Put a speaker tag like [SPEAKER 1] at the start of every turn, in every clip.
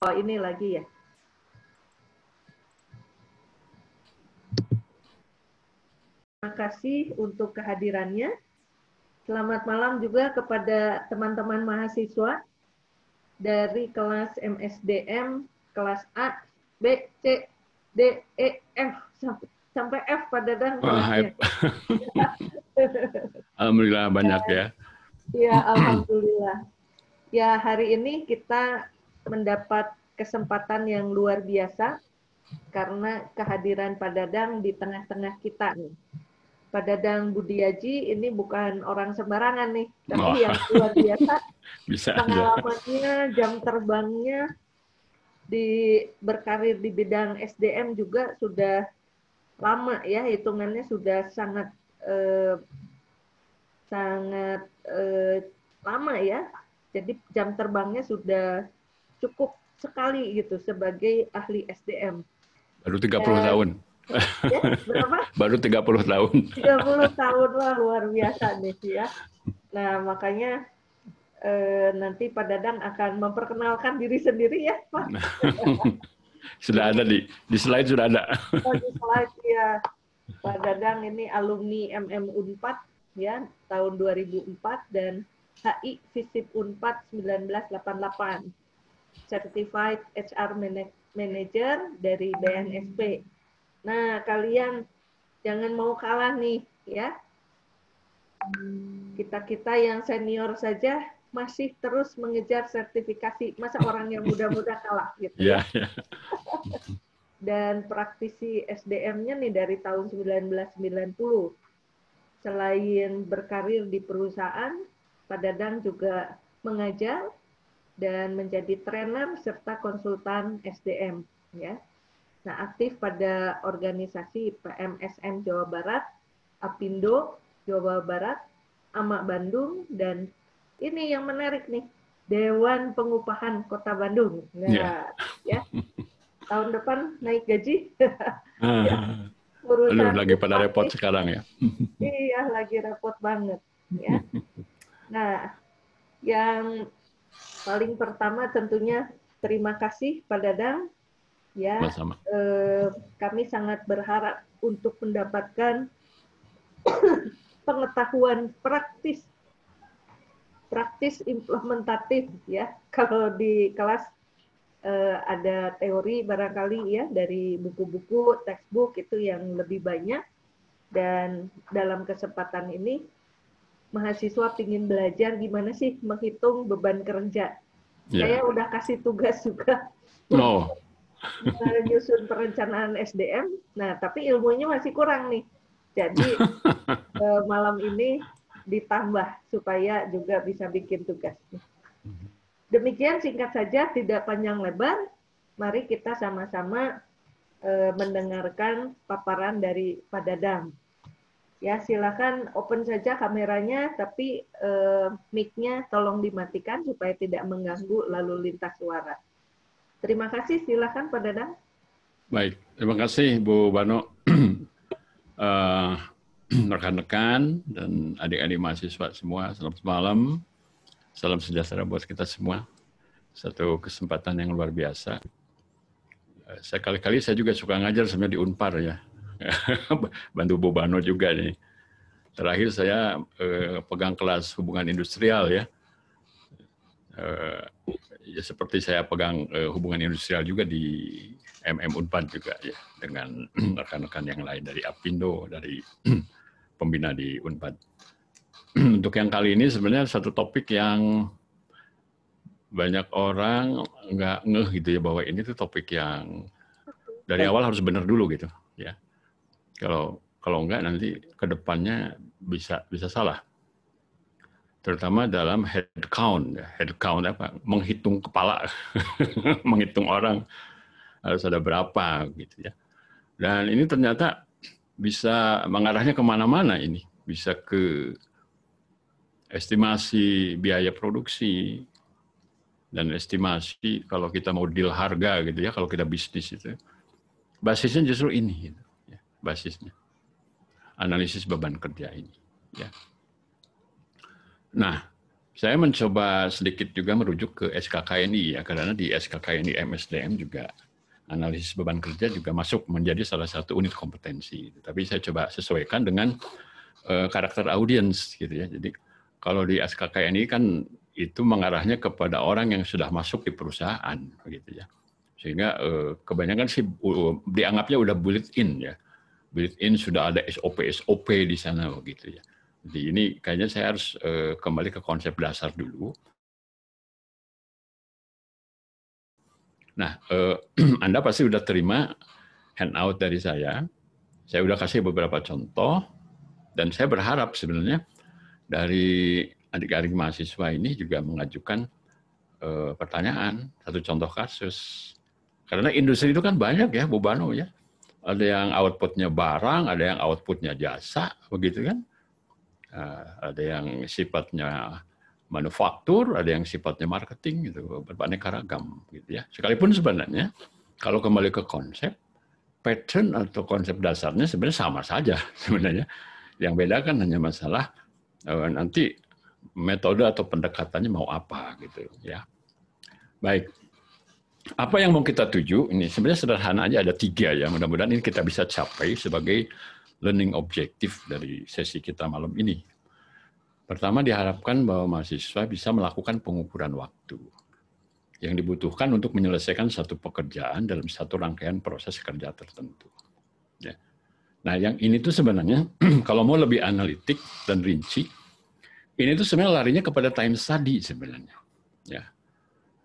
[SPEAKER 1] Oh, ini lagi ya. Terima kasih untuk kehadirannya. Selamat malam juga kepada teman-teman mahasiswa dari kelas MSDM, kelas A, B, C, D, E, F, sampai F pada dan kelasnya.
[SPEAKER 2] Alhamdulillah banyak ya.
[SPEAKER 1] Ya, alhamdulillah. Ya, hari ini kita mendapat kesempatan yang luar biasa karena kehadiran Pak Dadang di tengah-tengah kita nih. Pak Dadang Budiaji ini bukan orang sembarangan nih, tapi yang luar biasa.
[SPEAKER 2] Bisa
[SPEAKER 1] Pengalamannya, jam terbangnya berkarir di bidang SDM juga sudah lama ya, hitungannya sudah sangat lama ya. Jadi jam terbangnya sudah cukup sekali gitu sebagai ahli SDM.
[SPEAKER 2] Baru 30 tahun.
[SPEAKER 1] Ya, berapa?
[SPEAKER 2] Baru 30 tahun.
[SPEAKER 1] 30 tahun, wah luar biasa nih ya. Nah, makanya nanti Pak Dadang akan memperkenalkan diri sendiri ya, Pak.
[SPEAKER 2] Sudah ada di slide sudah ada.
[SPEAKER 1] Oh, di slide ya. Pak Dadang ini alumni MM Unpad ya, tahun 2004 dan HI Visip Unpad 1988. Certified HR Manager dari BNSP. Nah, kalian jangan mau kalah nih ya. Kita yang senior saja masih terus mengejar sertifikasi. Masa orang yang muda-muda kalah gitu ya. Dan praktisi SDM-nya nih dari tahun 1990. Selain berkarir di perusahaan, Pak Dadang juga mengajar dan menjadi trainer serta konsultan SDM ya. Nah, aktif pada organisasi PMSM Jawa Barat, Apindo Jawa Barat, AMA Bandung, dan ini yang menarik nih, Dewan Pengupahan Kota Bandung. Nah, ya, tahun depan naik gaji. Ya, urusan
[SPEAKER 2] lagi pada repot sekarang ya.
[SPEAKER 1] Iya, lagi repot banget. Ya. Nah, yang paling pertama tentunya terima kasih Pak Dadang. Ya, kami sangat berharap untuk mendapatkan pengetahuan praktis implementatif ya. Kalau di kelas ada teori barangkali ya dari buku-buku, textbook itu yang lebih banyak, dan dalam kesempatan ini mahasiswa ingin belajar gimana sih menghitung beban kerja. Saya udah kasih tugas juga untuk menyusun perencanaan SDM, nah tapi ilmunya masih kurang nih. Jadi malam ini ditambah supaya juga bisa bikin tugas. Demikian singkat saja, tidak panjang lebar. Mari kita sama-sama mendengarkan paparan dari Pak Dadang. Ya, silakan open saja kameranya, tapi mic-nya tolong dimatikan supaya tidak mengganggu lalu lintas suara. Terima kasih, silakan Pak Dadang.
[SPEAKER 2] Baik, terima kasih Bu Bano. Rekan-rekan dan adik-adik mahasiswa semua, selamat malam. Salam sejahtera buat kita semua. Satu kesempatan yang luar biasa. Sekali-kali saya juga suka ngajar sebenarnya di Unpar ya. Bantu Bu Bano juga nih. Terakhir saya pegang kelas hubungan industrial ya. Ya seperti saya pegang hubungan industrial juga di MM Unpad juga ya, dengan rekan-rekan yang lain dari Apindo, dari pembina di Unpad. Untuk yang kali ini sebenarnya satu topik yang banyak orang nggak ngeh gitu ya, bahwa ini tuh topik yang dari awal harus benar dulu gitu ya. Kalau enggak nanti ke depannya bisa salah. Terutama dalam head count. Head count apa? Menghitung kepala, menghitung orang harus ada berapa gitu ya. Dan ini ternyata bisa mengarahnya kemana-mana ini. Bisa ke estimasi biaya produksi, dan estimasi kalau kita mau deal harga gitu ya, kalau kita bisnis itu. Basisnya justru ini, gitu, ya, basisnya. Analisis beban kerja ini. Ya. Nah, Saya mencoba sedikit juga merujuk ke SKKNI ya, karena di SKKNI MSDM juga analisis beban kerja juga masuk menjadi salah satu unit kompetensi. Tapi saya coba sesuaikan dengan karakter audiens gitu ya. Jadi kalau di SKKNI kan itu mengarahnya kepada orang yang sudah masuk di perusahaan gitu ya. Sehingga kebanyakan sih dianggapnya udah built-in ya. Built-in sudah ada SOP di sana begitu ya. Jadi ini kayaknya saya harus kembali ke konsep dasar dulu. Nah, Anda pasti udah terima handout dari saya. Saya udah kasih beberapa contoh, dan saya berharap sebenarnya dari adik-adik mahasiswa ini juga mengajukan pertanyaan, satu contoh kasus. Karena industri itu kan banyak ya, Bu Bano ya. Ada yang outputnya barang, ada yang outputnya jasa, begitu kan. Ada yang sifatnya manufaktur, ada yang sifatnya marketing, gitu, beraneka ragam, gitu ya. Sekalipun sebenarnya kalau kembali ke konsep, pattern atau konsep dasarnya sebenarnya sama saja sebenarnya. Yang beda kan hanya masalah nanti metode atau pendekatannya mau apa, gitu ya. Baik, apa yang mau kita tuju ini sebenarnya sederhana aja, ada 3 ya. Mudah-mudahan ini kita bisa capai sebagai learning objektif dari sesi kita malam ini. Pertama, diharapkan bahwa mahasiswa bisa melakukan pengukuran waktu yang dibutuhkan untuk menyelesaikan satu pekerjaan dalam satu rangkaian proses kerja tertentu. Ya. Nah, yang ini tuh sebenarnya kalau mau lebih analitik dan rinci, ini tuh sebenarnya larinya kepada time study sebenarnya. Ya.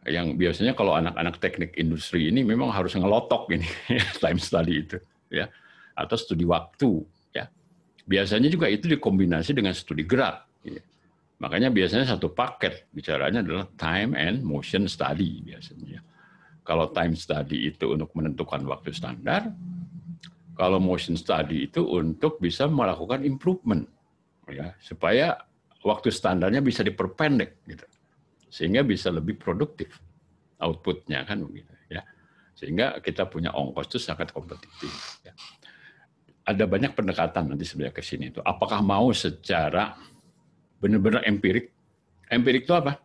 [SPEAKER 2] Yang biasanya kalau anak-anak teknik industri ini memang harus ngelotok ini time study itu, ya, atau studi waktu. Ya. Biasanya juga itu dikombinasi dengan studi gerak. Ya. Makanya biasanya satu paket bicaranya adalah time and motion study biasanya. Kalau time study itu untuk menentukan waktu standar, kalau motion study itu untuk bisa melakukan improvement, ya, supaya waktu standarnya bisa diperpendek, gitu, sehingga bisa lebih produktif outputnya kan begitu, ya. Sehingga kita punya ongkos itu sangat kompetitif. Ya. Ada banyak pendekatan nanti sebenarnya ke sini itu. Apakah mau secara benar-benar empirik? Empirik itu apa?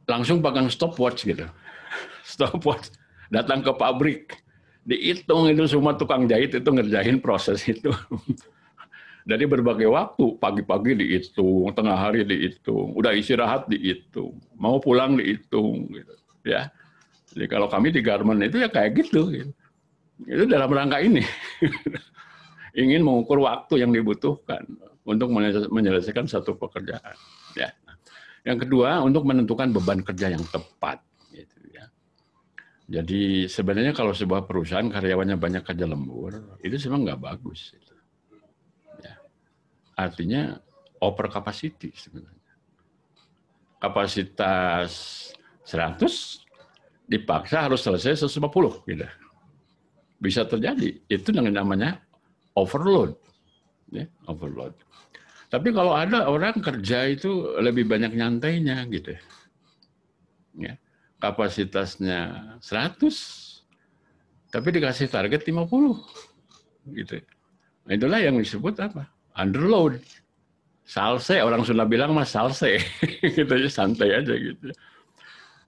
[SPEAKER 2] Langsung pegang stopwatch gitu. Stopwatch, datang ke pabrik, dihitung itu semua tukang jahit itu ngerjain proses itu. Dari berbagai waktu, pagi-pagi dihitung, tengah hari dihitung, udah istirahat dihitung, mau pulang dihitung, gitu, ya. Jadi kalau kami di Garmen itu ya kayak gitu. Itu dalam rangka ini, ingin mengukur waktu yang dibutuhkan untuk menyelesaikan satu pekerjaan. Ya. Yang kedua, untuk menentukan beban kerja yang tepat. Gitu, ya. Jadi sebenarnya kalau sebuah perusahaan karyawannya banyak kerja lembur, itu sebenarnya nggak bagus. Gitu. Ya. Artinya over capacity sebenarnya. Kapasitas 100 dipaksa harus selesai 150. Gitu. Bisa terjadi. Itu yang namanya overload. Ya, overload. Tapi kalau ada orang kerja itu lebih banyak nyantainya gitu. Ya. Kapasitasnya 100 tapi dikasih target 50 gitu. Nah, itulah yang disebut apa? Underload. Salse, orang Sunda bilang mas salse. Gitu aja, santai aja gitu.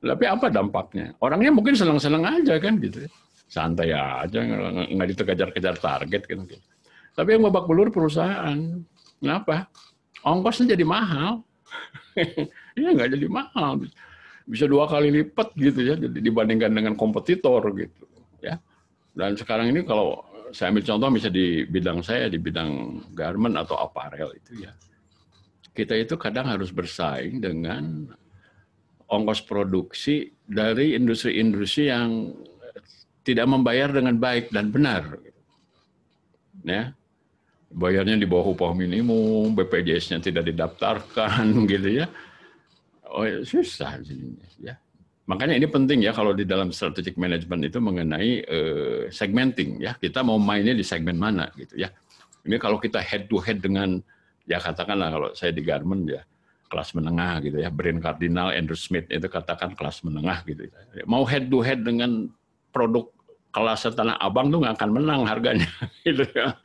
[SPEAKER 2] Tapi apa dampaknya? Orangnya mungkin senang-senang aja kan gitu. Santai aja, nggak dikejar-kejar target kan gitu. Tapi yang babak belur perusahaan. Kenapa? Ongkosnya jadi mahal. Iya nggak jadi mahal. Bisa 2 kali lipat gitu ya dibandingkan dengan kompetitor gitu ya. Dan sekarang ini kalau saya ambil contoh misalnya di bidang saya, di bidang garment atau aparel itu ya. Kita itu kadang harus bersaing dengan ongkos produksi dari industri-industri yang tidak membayar dengan baik dan benar. Ya. Bayarnya di bawah upah minimum, BPJS-nya tidak didaftarkan gitu ya. Oh, susah jadinya ya. Makanya ini penting ya kalau di dalam strategic management itu mengenai segmenting ya. Kita mau mainnya di segmen mana gitu ya. Ini kalau kita head to head dengan ya katakanlah kalau saya di Garmen ya kelas menengah gitu ya. Brand Cardinal, Andrew Smith itu katakan kelas menengah gitu. Mau head to head dengan produk kelas Tanah Abang tuh nggak akan menang harganya gitu ya.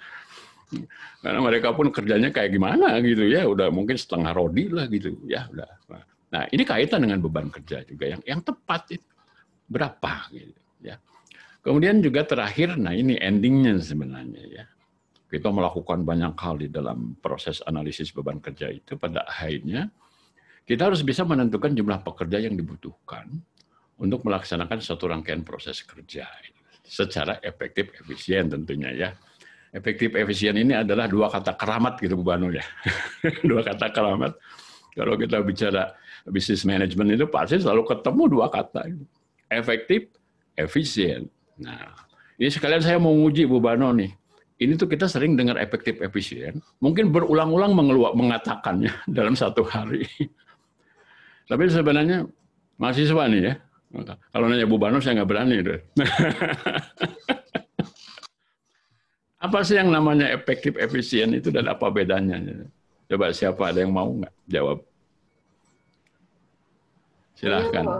[SPEAKER 2] Karena mereka pun kerjanya kayak gimana gitu ya, udah mungkin setengah rodi lah gitu ya, udah. Nah, ini kaitan dengan beban kerja juga yang tepat itu berapa gitu ya. Kemudian juga terakhir, nah ini endingnya sebenarnya ya. Kita melakukan banyak hal di dalam proses analisis beban kerja itu, pada akhirnya kita harus bisa menentukan jumlah pekerja yang dibutuhkan untuk melaksanakan suatu rangkaian proses kerja secara efektif, efisien tentunya ya. Efektif, efisien ini adalah dua kata keramat gitu Bu Banu ya. Dua kata keramat. Kalau kita bicara bisnis manajemen itu pasti selalu ketemu dua kata. Efektif, efisien. Nah, ini sekalian saya mau nguji Bu Bano nih. Ini tuh kita sering dengar efektif, efisien. Mungkin berulang-ulang mengatakannya dalam satu hari. Tapi sebenarnya mahasiswa nih ya. Kalau nanya Bu Bano saya nggak berani. Apa sih yang namanya efektif, efisien itu dan apa bedanya? Coba siapa ada yang mau nggak jawab? Silahkan.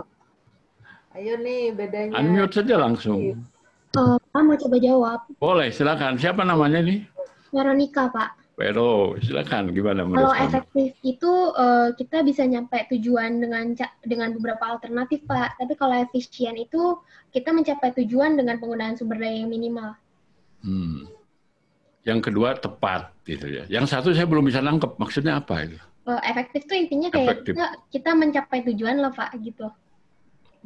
[SPEAKER 1] Ayo nih bedanya.
[SPEAKER 2] Unmute saja langsung.
[SPEAKER 3] Pak mau coba jawab.
[SPEAKER 2] Boleh, silakan. Siapa namanya nih?
[SPEAKER 3] Veronica, Pak.
[SPEAKER 2] Vero, silakan. Gimana menurut
[SPEAKER 3] Kalau
[SPEAKER 2] kamu?
[SPEAKER 3] efektif itu kita bisa nyampe tujuan dengan beberapa alternatif, Pak. Tapi kalau efisien itu kita mencapai tujuan dengan penggunaan sumber daya yang minimal.
[SPEAKER 2] Yang kedua tepat gitu ya. Yang satu saya belum bisa nangkep. Maksudnya apa itu?
[SPEAKER 3] Efektif itu intinya kayak kita mencapai tujuan lah, Pak, gitu.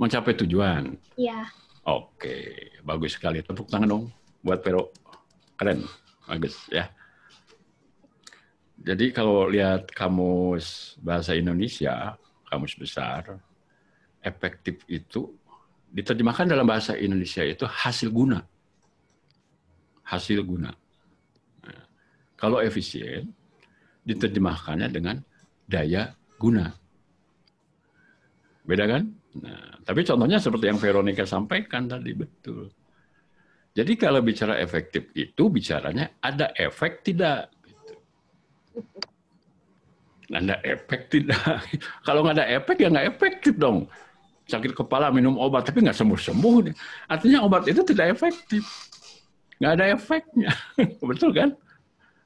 [SPEAKER 2] Mencapai tujuan.
[SPEAKER 3] Iya.
[SPEAKER 2] Oke, bagus sekali. Tepuk tangan dong buat Vero. Keren, bagus ya. Jadi kalau lihat kamus bahasa Indonesia, kamus besar, efektif itu diterjemahkan dalam bahasa Indonesia itu hasil guna. Hasil guna. Nah, kalau efisien, diterjemahkannya dengan daya guna. Beda kan? Nah, tapi contohnya seperti yang Veronica sampaikan tadi, betul. Jadi kalau bicara efektif itu bicaranya ada efek tidak. Gitu. Ada efek tidak. Kalau nggak ada efek ya nggak efektif dong. Sakit kepala minum obat tapi nggak sembuh-sembuh. Artinya obat itu tidak efektif. Nggak ada efeknya. Betul kan?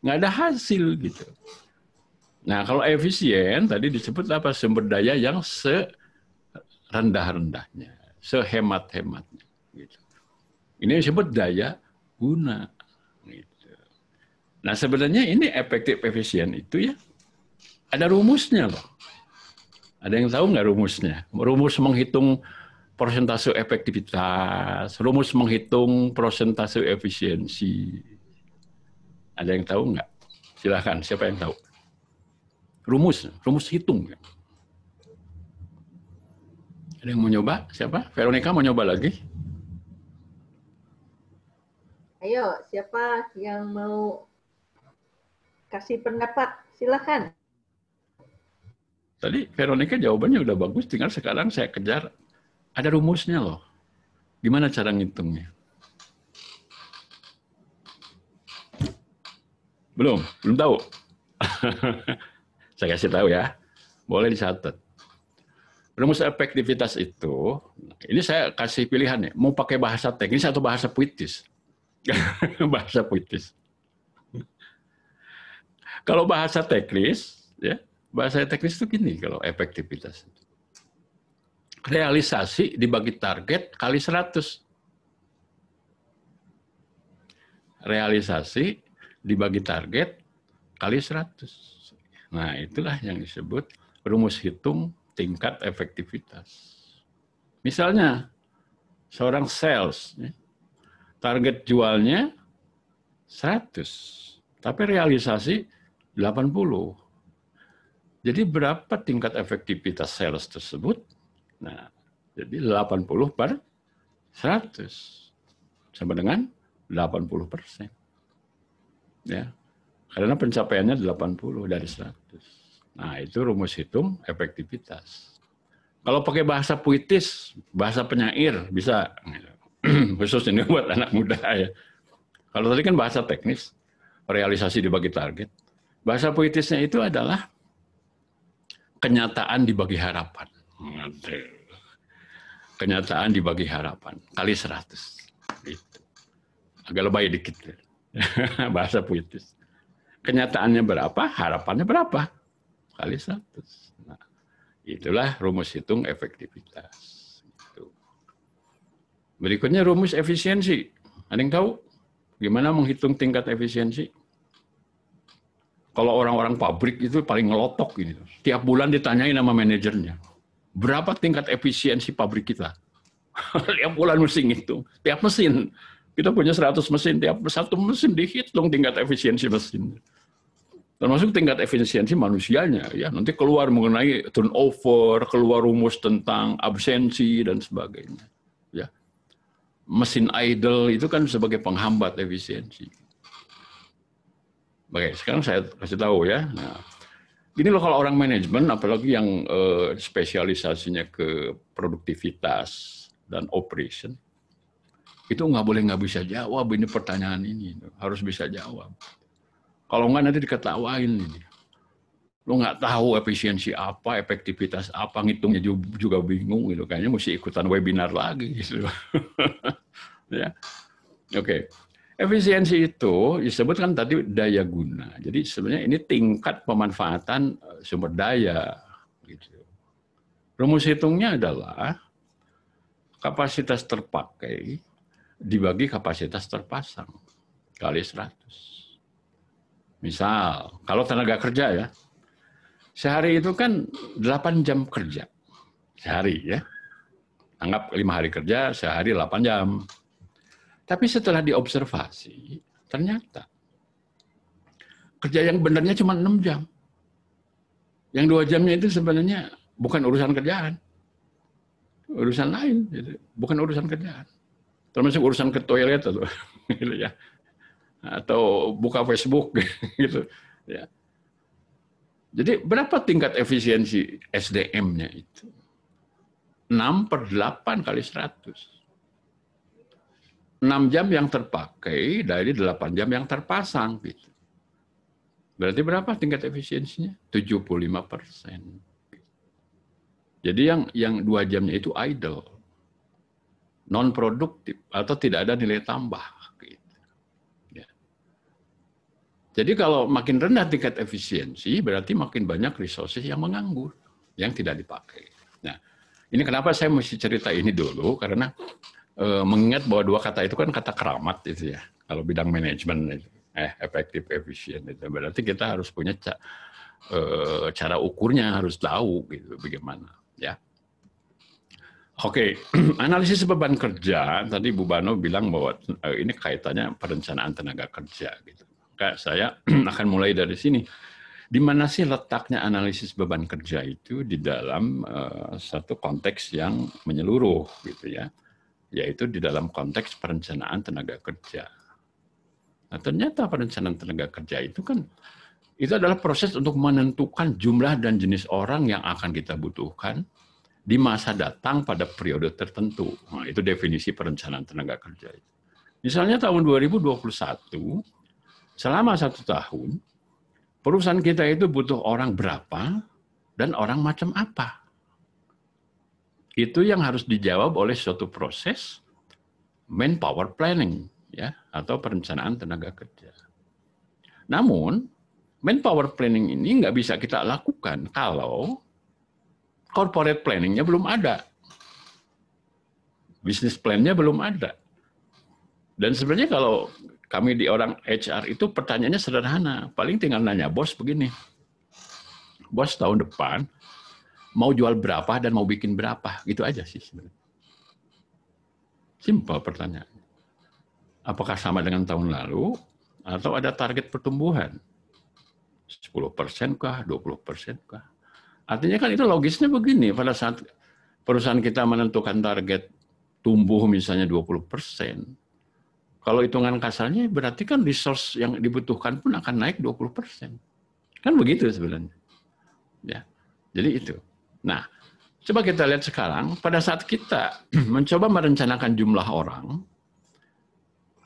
[SPEAKER 2] Nggak ada hasil gitu. Nah kalau efisien tadi disebut apa? Sumber daya yang rendah-rendahnya, sehemat-hematnya. Gitu. Ini disebut daya guna. Gitu. Nah sebenarnya ini efektif efisien itu ya ada rumusnya loh. Ada yang tahu nggak rumusnya? Rumus menghitung persentase efektivitas, rumus menghitung persentase efisiensi. Ada yang tahu nggak? Silahkan, siapa yang tahu? Rumus hitung. Ada yang mau nyoba? Siapa? Veronica mau nyoba lagi?
[SPEAKER 1] Ayo, siapa yang mau kasih pendapat? Silakan.
[SPEAKER 2] Tadi Veronica jawabannya udah bagus, tinggal sekarang saya kejar. Ada rumusnya loh. Gimana cara ngitungnya? Belum tahu. Saya kasih tahu ya. Boleh dicatat. Rumus efektivitas itu, ini saya kasih pilihan nih, mau pakai bahasa teknis atau bahasa puitis? Bahasa puitis. Kalau bahasa teknis, ya, bahasa teknis itu gini kalau efektivitas. Realisasi dibagi target kali 100. Realisasi dibagi target kali 100. Nah, itulah yang disebut rumus hitung tingkat efektivitas. Misalnya, seorang sales, target jualnya 100, tapi realisasi 80. Jadi berapa tingkat efektivitas sales tersebut? Nah, jadi 80 per 100. Sama dengan 80%. Ya. Karena pencapaiannya 80 dari 100. Nah, itu rumus hitung efektivitas. Kalau pakai bahasa puitis, bahasa penyair, bisa. Khusus ini buat anak muda ya. Kalau tadi kan bahasa teknis, realisasi dibagi target. Bahasa puitisnya itu adalah kenyataan dibagi harapan. Kenyataan dibagi harapan, kali 100. Gitu. Agak lebay dikit. Bahasa puitis. kenyataannya berapa, harapannya berapa, kali 100. Nah, itulah rumus hitung efektivitas. Gitu. Berikutnya rumus efisiensi. Ada yang tahu gimana menghitung tingkat efisiensi? Kalau orang-orang pabrik itu paling ngelotok ini. Tiap bulan ditanyain sama manajernya, berapa tingkat efisiensi pabrik kita? Tiap bulan mesti ngitung. Tiap mesin. Kita punya 100 mesin, tiap satu mesin dihitung tingkat efisiensi mesin. Termasuk tingkat efisiensi manusianya. Ya, nanti keluar mengenai turnover, keluar rumus tentang absensi, dan sebagainya. Ya. Mesin idle itu kan sebagai penghambat efisiensi. Oke, sekarang saya kasih tahu ya. Nah, gini loh kalau orang manajemen, apalagi yang spesialisasinya ke produktivitas dan operation, itu nggak bisa jawab ini pertanyaan ini. Harus bisa jawab. Kalau nggak nanti diketawain ini. Lo nggak tahu efisiensi apa, efektivitas apa, ngitungnya juga bingung gitu. Kayaknya mesti ikutan webinar lagi gitu. Ya. Oke. Efisiensi itu disebutkan tadi daya guna. Jadi sebenarnya ini tingkat pemanfaatan sumber daya. Gitu. Rumus hitungnya adalah kapasitas terpakai dibagi kapasitas terpasang kali 100. Misal, kalau tenaga kerja ya, sehari itu kan 8 jam kerja. Sehari ya. Anggap 5 hari kerja, sehari 8 jam. Tapi setelah diobservasi, ternyata kerja yang benarnya cuma 6 jam. Yang 2 jamnya itu sebenarnya bukan urusan kerjaan. Urusan lain, gitu. Bukan urusan kerjaan. Termasuk urusan ke toilet atau gitu ya. Atau buka Facebook gitu ya. Jadi berapa tingkat efisiensi SDM-nya itu? 6/8 kali 100. 6 jam yang terpakai dari 8 jam yang terpasang gitu. Berarti berapa tingkat efisiensinya? 75%. Jadi yang 2 jamnya itu idle. Non produktif atau tidak ada nilai tambah. Gitu. Ya. Jadi kalau makin rendah tingkat efisiensi, berarti makin banyak resources yang menganggur, yang tidak dipakai. Nah, ini kenapa saya mesti cerita ini dulu, karena mengingat bahwa 2 kata itu kan kata keramat itu ya. Kalau bidang manajemen itu, efektif, efisien itu berarti kita harus punya cara ukurnya, harus tahu gitu bagaimana ya. Oke, analisis beban kerja, tadi Bu Bano bilang bahwa ini kaitannya perencanaan tenaga kerja. Gitu. Kayak saya akan mulai dari sini. Di mana sih letaknya analisis beban kerja itu di dalam satu konteks yang menyeluruh, gitu ya, yaitu di dalam konteks perencanaan tenaga kerja. Nah, ternyata perencanaan tenaga kerja itu kan itu adalah proses untuk menentukan jumlah dan jenis orang yang akan kita butuhkan di masa datang pada periode tertentu. Nah, itu definisi perencanaan tenaga kerja. Misalnya tahun 2021, selama 1 tahun, perusahaan kita itu butuh orang berapa dan orang macam apa. Itu yang harus dijawab oleh suatu proses manpower planning, ya, atau perencanaan tenaga kerja. Namun, manpower planning ini nggak bisa kita lakukan kalau corporate planning-nya belum ada. Bisnis plan-nya belum ada. Dan sebenarnya kalau kami di orang HR itu pertanyaannya sederhana. Paling tinggal nanya bos begini. Bos tahun depan mau jual berapa dan mau bikin berapa. Gitu aja sih sebenarnya. Simpel pertanyaannya. Apakah sama dengan tahun lalu atau ada target pertumbuhan? 10% kah? 20% kah? Artinya kan itu logisnya begini, pada saat perusahaan kita menentukan target tumbuh misalnya 20%, kalau hitungan kasarnya berarti kan resource yang dibutuhkan pun akan naik 20%. Kan begitu sebenarnya. Ya. Jadi itu. Nah, coba kita lihat sekarang, pada saat kita mencoba merencanakan jumlah orang,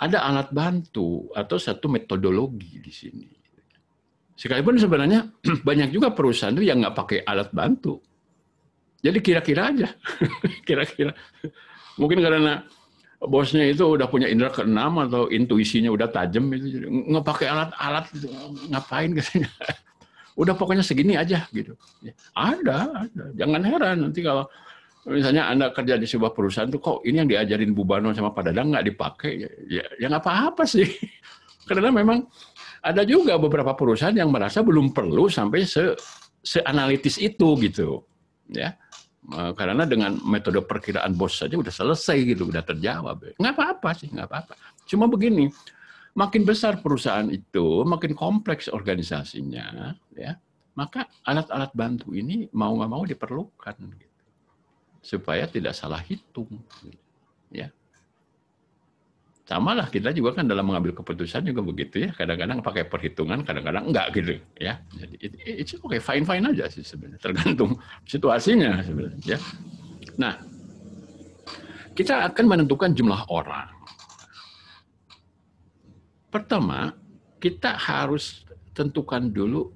[SPEAKER 2] ada alat bantu atau satu metodologi di sini. Sekalipun sebenarnya banyak juga perusahaan itu yang nggak pakai alat bantu. Jadi kira-kira aja. Kira-kira. Mungkin karena bosnya itu udah punya indera keenam atau intuisinya udah tajam itu, nggak pakai alat-alat itu, ngapain katanya. Udah pokoknya segini aja gitu. Ada. Jangan heran nanti kalau misalnya Anda kerja di sebuah perusahaan tuh kok ini yang diajarin Bu Bano sama Pak Dadang nggak dipakai, ya nggak apa-apa sih. Karena memang ada juga beberapa perusahaan yang merasa belum perlu sampai seanalitis itu gitu, ya. Karena dengan metode perkiraan bos saja udah selesai gitu, udah terjawab. Nggak apa-apa sih, nggak apa-apa. Cuma begini, makin besar perusahaan itu, makin kompleks organisasinya, ya, maka alat-alat bantu ini mau nggak mau diperlukan, gitu, supaya tidak salah hitung, ya. Sama lah kita juga kan dalam mengambil keputusan juga begitu ya. Kadang-kadang pakai perhitungan, kadang-kadang enggak gitu, ya. Jadi itu oke, fine-fine aja sih sebenarnya, tergantung situasinya sebenarnya. Ya. Nah, kita akan menentukan jumlah orang. Pertama, kita harus tentukan dulu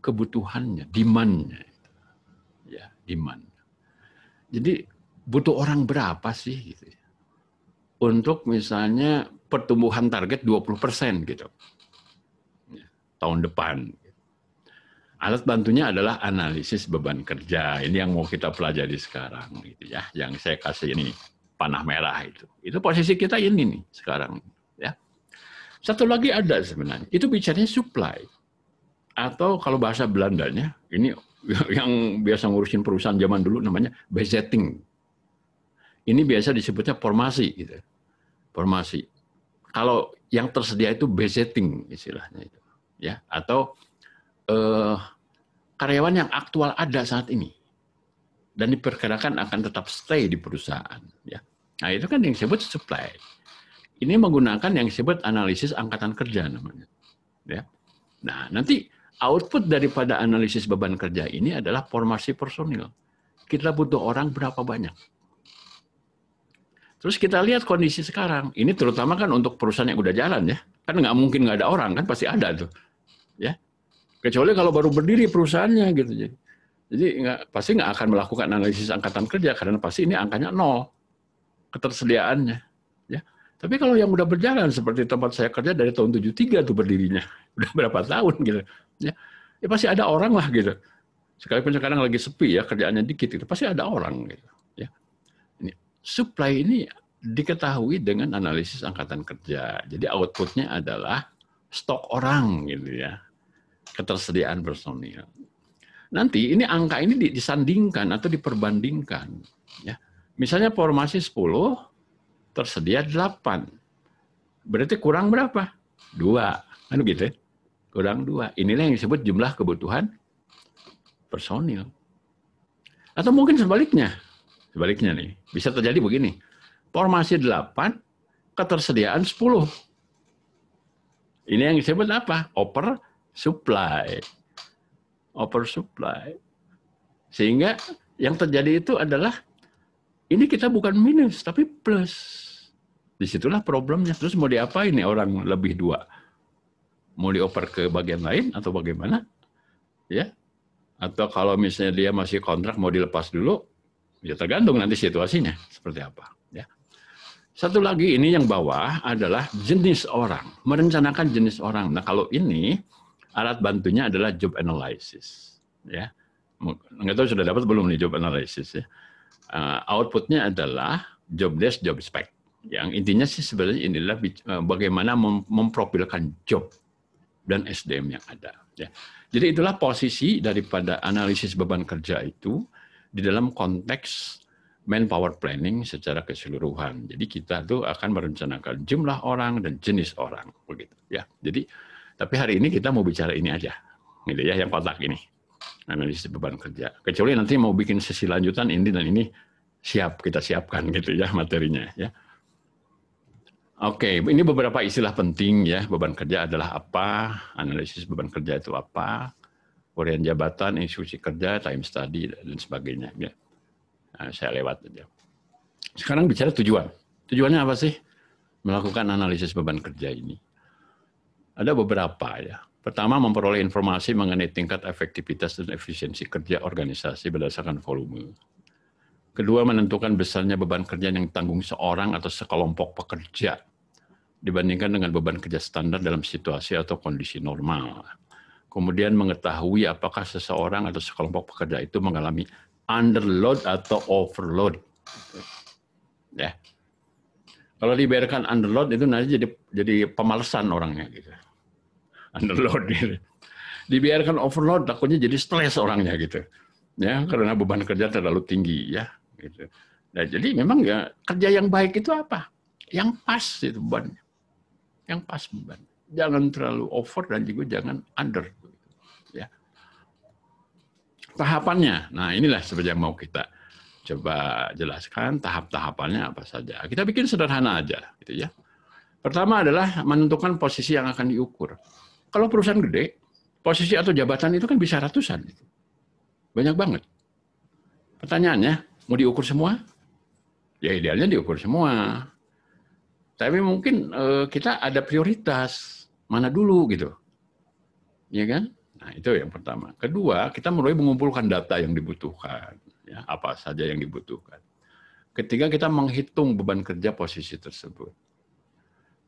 [SPEAKER 2] kebutuhannya, demand-nya. Ya, demand. Jadi butuh orang berapa sih gitu ya? Untuk misalnya pertumbuhan target 20% gitu. Ya, tahun depan. Alat bantunya adalah analisis beban kerja. Ini yang mau kita pelajari sekarang gitu ya. Yang saya kasih ini panah merah itu. Itu posisi kita ini nih sekarang ya. Satu lagi ada sebenarnya, itu bicaranya supply. Atau kalau bahasa Belandanya, ini yang biasa ngurusin perusahaan zaman dulu namanya budgeting. Ini biasa disebutnya formasi gitu. Formasi. Kalau yang tersedia itu budgeting istilahnya itu, ya. Atau karyawan yang aktual ada saat ini dan diperkirakan akan tetap stay di perusahaan, ya. Nah, itu kan yang disebut supply. Ini menggunakan yang disebut analisis angkatan kerja namanya, ya. Nah, nanti output daripada analisis beban kerja ini adalah formasi personil. Kita butuh orang berapa banyak. Terus kita lihat kondisi sekarang. Ini terutama kan untuk perusahaan yang udah jalan ya. Kan nggak mungkin nggak ada orang, kan pasti ada tuh. Ya. Kecuali kalau baru berdiri perusahaannya gitu. Jadi pasti nggak akan melakukan analisis angkatan kerja karena pasti ini angkanya 0 ketersediaannya. Ya. Tapi kalau yang udah berjalan seperti tempat saya kerja dari tahun 73 tuh berdirinya. Udah berapa tahun gitu. Ya pasti ada orang lah gitu. Sekalipun sekarang lagi sepi ya, kerjaannya dikit gitu, pasti ada orang gitu. Ya. Supply ini diketahui dengan analisis angkatan kerja. Jadi outputnya adalah stok orang gitu ya, ketersediaan personil. Nanti ini angka ini disandingkan atau diperbandingkan. Ya. Misalnya formasi 10, tersedia 8. Berarti kurang berapa? 2. Kan gitu ya? Kurang 2. Inilah yang disebut jumlah kebutuhan personil. Atau mungkin sebaliknya. Sebaliknya nih, bisa terjadi begini. Formasi 8, ketersediaan 10. Ini yang disebut apa? Oversupply. Oversupply. Sehingga yang terjadi itu adalah, ini kita bukan minus, tapi plus. Disitulah problemnya. Terus mau diapain nih orang lebih 2? Mau dioper ke bagian lain atau bagaimana? Ya. Atau kalau misalnya dia masih kontrak mau dilepas dulu, ya tergantung nanti situasinya seperti apa. Ya. Satu lagi ini yang bawah adalah jenis orang, merencanakan jenis orang. Nah kalau ini alat bantunya adalah job analysis. Ya, nggak tahu sudah dapat belum nih job analysis ya. Outputnya adalah job desk, job spec. Yang intinya sih sebenarnya inilah bagaimana memprofilkan job dan SDM yang ada. Ya. Jadi itulah posisi daripada analisis beban kerja itu di dalam konteks manpower planning secara keseluruhan. Jadi kita tuh akan merencanakan jumlah orang dan jenis orang, begitu ya. Jadi tapi hari ini kita mau bicara ini aja, gitu ya, yang kotak ini, analisis beban kerja. Kecuali nanti mau bikin sesi lanjutan ini dan ini kita siapkan gitu ya materinya ya. Oke, ini beberapa istilah penting ya. Beban kerja adalah apa? Analisis beban kerja itu apa? Uraian jabatan, instruksi kerja, time study, dan sebagainya. Ya. Nah, saya lewat aja. Sekarang bicara tujuan. Tujuannya apa sih? Melakukan analisis beban kerja ini. Ada beberapa ya. Pertama, memperoleh informasi mengenai tingkat efektivitas dan efisiensi kerja organisasi berdasarkan volume. Kedua, menentukan besarnya beban kerja yang ditanggung seorang atau sekelompok pekerja dibandingkan dengan beban kerja standar dalam situasi atau kondisi normal. Kemudian mengetahui apakah seseorang atau sekelompok pekerja itu mengalami underload atau overload. Ya. Kalau dibiarkan underload itu nanti jadi pemalasan orangnya gitu. Underload gitu. Dibiarkan overload takutnya jadi stres orangnya gitu. Ya, karena beban kerja terlalu tinggi ya gitu. Nah, jadi memang ya kerja yang baik itu apa? Yang pas itu bebannya. Yang pas beban. Jangan terlalu over dan juga jangan under. Ya. Tahapannya. Nah, inilah sebenarnya yang mau kita coba jelaskan tahap-tahapannya apa saja. Kita bikin sederhana aja gitu ya. Pertama adalah menentukan posisi yang akan diukur. Kalau perusahaan gede, posisi atau jabatan itu kan bisa ratusan. Banyak banget. Pertanyaannya, mau diukur semua? Ya idealnya diukur semua. Tapi mungkin kita ada prioritas. Mana dulu gitu. Ya kan? Nah itu yang pertama. Kedua, kita mulai mengumpulkan data yang dibutuhkan. Ya, apa saja yang dibutuhkan. Ketiga, kita menghitung beban kerja posisi tersebut.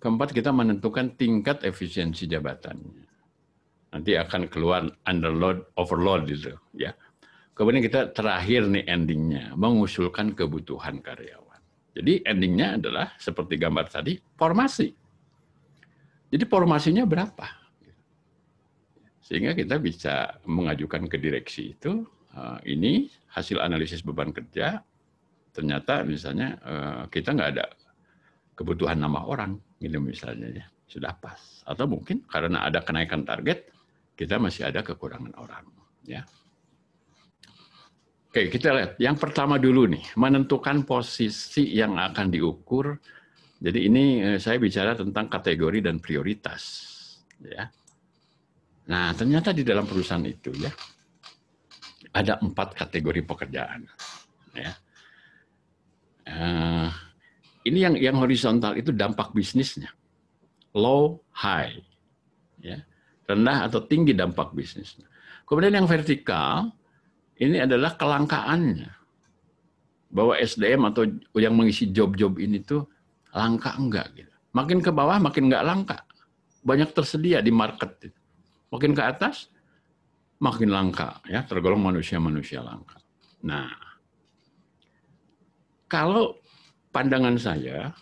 [SPEAKER 2] Keempat, kita menentukan tingkat efisiensi jabatannya. Nanti akan keluar underload, overload gitu. Ya. Kemudian kita terakhir nih endingnya, mengusulkan kebutuhan karyawan. Jadi endingnya adalah seperti gambar tadi, formasi. Jadi formasinya berapa? Sehingga kita bisa mengajukan ke direksi itu, ini hasil analisis beban kerja, ternyata misalnya kita nggak ada kebutuhan nambah orang, gitu misalnya ya, sudah pas. Atau mungkin karena ada kenaikan target, kita masih ada kekurangan orang. Ya. Oke, kita lihat. Yang pertama dulu nih, menentukan posisi yang akan diukur. Jadi ini saya bicara tentang kategori dan prioritas. Ya. Nah, ternyata di dalam perusahaan itu ya, ada 4 kategori pekerjaan. Ya. Ini yang horizontal itu dampak bisnisnya. Low, high. Ya. Rendah atau tinggi dampak bisnisnya. Kemudian yang vertikal, ini adalah kelangkaannya. Bahwa SDM atau yang mengisi job-job ini tuh langka enggak. Gitu. Makin ke bawah makin enggak langka. Banyak tersedia di market. Makin ke atas makin langka. Ya, tergolong manusia-manusia langka. Nah, kalau pandangan saya,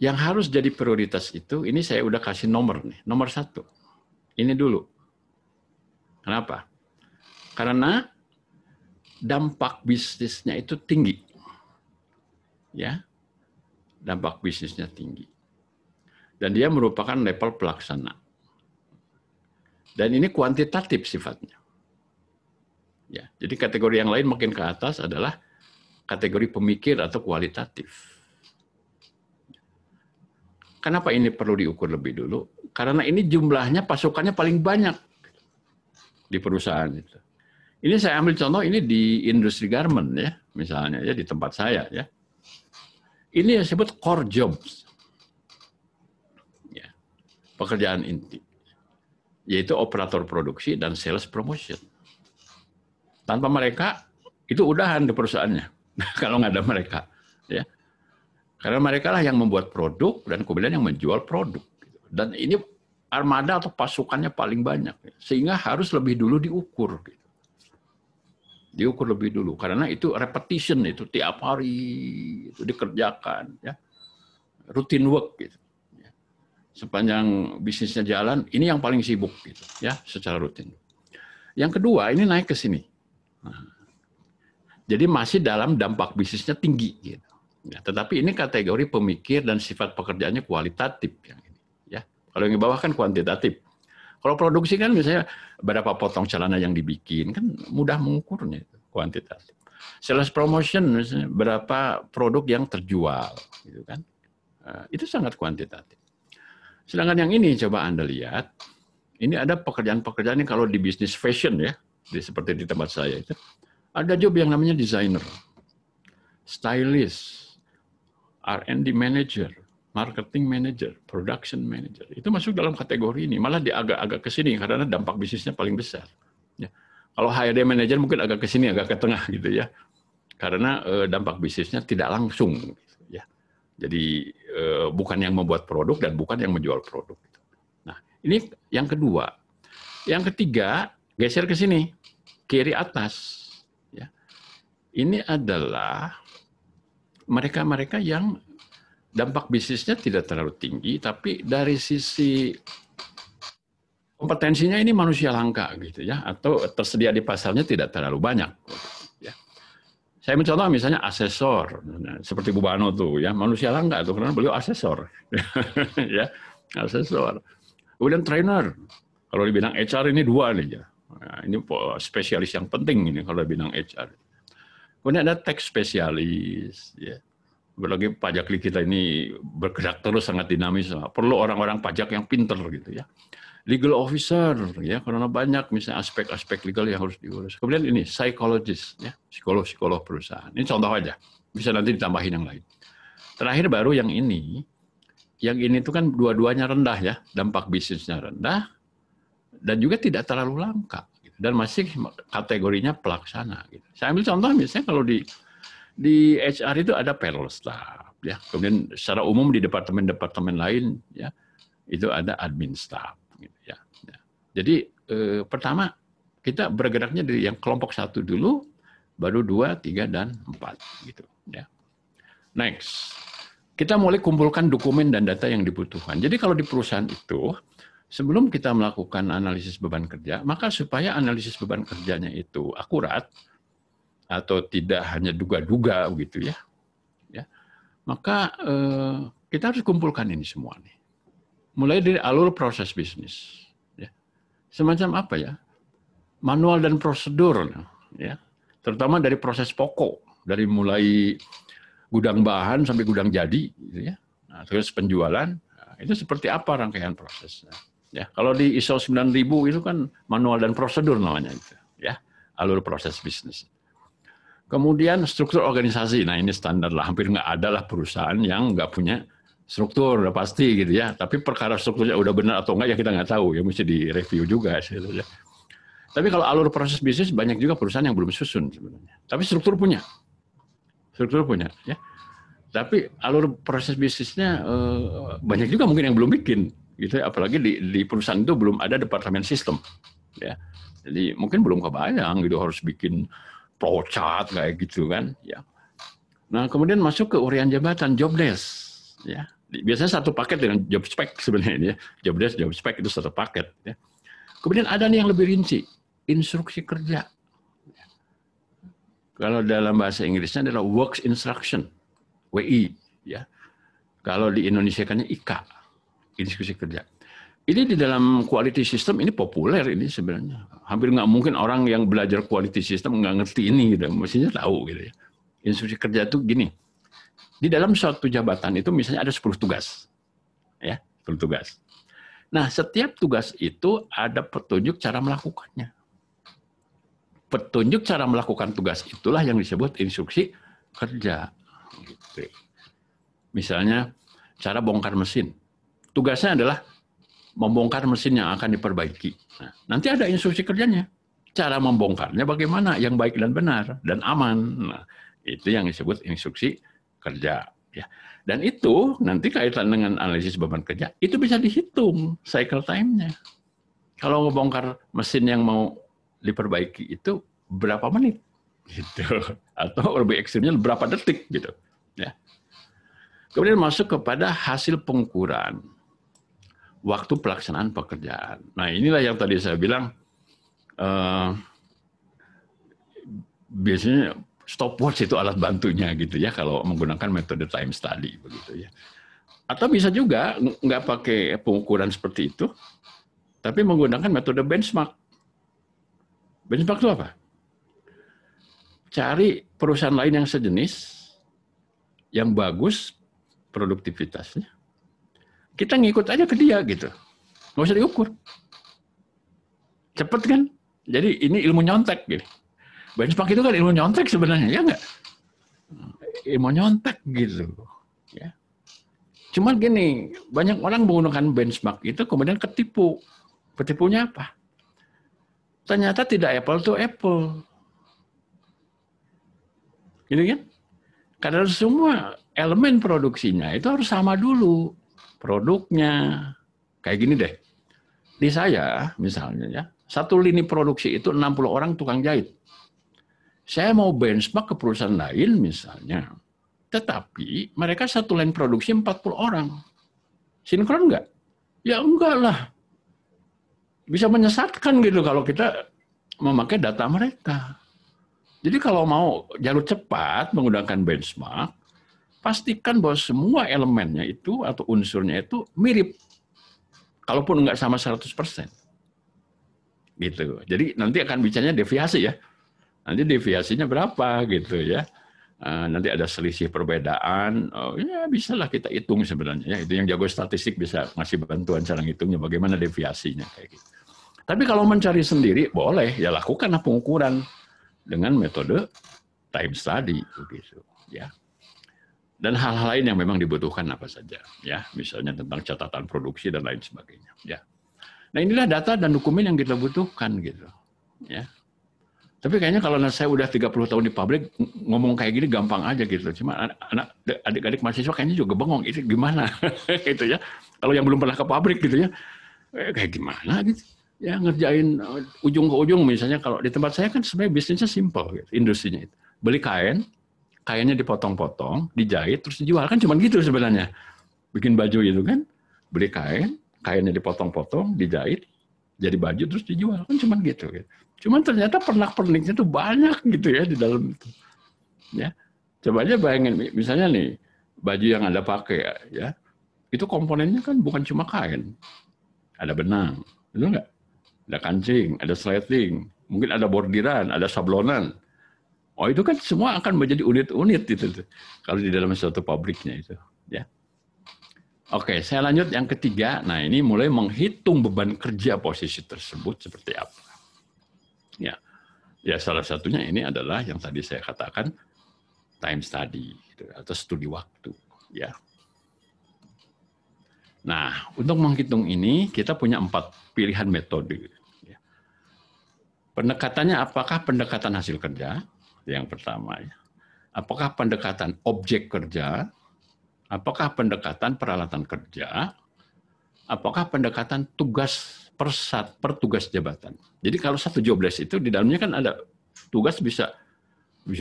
[SPEAKER 2] yang harus jadi prioritas itu, ini saya udah kasih nomor nih. Nomor 1. Ini dulu. Kenapa? Karena dampak bisnisnya itu tinggi. Ya. Dampak bisnisnya tinggi. Dan dia merupakan level pelaksana. Dan ini kuantitatif sifatnya. Ya, jadi kategori yang lain makin ke atas adalah kategori pemikir atau kualitatif. Kenapa ini perlu diukur lebih dulu? Karena ini jumlahnya, pasukannya paling banyak di perusahaan itu. Ini saya ambil contoh ini di industri garment ya, misalnya ya di tempat saya ya. Ini yang disebut core jobs. Ya. Pekerjaan inti. Yaitu operator produksi dan sales promotion. Tanpa mereka itu udahan di perusahaannya. Kalau nggak ada mereka, ya. Karena mereka lah yang membuat produk dan kemudian yang menjual produk. Dan ini armada atau pasukannya paling banyak, sehingga harus lebih dulu diukur. Diukur lebih dulu, karena itu repetition, itu tiap hari itu dikerjakan, ya, routine work gitu. Sepanjang bisnisnya jalan, ini yang paling sibuk gitu, ya, secara rutin. Yang kedua, ini naik ke sini. Nah, jadi masih dalam dampak bisnisnya tinggi gitu. Ya, tetapi ini kategori pemikir dan sifat pekerjaannya kualitatif yang ini, ya. Kalau yang di bawah kan kuantitatif. Kalau produksi kan misalnya berapa potong celana yang dibikin, kan mudah mengukurnya itu, kuantitatif. Sales promotion misalnya berapa produk yang terjual, gitu kan. Itu sangat kuantitatif. Sedangkan yang ini coba Anda lihat, ini ada pekerjaan-pekerjaan yang kalau di bisnis fashion ya, seperti di tempat saya itu, ada job yang namanya designer, stylist, R&D manager, marketing manager, production manager. Itu masuk dalam kategori ini. Malah dia agak-agak ke sini karena dampak bisnisnya paling besar. Ya. Kalau HRD manager mungkin agak ke sini, agak ke tengah gitu ya. karena dampak bisnisnya tidak langsung, ya. Jadi bukan yang membuat produk dan bukan yang menjual produk. Nah, ini yang kedua. Yang ketiga, geser ke sini, kiri atas. Ya. Ini adalah mereka-mereka yang dampak bisnisnya tidak terlalu tinggi, tapi dari sisi kompetensinya ini manusia langka gitu ya, atau tersedia di pasarnya tidak terlalu banyak. Ya. Saya mencontoh misalnya asesor, seperti Bu Bano tuh ya, manusia langka tuh karena beliau asesor, ya asesor. Kemudian trainer, kalau di bidang HR ini 2 nih ya, nah, ini spesialis yang penting ini kalau di bidang HR. Kemudian ada tax spesialis, ya. Apalagi pajak kita ini bergerak terus sangat dinamis, perlu orang-orang pajak yang pinter gitu ya. Legal officer, ya, karena banyak misalnya aspek-aspek legal yang harus diurus. Kemudian ini psychologist, ya, psikolog perusahaan. Ini contoh aja, bisa nanti ditambahin yang lain. Terakhir baru yang ini itu kan dua-duanya rendah ya, dampak bisnisnya rendah dan juga tidak terlalu langka, gitu. Dan masih kategorinya pelaksana. Gitu. Saya ambil contoh misalnya kalau di HR itu ada payroll staff, ya, kemudian secara umum di departemen-departemen lain, ya, itu ada admin staff. Gitu, ya. Jadi pertama kita bergeraknya dari yang kelompok 1 dulu, baru 2, 3, dan 4. Gitu, ya. Next, kita mulai kumpulkan dokumen dan data yang dibutuhkan. Jadi kalau di perusahaan itu, sebelum kita melakukan analisis beban kerja, maka supaya analisis beban kerjanya itu akurat atau tidak hanya duga-duga gitu ya, maka kita harus kumpulkan ini semua nih. Mulai dari alur proses bisnis, ya. Semacam apa ya, manual dan prosedur, ya, terutama dari proses pokok, dari mulai gudang bahan sampai gudang jadi, gitu ya. Nah, terus penjualan, nah, itu seperti apa rangkaian prosesnya. Ya, kalau di ISO 9000 itu kan manual dan prosedur namanya itu, ya, alur proses bisnis. Kemudian struktur organisasi, nah ini standar lah, hampir nggak ada lah perusahaan yang nggak punya struktur, udah pasti gitu ya. Tapi perkara strukturnya udah benar atau enggak ya kita nggak tahu, ya mesti direview juga. Gitu ya. Tapi kalau alur proses bisnis banyak juga perusahaan yang belum susun sebenarnya. Tapi struktur punya, ya. Tapi alur proses bisnisnya banyak juga mungkin yang belum bikin, gitu. Apalagi di perusahaan itu belum ada departemen sistem, ya. Jadi mungkin belum kebayang gitu harus bikin flowchart kayak gitu kan, ya. Nah kemudian masuk ke uraian jabatan, job desk, ya. Biasanya satu paket dengan job spec sebenarnya, ya. Job desk, job spec itu satu paket, ya. Kemudian ada nih yang lebih rinci, instruksi kerja. Kalau dalam bahasa Inggrisnya adalah works instruction, WI, ya. Kalau di Indonesiakannya IK, instruksi kerja. Ini di dalam quality system ini populer ini sebenarnya. Hampir nggak mungkin orang yang belajar quality system nggak ngerti ini gitu. Mestinya tahu gitu ya. Instruksi kerja itu gini. Di dalam suatu jabatan itu misalnya ada 10 tugas. Ya, 10 tugas. Nah, setiap tugas itu ada petunjuk cara melakukannya. Petunjuk cara melakukan tugas itulah yang disebut instruksi kerja. Gitu. Misalnya, cara bongkar mesin. Tugasnya adalah membongkar mesin yang akan diperbaiki. Nah, nanti ada instruksi kerjanya. Cara membongkarnya bagaimana, yang baik dan benar, dan aman. Nah, itu yang disebut instruksi kerja, ya. Dan itu nanti kaitan dengan analisis beban kerja itu bisa dihitung cycle time-nya. Kalau ngebongkar mesin yang mau diperbaiki itu berapa menit, gitu, atau lebih ekstrimnya berapa detik, gitu, ya. Kemudian masuk kepada hasil pengukuran waktu pelaksanaan pekerjaan. Nah inilah yang tadi saya bilang biasanya stopwatch itu alat bantunya gitu ya kalau menggunakan metode time study begitu ya. Atau bisa juga nggak pakai pengukuran seperti itu, tapi menggunakan metode benchmark. Benchmark itu apa? Cari perusahaan lain yang sejenis, yang bagus produktivitasnya. Kita ngikut aja ke dia gitu, nggak usah diukur. Cepet kan? Jadi ini ilmu nyontek gitu. Benchmark itu kan ilmu nyontek sebenarnya, ya nggak? Ilmu nyontek gitu, ya. Cuma gini, banyak orang menggunakan benchmark itu kemudian ketipu. Ketipunya apa? Ternyata tidak apple to apple. Gitu kan? Karena semua elemen produksinya itu harus sama dulu. Produknya. Kayak gini deh. Di saya misalnya ya, satu lini produksi itu 60 orang tukang jahit. Saya mau benchmark ke perusahaan lain misalnya. Tetapi mereka satu line produksi 40 orang. Sinkron nggak? Ya enggak lah. Bisa menyesatkan gitu kalau kita memakai data mereka. Jadi kalau mau jalur cepat menggunakan benchmark, pastikan bahwa semua elemennya itu atau unsurnya itu mirip. Kalaupun nggak sama 100%. Gitu. Jadi nanti akan bicaranya deviasi ya. Nanti deviasinya berapa gitu ya. Nanti ada selisih perbedaan, ya bisalah kita hitung sebenarnya. Ya, itu yang jago statistik bisa ngasih bantuan cara ngitungnya bagaimana deviasinya kayak gitu. Tapi kalau mencari sendiri boleh, ya lakukanlah pengukuran dengan metode time study begitu, ya. Dan hal-hal lain yang memang dibutuhkan apa saja, ya, misalnya tentang catatan produksi dan lain sebagainya, ya. Nah inilah data dan dokumen yang kita butuhkan gitu, ya. Tapi kayaknya kalau saya udah 30 tahun di pabrik, ngomong kayak gini gampang aja gitu. Cuma adik-adik mahasiswa kayaknya juga bengong, itu gimana gitu ya. Kalau yang belum pernah ke pabrik gitu ya, kayak gimana gitu. Ya ngerjain ujung ke ujung misalnya kalau di tempat saya kan sebenarnya bisnisnya simple gitu, industrinya itu. Beli kain, kainnya dipotong-potong, dijahit, terus dijual. Kan cuma gitu sebenarnya. Bikin baju itu kan, beli kain, kainnya dipotong-potong, dijahit, jadi baju, terus dijual. Kan cuma gitu. Cuman ternyata pernak-perniknya tuh banyak gitu ya di dalam itu. Ya. Coba aja bayangin, misalnya nih, baju yang Anda pakai ya, itu komponennya kan bukan cuma kain. Ada benang, betul nggak? Ada kancing, ada sleting, mungkin ada bordiran, ada sablonan. Oh itu kan semua akan menjadi unit-unit itu kalau di dalam suatu pabriknya itu. Ya. Oke, saya lanjut yang ketiga. Nah ini mulai menghitung beban kerja posisi tersebut seperti apa. Ya salah satunya ini adalah yang tadi saya katakan time study gitu, atau studi waktu. Ya. Nah untuk menghitung ini kita punya 4 pilihan metode. Ya. Pendekatannya apakah pendekatan hasil kerja? Yang pertama ya. Apakah pendekatan objek kerja? Apakah pendekatan peralatan kerja? Apakah pendekatan tugas per tugas jabatan? Jadi kalau satu jobless itu di dalamnya kan ada tugas bisa 5,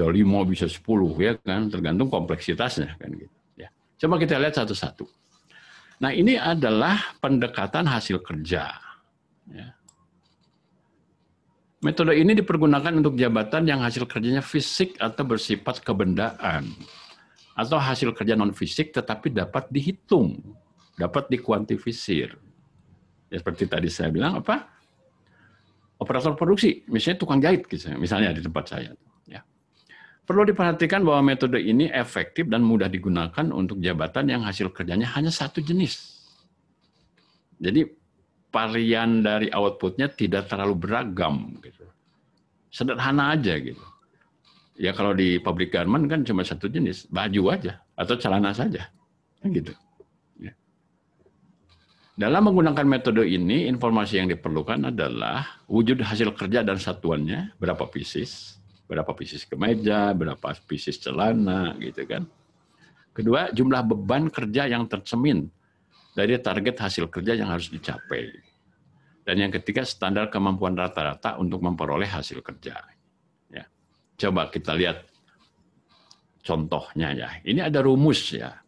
[SPEAKER 2] bisa 10 ya kan, tergantung kompleksitasnya kan gitu. Ya. Coba kita lihat satu-satu. Nah ini adalah pendekatan hasil kerja. Ya. Metode ini dipergunakan untuk jabatan yang hasil kerjanya fisik atau bersifat kebendaan, atau hasil kerja non fisik tetapi dapat dihitung, dapat dikuantifisir. Ya, seperti tadi saya bilang apa? Operator produksi, misalnya tukang jahit misalnya di tempat saya. Ya. Perlu diperhatikan bahwa metode ini efektif dan mudah digunakan untuk jabatan yang hasil kerjanya hanya satu jenis. Jadi varian dari outputnya tidak terlalu beragam, gitu. Sederhana aja gitu. Ya kalau di pabrik garment kan cuma satu jenis, baju aja atau celana saja, gitu. Ya. Dalam menggunakan metode ini, informasi yang diperlukan adalah wujud hasil kerja dan satuannya, berapa pieces kemeja, berapa pieces celana, gitu kan. Kedua, jumlah beban kerja yang tercermin dari target hasil kerja yang harus dicapai. Dan yang ketiga, standar kemampuan rata-rata untuk memperoleh hasil kerja. Ya. Coba kita lihat contohnya ya. Ini ada rumus ya.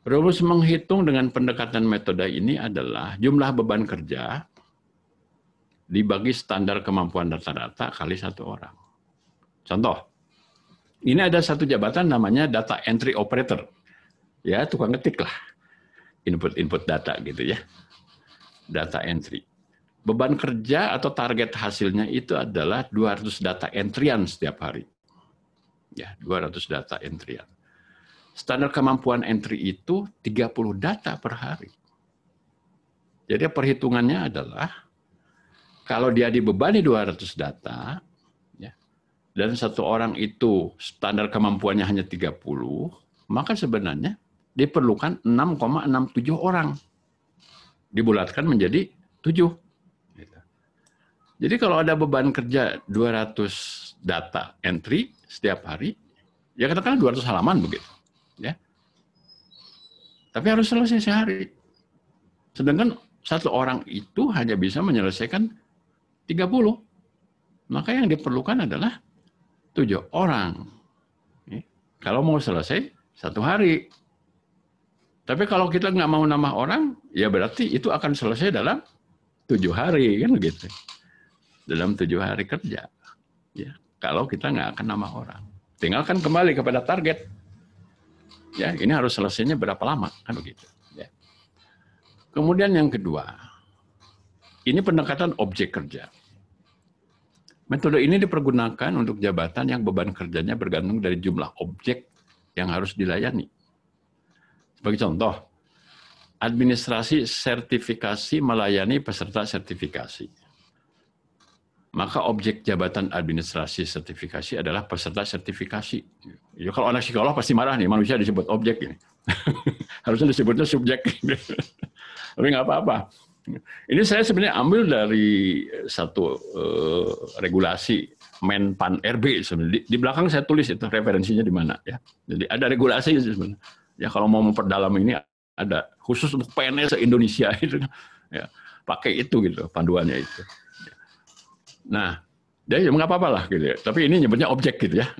[SPEAKER 2] Rumus menghitung dengan pendekatan metode ini adalah jumlah beban kerja dibagi standar kemampuan rata-rata kali 1 orang. Contoh, ini ada satu jabatan namanya data entry operator. Ya, tukang ngetik lah. Input data gitu ya. Data entry. Beban kerja atau target hasilnya itu adalah 200 data entryan setiap hari. Ya, 200 data entryan. Standar kemampuan entry itu 30 data per hari. Jadi perhitungannya adalah kalau dia dibebani 200 data, ya, dan satu orang itu standar kemampuannya hanya 30, maka sebenarnya diperlukan 6,67 orang. Dibulatkan menjadi 7. Jadi kalau ada beban kerja 200 data entry setiap hari, Ya katakanlah 200 halaman begitu. Ya. Tapi harus selesai sehari. Sedangkan satu orang itu hanya bisa menyelesaikan 30. Maka yang diperlukan adalah 7 orang. Kalau mau selesai 1 hari. Tapi kalau kita nggak mau nambah orang, ya berarti itu akan selesai dalam 7 hari, kan begitu. Dalam 7 hari kerja. Ya, kalau kita nggak akan nambah orang. Tinggalkan kembali kepada target. Ya, ini harus selesainya berapa lama, kan begitu. Ya. Kemudian yang kedua, ini pendekatan objek kerja. Metode ini dipergunakan untuk jabatan yang beban kerjanya bergantung dari jumlah objek yang harus dilayani. Sebagai contoh, administrasi sertifikasi melayani peserta sertifikasi. Maka objek jabatan administrasi sertifikasi adalah peserta sertifikasi. Ya, kalau anak psikolog pasti marah nih, manusia disebut objek ini. Harusnya disebutnya subjek. Tapi nggak apa-apa. Ini saya sebenarnya ambil dari satu regulasi Menpan RB sebenarnya. Di belakang saya tulis itu referensinya di mana ya. Jadi ada regulasi sebenarnya. Ya kalau mau memperdalam ini ada khusus untuk PNS se-Indonesia itu ya, pakai itu gitu panduannya itu. Nah, jadi nggak apa-apa lah gitu ya. Tapi ini nyebutnya objek gitu ya.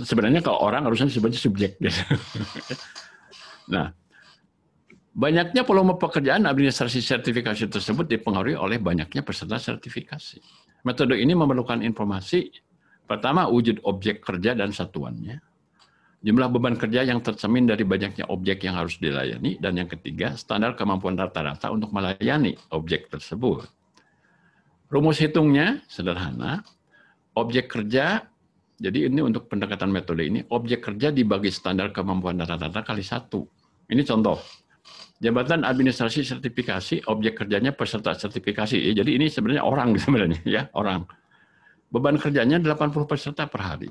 [SPEAKER 2] Sebenarnya kalau orang harusnya disebutnya subjek. Gitu. Nah, banyaknya volume pekerjaan administrasi sertifikasi tersebut dipengaruhi oleh banyaknya peserta sertifikasi. Metode ini memerlukan informasi, pertama wujud objek kerja dan satuannya, jumlah beban kerja yang tercermin dari banyaknya objek yang harus dilayani, dan yang ketiga, standar kemampuan rata-rata untuk melayani objek tersebut. Rumus hitungnya sederhana, objek kerja, jadi ini untuk pendekatan metode ini, objek kerja dibagi standar kemampuan rata-rata kali 1. Ini contoh. Jabatan administrasi sertifikasi, objek kerjanya peserta sertifikasi. Jadi ini sebenarnya orang sebenarnya ya, orang. Beban kerjanya 80 peserta per hari.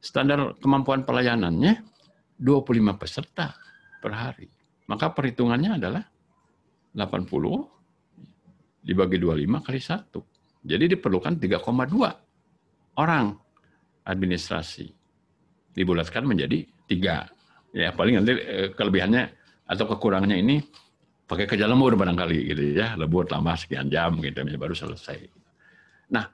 [SPEAKER 2] Standar kemampuan pelayanannya 25 peserta per hari. Maka perhitungannya adalah 80 dibagi 25 kali 1. Jadi diperlukan 3,2 orang administrasi. Dibulatkan menjadi 3. Ya, paling nanti kelebihannya atau kekurangannya ini pakai kerja lembur barangkali gitu ya, lembur lama sekian jam gitu baru selesai. Nah,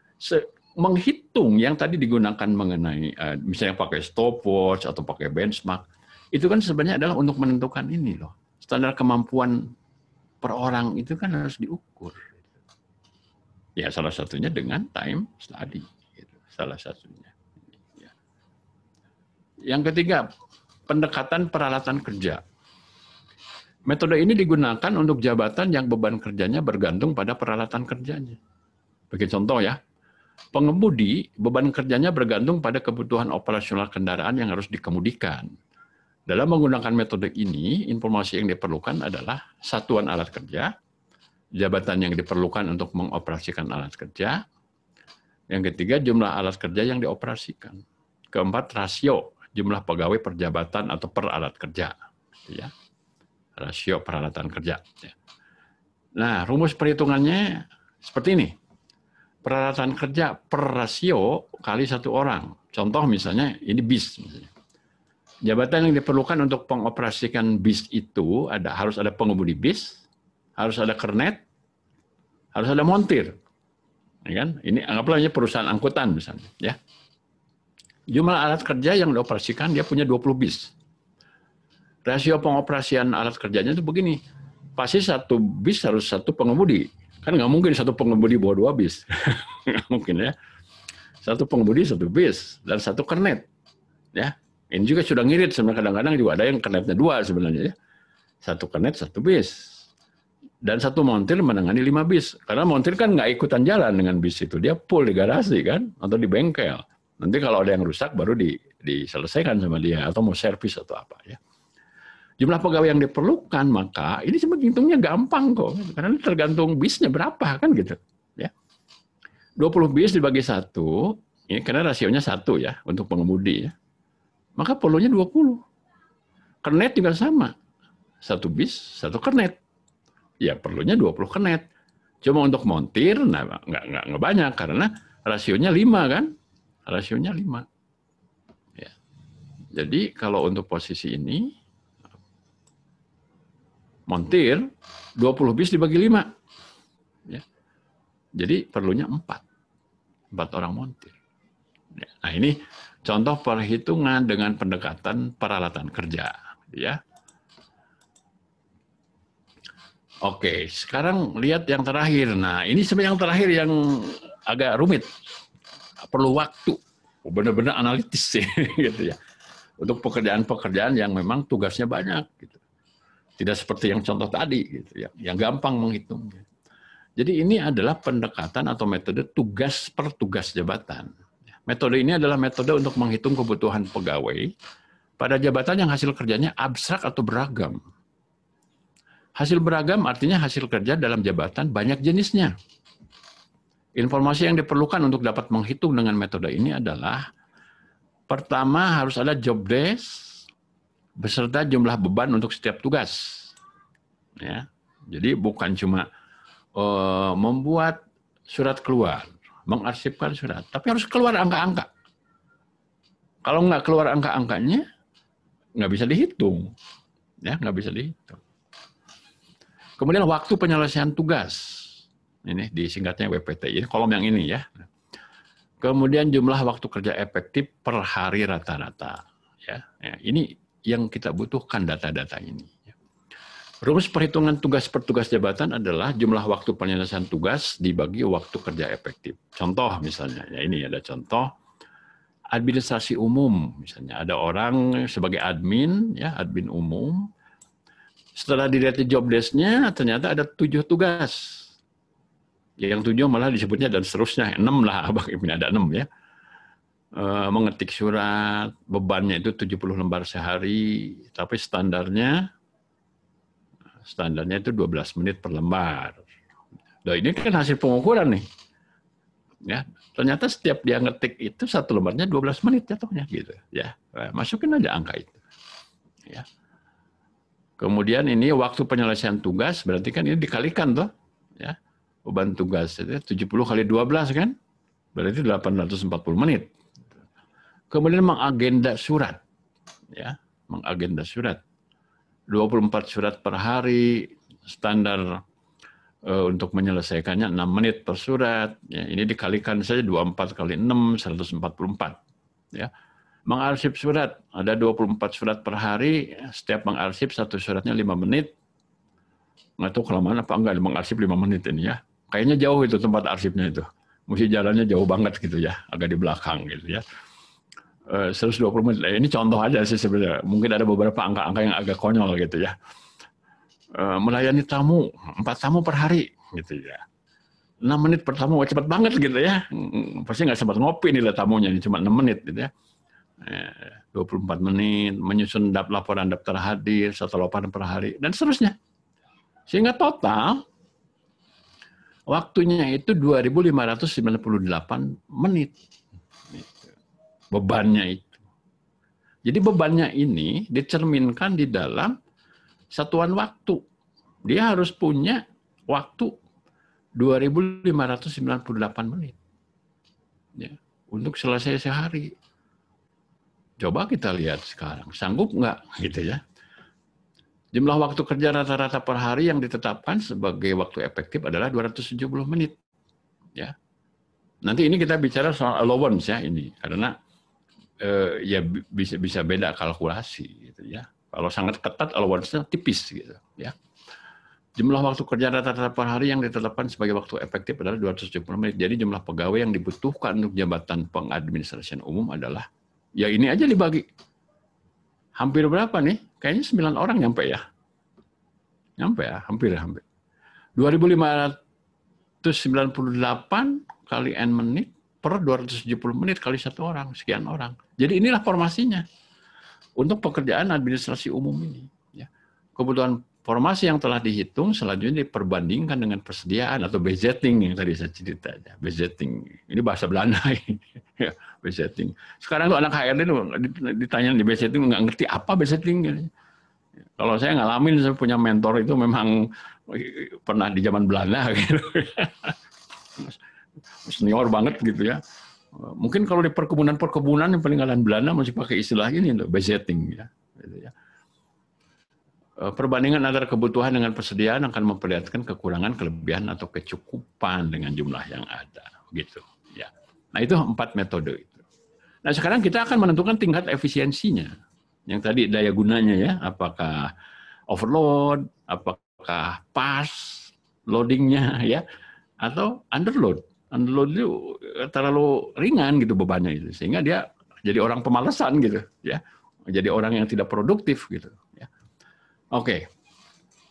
[SPEAKER 2] menghitung yang tadi digunakan mengenai misalnya pakai stopwatch atau pakai benchmark, itu kan sebenarnya adalah untuk menentukan ini loh. Standar kemampuan per orang itu kan harus diukur. Ya salah satunya dengan time study, gitu. Salah satunya. Ya. Yang ketiga, pendekatan peralatan kerja. Metode ini digunakan untuk jabatan yang beban kerjanya bergantung pada peralatan kerjanya. Bagi contoh ya, pengemudi beban kerjanya bergantung pada kebutuhan operasional kendaraan yang harus dikemudikan. Dalam menggunakan metode ini, informasi yang diperlukan adalah satuan alat kerja, jabatan yang diperlukan untuk mengoperasikan alat kerja. Yang ketiga, jumlah alat kerja yang dioperasikan. Keempat, rasio jumlah pegawai per jabatan atau per alat kerja. Ya. Rasio peralatan kerja. Nah, rumus perhitungannya seperti ini. Peralatan kerja per rasio kali 1 orang. Contoh misalnya, ini bis. Jabatan yang diperlukan untuk mengoperasikan bis itu harus ada pengemudi bis, harus ada kernet, harus ada montir. Ya kan? Ini anggaplah ini perusahaan angkutan misalnya. Ya. Jumlah alat kerja yang dioperasikan dia punya 20 bis. Rasio pengoperasian alat kerjanya itu begini. Pasti 1 bis harus 1 pengemudi. Kan nggak mungkin 1 pengemudi bawa 2 bis. Nggak mungkin ya. 1 pengemudi 1 bis dan 1 kernet. Ya. Ini juga sudah ngirit sebenarnya, kadang-kadang juga ada yang kernetnya 2 sebenarnya ya. 1 kernet 1 bis. Dan 1 montir menangani 5 bis. Karena montir kan nggak ikutan jalan dengan bis itu. Dia full di garasi kan, atau di bengkel. Nanti kalau ada yang rusak baru diselesaikan sama dia, atau mau servis atau apa ya. Jumlah pegawai yang diperlukan, maka ini sebenarnya hitungnya gampang kok. Karena tergantung bisnya berapa kan gitu. Ya. 20 bis dibagi 1, ini karena rasionya 1 ya untuk pengemudi ya. Maka perlunya 20. Kernet juga sama. 1 bis, 1 kernet. Ya perlunya 20 kernet. Cuma untuk montir, nah nggak banyak karena rasionya 5 kan. Rasionya 5. Ya. Jadi kalau untuk posisi ini, montir 20 bis dibagi 5. Ya. Jadi perlunya 4 orang montir. Nah ini contoh perhitungan dengan pendekatan peralatan kerja. Ya. Oke, sekarang lihat yang terakhir. Nah ini sebenarnya yang terakhir yang agak rumit. Perlu waktu. Benar-benar analitis sih. Gitu ya. Untuk pekerjaan-pekerjaan yang memang tugasnya banyak. Gitu. Tidak seperti yang contoh tadi, gitu ya, yang gampang menghitung. Jadi ini adalah pendekatan atau metode tugas per tugas jabatan. Metode ini adalah metode untuk menghitung kebutuhan pegawai pada jabatan yang hasil kerjanya abstrak atau beragam. Hasil beragam artinya hasil kerja dalam jabatan banyak jenisnya. Informasi yang diperlukan untuk dapat menghitung dengan metode ini adalah pertama harus ada job desk beserta jumlah beban untuk setiap tugas. Ya, jadi bukan cuma membuat surat keluar, mengarsipkan surat, tapi harus keluar angka-angka. Kalau nggak keluar angka-angkanya, nggak bisa dihitung. Ya, nggak bisa dihitung. Kemudian waktu penyelesaian tugas. Ini disingkatnya WPT. Ini kolom yang ini ya. Kemudian jumlah waktu kerja efektif per hari rata-rata. Ya, ini yang kita butuhkan data-data ini. Rumus perhitungan tugas per tugas jabatan adalah jumlah waktu penyelesaian tugas dibagi waktu kerja efektif. Contoh misalnya, ya ini ada contoh administrasi umum. Misalnya ada orang sebagai admin, ya admin umum. Setelah dilihat di job desk-nya, ternyata ada 7 tugas. Yang 7 malah disebutnya dan seterusnya, 6 lah, ini ada 6 ya. Mengetik surat, bebannya itu 70 lembar sehari, tapi standarnya itu 12 menit per lembar. Nah, ini kan hasil pengukuran nih. Ya, ternyata setiap dia ngetik itu 1 lembarnya 12 menit jatuhnya gitu, ya. Masukin aja angka itu. Ya. Kemudian ini waktu penyelesaian tugas, berarti kan ini dikalikan tuh, ya. Beban tugas itu 70 kali 12 kan? Berarti 840 menit. Kemudian mengagenda surat, ya, mengagenda surat. 24 surat per hari, standar untuk menyelesaikannya 6 menit per surat. Ya, ini dikalikan saja 24 kali 6, 144. Ya. Mengarsip surat, ada 24 surat per hari, setiap mengarsip 1 suratnya 5 menit. Nggak tahu kelamaan apa enggak mengarsip 5 menit ini ya. Kayaknya jauh itu tempat arsipnya itu. Mesti jalannya jauh banget gitu ya, agak di belakang gitu ya. 120 menit. Ini contoh aja sih sebenarnya. Mungkin ada beberapa angka-angka yang agak konyol gitu ya. Melayani tamu, 4 tamu per hari gitu ya. 6 menit per tamu, cepat banget gitu ya. Pasti nggak sempat ngopi nih tamunya, cuma 6 menit gitu ya. 24 menit, menyusun laporan daftar hadir, 1 laporan per hari, dan seterusnya. Sehingga total waktunya itu 2.598 menit. Bebannya itu. Jadi bebannya ini dicerminkan di dalam satuan waktu. Dia harus punya waktu 2.598 menit. Ya, untuk selesai sehari. Coba kita lihat sekarang. Sanggup nggak? Gitu ya. Jumlah waktu kerja rata-rata per hari yang ditetapkan sebagai waktu efektif adalah 270 menit. Ya. Nanti ini kita bicara soal allowance ya ini. Karena ya bisa beda kalkulasi gitu ya. Kalau sangat ketat allowance-nya tipis gitu ya. Jumlah waktu kerja rata-rata per hari yang ditetapkan sebagai waktu efektif adalah 270 menit. Jadi jumlah pegawai yang dibutuhkan untuk jabatan pengadministrasian umum adalah ya ini aja dibagi. Hampir berapa nih? Kayaknya 9 orang nyampe ya. Nyampe ya, hampir. 2.598 kali N menit per 270 menit kali 1 orang, sekian orang. Jadi inilah formasinya untuk pekerjaan administrasi umum ini. Ya. Kebutuhan formasi yang telah dihitung selanjutnya diperbandingkan dengan persediaan atau budgeting yang tadi saya cerita. Budgeting, ini bahasa Belanda. Ya, budgeting. Sekarang tuh anak HRD ditanya di budgeting nggak ngerti apa budgeting. Kalau saya ngalamin, saya punya mentor itu memang pernah di zaman Belanda gitu. Senior banget gitu ya. Mungkin kalau di perkebunan yang peninggalan Belanda masih pakai istilah ini, bezetting, ya. Gitu ya. Perbandingan antara kebutuhan dengan persediaan akan memperlihatkan kekurangan, kelebihan atau kecukupan dengan jumlah yang ada, gitu. Ya. Nah itu 4 metode itu. Nah sekarang kita akan menentukan tingkat efisiensinya. Yang tadi daya gunanya ya, apakah overload, apakah pas loadingnya ya, atau underload. Underload itu terlalu ringan gitu bebannya itu, sehingga dia jadi orang pemalasan gitu ya, jadi orang yang tidak produktif gitu ya. Oke,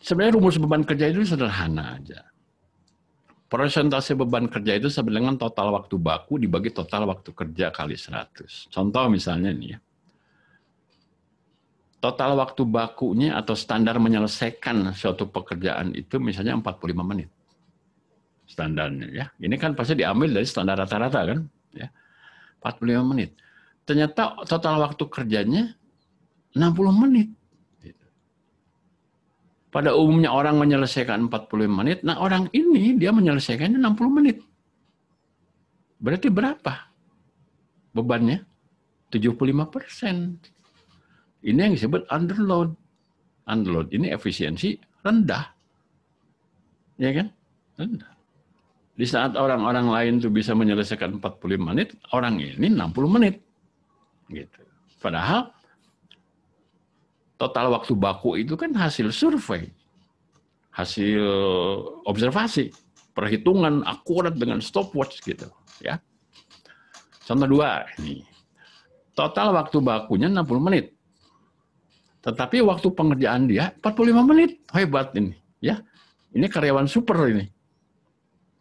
[SPEAKER 2] sebenarnya rumus beban kerja itu sederhana aja. Persentase beban kerja itu sama dengan total waktu baku dibagi total waktu kerja kali 100. Contoh misalnya nih ya. Total waktu bakunya atau standar menyelesaikan suatu pekerjaan itu misalnya 45 menit. Standarnya ya. Ini kan pasti diambil dari standar rata-rata kan, ya. 45 menit. Ternyata total waktu kerjanya 60 menit. Pada umumnya orang menyelesaikan 45 menit, nah orang ini dia menyelesaikannya 60 menit. Berarti berapa bebannya? 75%. Ini yang disebut underload. Underload ini efisiensi rendah. Ya kan? Rendah. Di saat orang-orang lain tuh bisa menyelesaikan 45 menit, orang ini 60 menit. Gitu. Padahal total waktu baku itu kan hasil survei, hasil observasi, perhitungan akurat dengan stopwatch gitu, ya. Contoh 2 ini. Total waktu bakunya 60 menit. Tetapi waktu pengerjaan dia 45 menit. Hebat ini, ya. Ini karyawan super ini.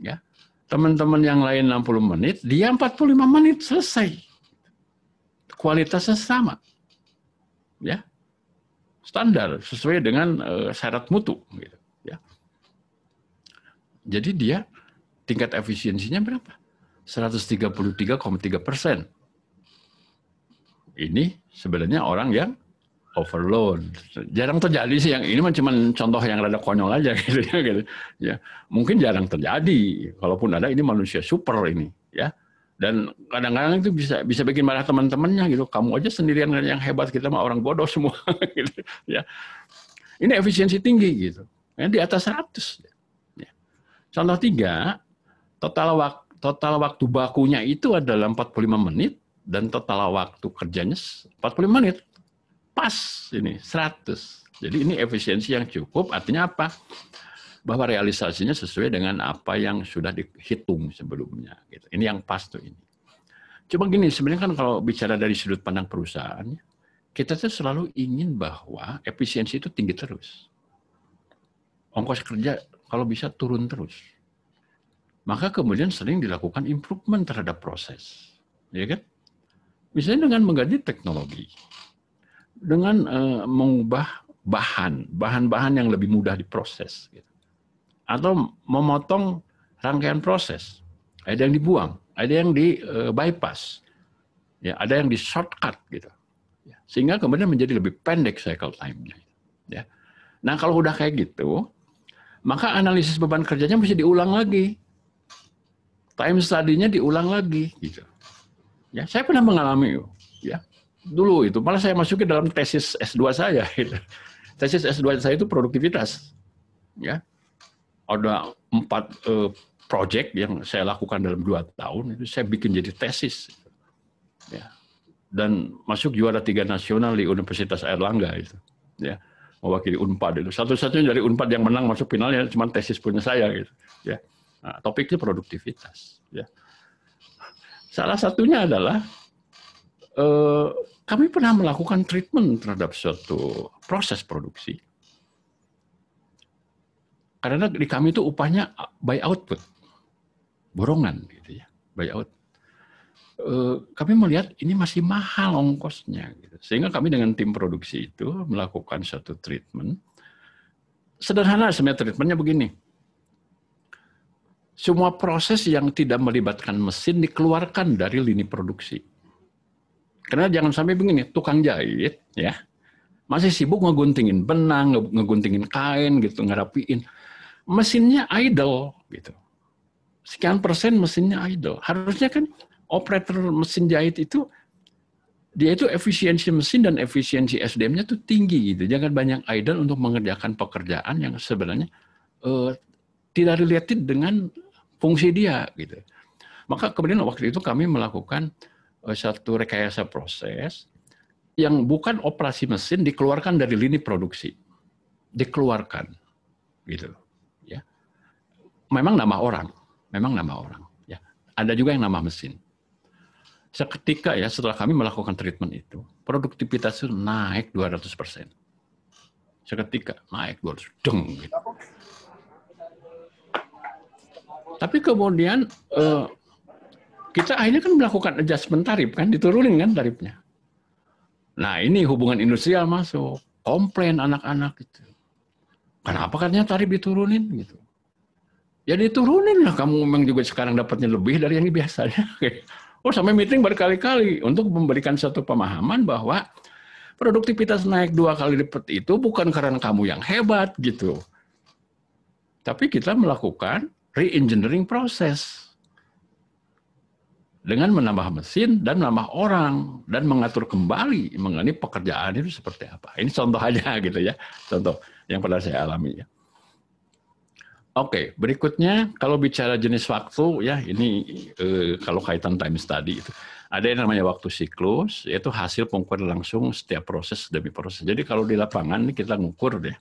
[SPEAKER 2] Ya. Teman-teman yang lain 60 menit, dia 45 menit selesai. Kualitasnya sama. Ya. Standar sesuai dengan syarat mutu gitu, ya. Jadi dia tingkat efisiensinya berapa? 133,3%. Ini sebenarnya orang yang overload. Jarang terjadi sih, yang ini cuma contoh yang rada konyol aja gitu ya, gitu. Ya, mungkin jarang terjadi. Kalaupun ada, ini manusia super ini, ya. Dan kadang-kadang itu bisa bikin marah teman-temannya gitu. Kamu aja sendirian yang hebat, kita mah orang bodoh semua gitu, ya. Ini efisiensi tinggi gitu. Ya, di atas 100. Ya. Contoh 3, total waktu bakunya itu adalah 45 menit dan total waktu kerjanya 45 menit. Pas ini 100. Jadi ini efisiensi yang cukup, artinya apa? Bahwa realisasinya sesuai dengan apa yang sudah dihitung sebelumnya. Gitu. Ini yang pas tuh ini. Cuma gini, sebenarnya kan kalau bicara dari sudut pandang perusahaan, kita tuh selalu ingin bahwa efisiensi itu tinggi terus. Ongkos kerja kalau bisa turun terus. Maka kemudian sering dilakukan improvement terhadap proses. Ya kan? Misalnya dengan mengganti teknologi. Dengan mengubah bahan-bahan yang lebih mudah diproses. Gitu. Atau memotong rangkaian proses. Ada yang dibuang, ada yang di bypass, ya, ada yang di shortcut gitu. Ya, sehingga kemudian menjadi lebih pendek cycle time-nya. Ya. Nah kalau udah kayak gitu, maka analisis beban kerjanya mesti diulang lagi, time study-nya diulang lagi, gitu. Ya, saya pernah mengalami, ya, dulu itu malah saya masukin dalam tesis S2 saya. Gitu. Tesis S2 saya itu produktivitas, ya. Ada 4 project yang saya lakukan dalam 2 tahun, itu saya bikin jadi tesis. Ya. Dan masuk juara 3 nasional di Universitas Airlangga itu. Ya. Mewakili Unpad itu. Satu-satunya dari Unpad yang menang masuk finalnya cuma tesis punya saya gitu. Ya. Nah, topiknya produktivitas. Ya. Salah satunya adalah kami pernah melakukan treatment terhadap suatu proses produksi. Karena di kami itu upahnya by output, borongan gitu ya, by out. Kami melihat ini masih mahal ongkosnya, gitu. Sehingga kami dengan tim produksi itu melakukan satu treatment. Sederhana sebenarnya treatmentnya begini. Semua proses yang tidak melibatkan mesin dikeluarkan dari lini produksi. Karena jangan sampai begini, tukang jahit ya masih sibuk ngeguntingin benang, ngeguntingin kain gitu, ngerapiin. Mesinnya idle gitu. Sekian persen mesinnya idle. Harusnya kan operator mesin jahit itu dia itu efisiensi mesin dan efisiensi SDM-nya tuh tinggi gitu. Jangan banyak idle untuk mengerjakan pekerjaan yang sebenarnya tidak related dengan fungsi dia gitu. Maka kemudian waktu itu kami melakukan satu rekayasa proses yang bukan operasi mesin dikeluarkan dari lini produksi. Dikeluarkan gitu ya. Memang nama orang ya. Ada juga yang nama mesin. Seketika ya setelah kami melakukan treatment itu, produktivitas itu naik 200%. Seketika naik 200%. Deng, gitu. Tapi kemudian kita akhirnya kan melakukan adjustment tarif kan, diturunin kan tarifnya. Nah ini hubungan industrial masuk, komplain anak-anak gitu. Kenapa katanya tarif diturunin gitu? Ya diturunin lah, kamu memang juga sekarang dapatnya lebih dari yang biasanya. Oh sampai meeting berkali-kali untuk memberikan satu pemahaman bahwa produktivitas naik 2 kali lipat itu bukan karena kamu yang hebat gitu. Tapi kita melakukan re-engineering proses. Dengan menambah mesin dan menambah orang. Dan mengatur kembali mengenai pekerjaan itu seperti apa. Ini contoh aja gitu ya. Contoh yang pernah saya alami ya. Oke, berikutnya kalau bicara jenis waktu ya ini kalau kaitan time study itu ada yang namanya waktu siklus, yaitu hasil pengukuran langsung setiap proses demi proses. Jadi kalau di lapangan ini kita ngukur deh.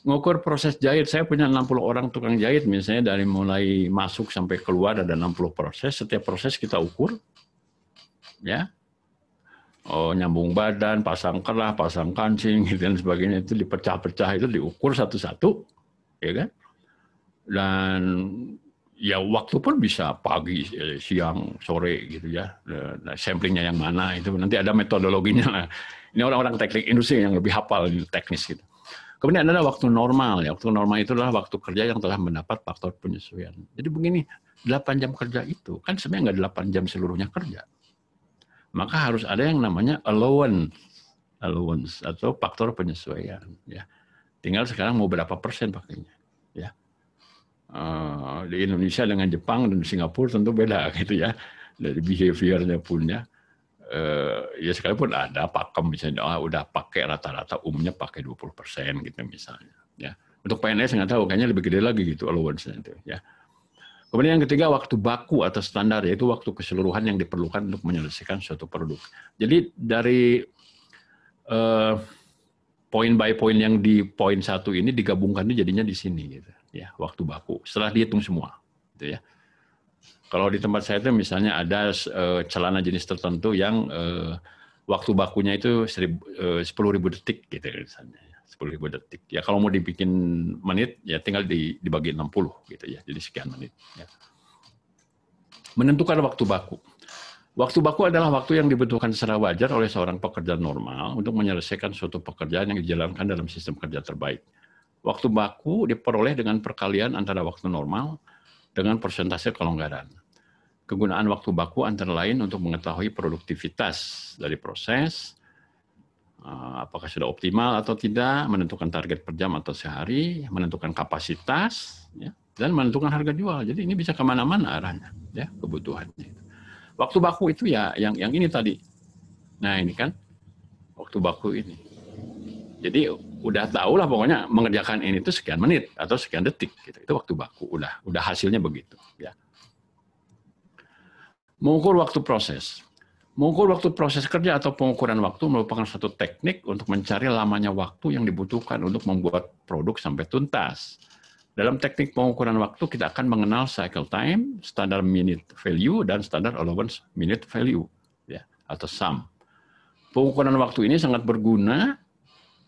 [SPEAKER 2] Ngukur proses jahit, saya punya 60 orang tukang jahit misalnya dari mulai masuk sampai keluar ada 60 proses, setiap proses kita ukur. Ya. Oh, nyambung badan, pasang kerah, pasang kancing dan sebagainya itu dipecah-pecah itu diukur satu-satu, ya kan? Dan ya waktu pun bisa pagi, siang, sore gitu ya. Nah, samplingnya yang mana itu nanti ada metodologinya. Ini orang-orang teknik industri yang lebih hafal teknis gitu. Kemudian ada waktu normal ya. Waktu normal itu adalah waktu kerja yang telah mendapat faktor penyesuaian. Jadi begini, 8 jam kerja itu kan sebenarnya nggak 8 jam seluruhnya kerja. Maka harus ada yang namanya allowance atau faktor penyesuaian ya. Tinggal sekarang mau berapa persen pakainya ya. Di Indonesia dengan Jepang dan Singapura tentu beda gitu ya dari behaviornya punya ya sekalipun ada pakem misalnya udah pakai rata-rata umumnya pakai 20% gitu misalnya ya. Untuk PNS nggak tahu kayaknya lebih gede lagi gitu allowance-nya itu ya. Kemudian yang ketiga waktu baku atau standar yaitu waktu keseluruhan yang diperlukan untuk menyelesaikan suatu produk. Jadi dari poin by poin yang di poin 1 ini digabungkan itu jadinya di sini gitu. Ya, waktu baku. Setelah dihitung semua, gitu ya. Kalau di tempat saya itu misalnya ada celana jenis tertentu yang waktu bakunya itu 10.000 detik, gitu misalnya. 10.000 detik. Ya kalau mau dibikin menit, ya tinggal dibagi 60, gitu ya. Jadi sekian menit. Ya. Menentukan waktu baku. Waktu baku adalah waktu yang dibutuhkan secara wajar oleh seorang pekerja normal untuk menyelesaikan suatu pekerjaan yang dijalankan dalam sistem kerja terbaik. Waktu baku diperoleh dengan perkalian antara waktu normal dengan persentase kelonggaran. Kegunaan waktu baku antara lain untuk mengetahui produktivitas dari proses, apakah sudah optimal atau tidak, menentukan target per jam atau sehari, menentukan kapasitas, ya, dan menentukan harga jual. Jadi ini bisa kemana-mana arahnya, ya, kebutuhannya. Waktu baku itu ya yang ini tadi. Nah ini kan waktu baku ini. Jadi udah tahu lah pokoknya mengerjakan ini tuh sekian menit atau sekian detik gitu. Itu waktu baku, udah hasilnya begitu ya. Mengukur waktu proses. Mengukur waktu proses kerja atau pengukuran waktu merupakan satu teknik untuk mencari lamanya waktu yang dibutuhkan untuk membuat produk sampai tuntas. Dalam teknik pengukuran waktu kita akan mengenal cycle time, standar minute value dan standar allowance minute value ya atau SAM. Pengukuran waktu ini sangat berguna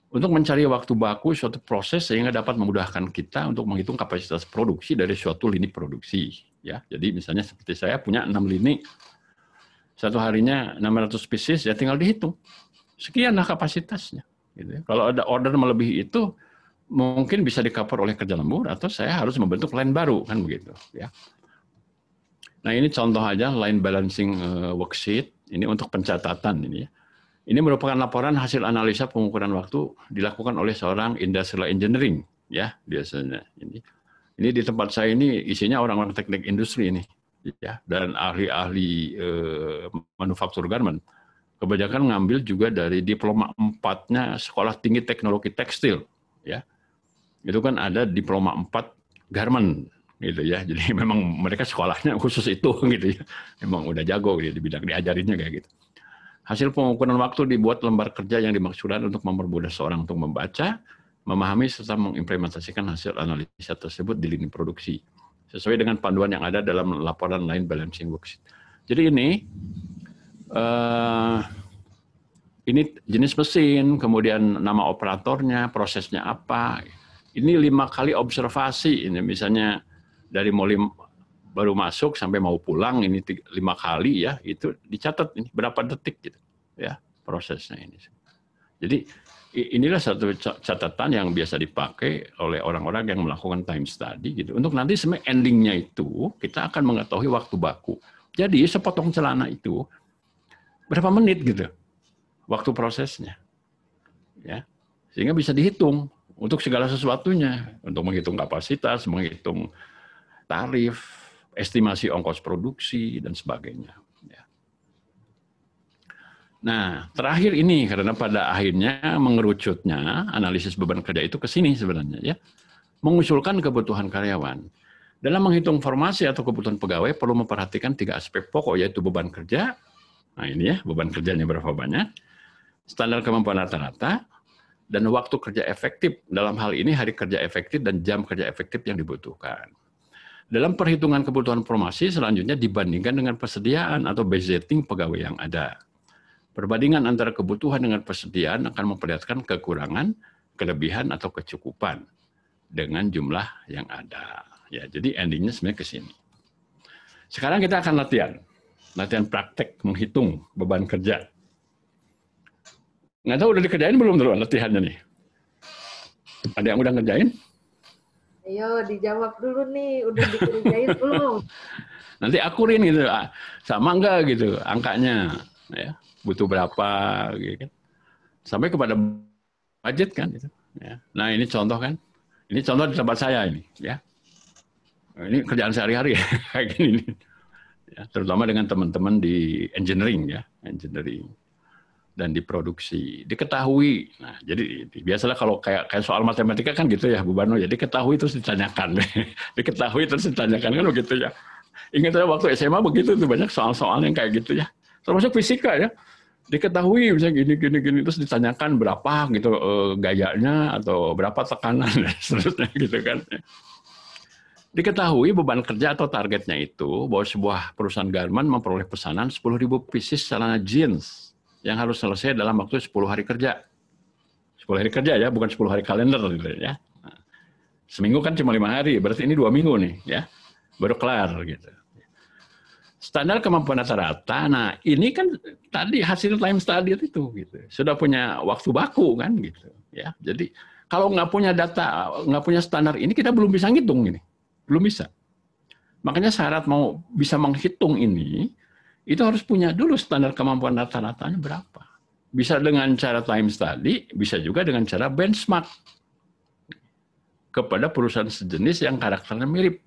[SPEAKER 2] untuk mencari waktu baku suatu proses sehingga dapat memudahkan kita untuk menghitung kapasitas produksi dari suatu lini produksi. Ya, jadi misalnya seperti saya punya 6 lini, satu harinya 600 pieces, ya tinggal dihitung. Sekianlah kapasitasnya. Gitu ya. Kalau ada order melebihi itu, mungkin bisa di-cover oleh kerja lembur atau saya harus membentuk line baru, kan begitu. Ya. Nah ini contoh aja line balancing worksheet. Ini untuk pencatatan ini ya. Ini merupakan laporan hasil analisa pengukuran waktu dilakukan oleh seorang industrial engineering, ya biasanya. Ini di tempat saya ini isinya orang-orang teknik industri ini, ya, dan ahli-ahli manufaktur garment kebanyakan ngambil juga dari diploma 4-nya Sekolah Tinggi Teknologi Tekstil, ya. Itu kan ada diploma 4 garment gitu ya. Jadi memang mereka sekolahnya khusus itu gitu ya. Memang udah jago gitu di bidang diajarinnya kayak gitu. Hasil pengukuran waktu dibuat lembar kerja yang dimaksudkan untuk mempermudah seorang untuk membaca, memahami serta mengimplementasikan hasil analisa tersebut di lini produksi sesuai dengan panduan yang ada dalam laporan line balancing worksheet. Jadi ini jenis mesin, kemudian nama operatornya, prosesnya apa. Ini 5 kali observasi. Ini misalnya dari mulai baru masuk sampai mau pulang ini 5 kali ya, itu dicatat ini berapa detik gitu ya prosesnya ini. Jadi inilah satu catatan yang biasa dipakai oleh orang-orang yang melakukan time study gitu. Untuk nanti sebenarnya endingnya itu kita akan mengetahui waktu baku. Jadi sepotong celana itu berapa menit gitu waktu prosesnya, ya, sehingga bisa dihitung untuk segala sesuatunya, untuk menghitung kapasitas, menghitung tarif, estimasi ongkos produksi dan sebagainya. Ya. Nah, terakhir ini karena pada akhirnya mengerucutnya analisis beban kerja itu ke sini sebenarnya, ya, mengusulkan kebutuhan karyawan. Dalam menghitung formasi atau kebutuhan pegawai perlu memperhatikan 3 aspek pokok, yaitu beban kerja. Nah ini ya, beban kerjanya berapa banyak, standar kemampuan rata-rata, dan waktu kerja efektif. Dalam hal ini hari kerja efektif dan jam kerja efektif yang dibutuhkan. Dalam perhitungan kebutuhan formasi selanjutnya dibandingkan dengan persediaan atau budgeting pegawai yang ada. Perbandingan antara kebutuhan dengan persediaan akan memperlihatkan kekurangan, kelebihan atau kecukupan dengan jumlah yang ada. Ya, jadi endingnya sebenarnya ke sini. Sekarang kita akan latihan praktek menghitung beban kerja. Nggak tahu udah dikerjain belum dulu latihannya nih? Ada yang udah ngerjain?
[SPEAKER 1] Ayo dijawab dulu nih, udah dikerjain belum?
[SPEAKER 2] Nanti akurin gitu, sama enggak gitu angkanya, ya, butuh berapa, gitu kan? Sampai kepada budget kan, gitu. Ya. Nah ini contoh kan, ini contoh di tempat saya ini, ya. Ini kerjaan sehari-hari kayak gini, ya, terutama dengan teman-teman di engineering, ya, engineering. Dan diproduksi, diketahui. Nah, jadi biasalah kalau kayak soal matematika kan gitu ya, Bu Bano. Ya, diketahui terus ditanyakan, diketahui terus ditanyakan kan begitu ya. Ingat saya waktu SMA begitu tuh banyak soal-soal yang kayak gitu ya. Termasuk fisika ya, diketahui misalnya gini terus ditanyakan berapa gitu gayanya atau berapa tekanan dan seterusnya gitu kan. Diketahui beban kerja atau targetnya itu bahwa sebuah perusahaan garment memperoleh pesanan 10.000 pieces celana jeans yang harus selesai dalam waktu 10 hari kerja. 10 hari kerja ya, bukan 10 hari kalender gitu ya. Nah, seminggu kan cuma 5 hari, berarti ini 2 minggu nih ya. Baru kelar gitu. Standar kemampuan rata-rata, nah ini kan tadi hasil time study itu gitu. Sudah punya waktu baku kan gitu ya. Jadi kalau nggak punya data, nggak punya standar ini kita belum bisa ngitung ini. Belum bisa. Makanya syarat mau bisa menghitung ini itu harus punya dulu standar kemampuan rata-ratanya berapa. Bisa dengan cara time study, bisa juga dengan cara benchmark kepada perusahaan sejenis yang karakternya mirip,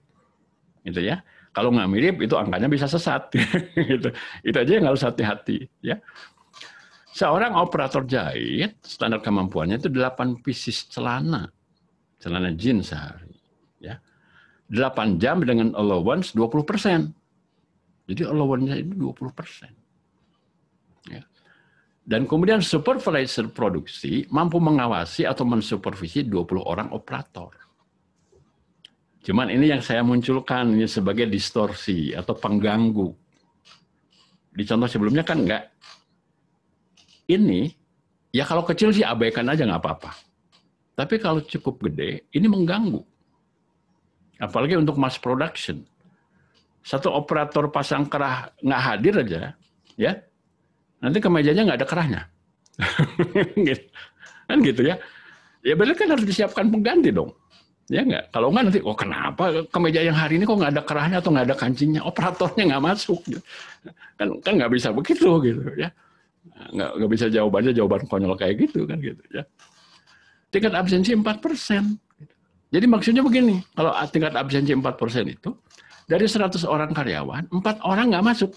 [SPEAKER 2] gitu ya. Kalau nggak mirip, itu angkanya bisa sesat. Gitu. Itu aja yang harus hati-hati. Ya. Seorang operator jahit, standar kemampuannya itu 8 pieces celana jeans sehari. Ya. 8 jam dengan allowance 20%. Jadi allowance-nya itu 20%. Ya. Dan kemudian supervisor produksi mampu mengawasi atau mensupervisi 20 orang operator. Cuman ini yang saya munculkan ini sebagai distorsi atau pengganggu. Di contoh sebelumnya kan enggak. Ini, ya kalau kecil sih abaikan aja nggak apa-apa. Tapi kalau cukup gede, ini mengganggu. Apalagi untuk mass production. Satu operator pasang kerah nggak hadir aja, ya nanti kemejanya nggak ada kerahnya, kan gitu ya. Ya berarti kan harus disiapkan pengganti dong, ya nggak? Kalau nggak nanti, oh kenapa kemeja yang hari ini kok nggak ada kerahnya atau nggak ada kancingnya, operatornya nggak masuk, gitu. Kan nggak bisa begitu gitu ya, nggak bisa jawaban konyol kayak gitu kan gitu ya. Tingkat absensi 4%. Jadi maksudnya begini, kalau tingkat absensi 4% itu Dari 100 orang karyawan, 4 orang nggak masuk.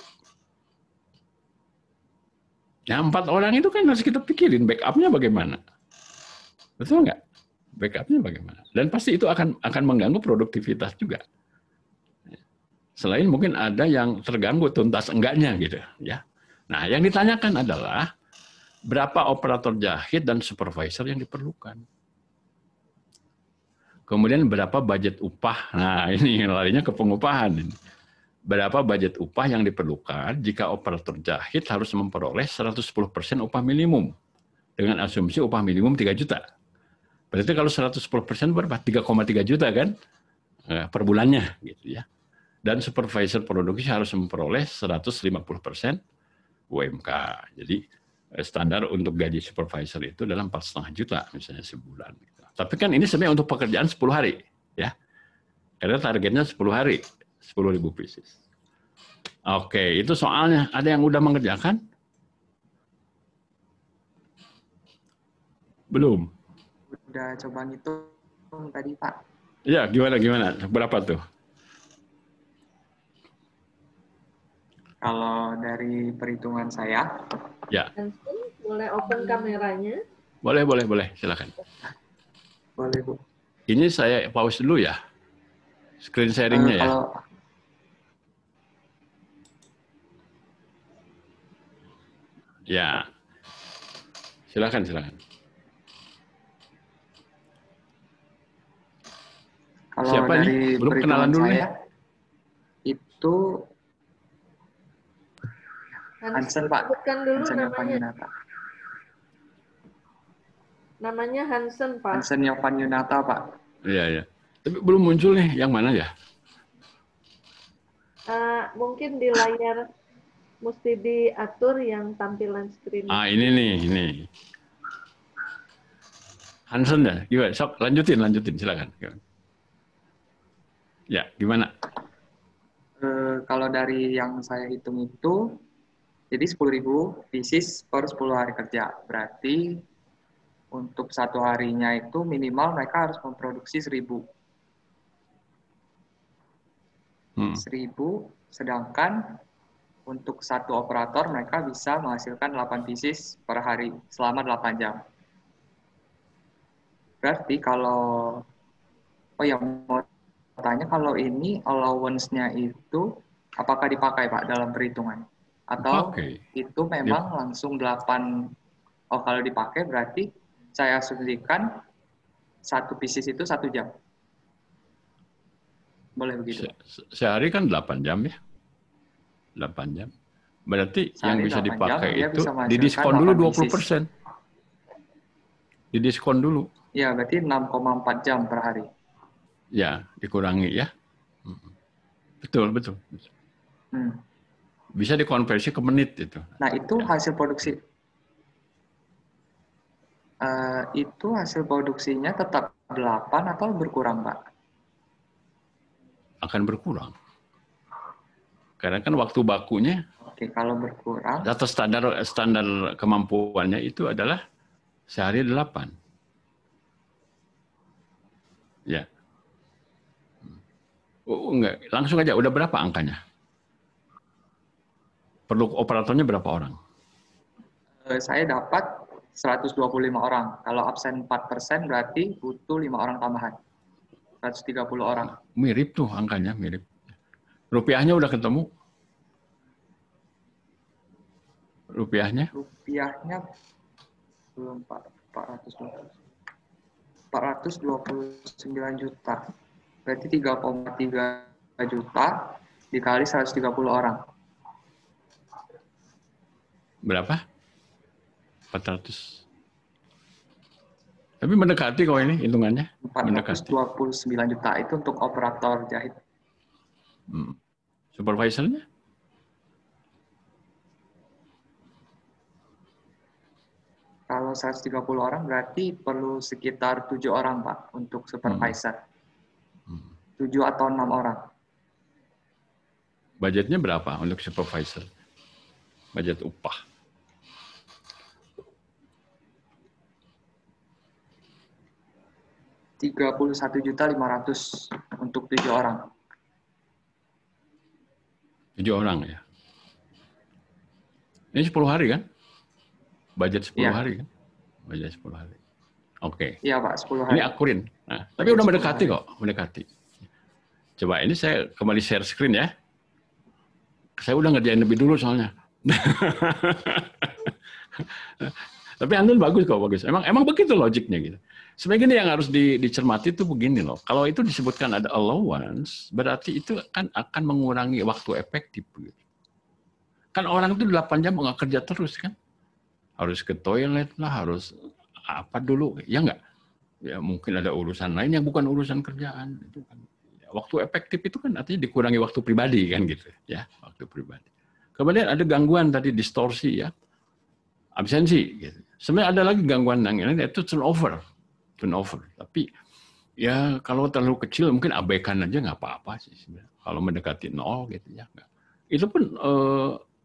[SPEAKER 2] Ya, 4 orang itu kan harus kita pikirin backupnya bagaimana. Betul nggak? Backupnya bagaimana? Dan pasti itu akan mengganggu produktivitas juga. Selain mungkin ada yang terganggu tuntas enggaknya gitu ya. Nah, yang ditanyakan adalah berapa operator jahit dan supervisor yang diperlukan. Kemudian berapa budget upah. Nah, ini larinya ke pengupahan. Berapa budget upah yang diperlukan jika operator jahit harus memperoleh 110% upah minimum dengan asumsi upah minimum 3 juta. Berarti kalau 110% berapa? 3,3 juta kan per bulannya gitu ya. Dan supervisor produksi harus memperoleh 150% UMK. Jadi standar untuk gaji supervisor itu adalah 4,5 juta misalnya sebulan. Tapi kan ini sebenarnya untuk pekerjaan 10 hari, ya. Karena targetnya 10 hari, 10.000 pieces. Oke, itu soalnya. Ada yang udah mengerjakan? Belum.
[SPEAKER 4] Udah coba ngitung tadi, Pak.
[SPEAKER 2] Iya, gimana? Berapa tuh?
[SPEAKER 4] Kalau dari perhitungan saya,
[SPEAKER 2] ya.
[SPEAKER 1] Boleh open kameranya?
[SPEAKER 2] Boleh, silakan.
[SPEAKER 4] Boleh, Bu.
[SPEAKER 2] Ini saya pause dulu ya, screen sharingnya ya. Ya, silakan.
[SPEAKER 4] Kalau
[SPEAKER 2] siapa
[SPEAKER 4] dari
[SPEAKER 2] nih? Belum kenalan dulu
[SPEAKER 4] saya,
[SPEAKER 2] nih.
[SPEAKER 4] Itu Hansen, Pak.
[SPEAKER 1] Sebutkan dulu
[SPEAKER 4] Hansen
[SPEAKER 1] namanya. Namanya Hansen, Pak.
[SPEAKER 4] Hansen Yovan Yunata, Pak.
[SPEAKER 2] Iya. Tapi belum muncul nih, yang mana ya?
[SPEAKER 1] Mungkin di layar mesti diatur yang tampilan screen.
[SPEAKER 2] Ini nih. Hansen ya? Gimana? Sok, lanjutin, silakan. Ya, gimana?
[SPEAKER 4] Kalau dari yang saya hitung itu, jadi 10.000 pieces per 10 hari kerja. Berarti untuk satu harinya itu minimal mereka harus memproduksi 1.000. 1.000, sedangkan untuk satu operator mereka bisa menghasilkan 8 pieces per hari selama 8 jam. Berarti kalau, mau tanya kalau ini allowance-nya itu apakah dipakai, Pak, dalam perhitungan? Atau itu memang langsung 8, kalau dipakai berarti saya asumsikan satu pieces itu 1 jam. Boleh begitu?
[SPEAKER 2] Sehari kan 8 jam ya. 8 jam. Berarti yang bisa dipakai itu didiskon dulu 20%. Didiskon dulu.
[SPEAKER 4] Ya, berarti 6,4 jam per hari.
[SPEAKER 2] Ya, dikurangi ya. Betul. Bisa dikonversi ke menit itu.
[SPEAKER 4] Nah, itu hasil produksi. Itu hasil produksinya tetap 8 atau berkurang, Pak?
[SPEAKER 2] Akan berkurang. Karena kan waktu bakunya.
[SPEAKER 4] Oke, kalau berkurang.
[SPEAKER 2] Atas standar kemampuannya itu adalah sehari 8. Ya. Enggak, langsung aja. Udah berapa angkanya? Perlu operatornya berapa orang?
[SPEAKER 4] Saya dapat 125 orang. Kalau absen 4% berarti butuh 5 orang tambahan. 130 orang.
[SPEAKER 2] Mirip tuh angkanya, mirip. Rupiahnya udah ketemu? Rupiahnya
[SPEAKER 4] belum, Pak. 429 juta. Berarti 3,3 juta dikali 130 orang.
[SPEAKER 2] Berapa? 400. Tapi mendekati kok ini hitungannya.
[SPEAKER 4] 429 juta itu untuk operator jahit.
[SPEAKER 2] Supervisornya?
[SPEAKER 4] Kalau 130 orang berarti perlu sekitar 7 orang, Pak, untuk supervisor. 7 atau 6 orang.
[SPEAKER 2] Budgetnya berapa untuk supervisor? Budget upah.
[SPEAKER 4] Rp31.500.000 untuk 7 orang.
[SPEAKER 2] 7 orang ya. Ini 10 hari kan? Budget 10 hari kan? Budget 10 hari. Oke.
[SPEAKER 4] Iya Pak, 10 hari.
[SPEAKER 2] Ini akurin. Nah, tapi udah mendekati kok, mendekati. Coba ini saya kembali share screen ya. Saya udah ngerjain lebih dulu soalnya. Tapi Anton bagus kok, bagus. Emang begitu logiknya gitu. Sebenarnya ini yang harus dicermati itu begini loh. Kalau itu disebutkan ada allowance, berarti itu kan akan mengurangi waktu efektif. Gitu. Kan orang itu 8 jam nggak kerja terus kan. Harus ke toilet lah, harus apa dulu. Ya nggak? Ya mungkin ada urusan lain yang bukan urusan kerjaan. Itu kan. Waktu efektif itu kan artinya dikurangi waktu pribadi kan gitu. Ya, waktu pribadi. Kemudian ada gangguan tadi, distorsi ya. Absensi. Gitu. Sebenarnya ada lagi gangguan yang ini, itu turnover. Tapi ya kalau terlalu kecil mungkin abaikan aja nggak apa-apa sih sebenarnya. Kalau mendekati 0 gitu ya. Itu pun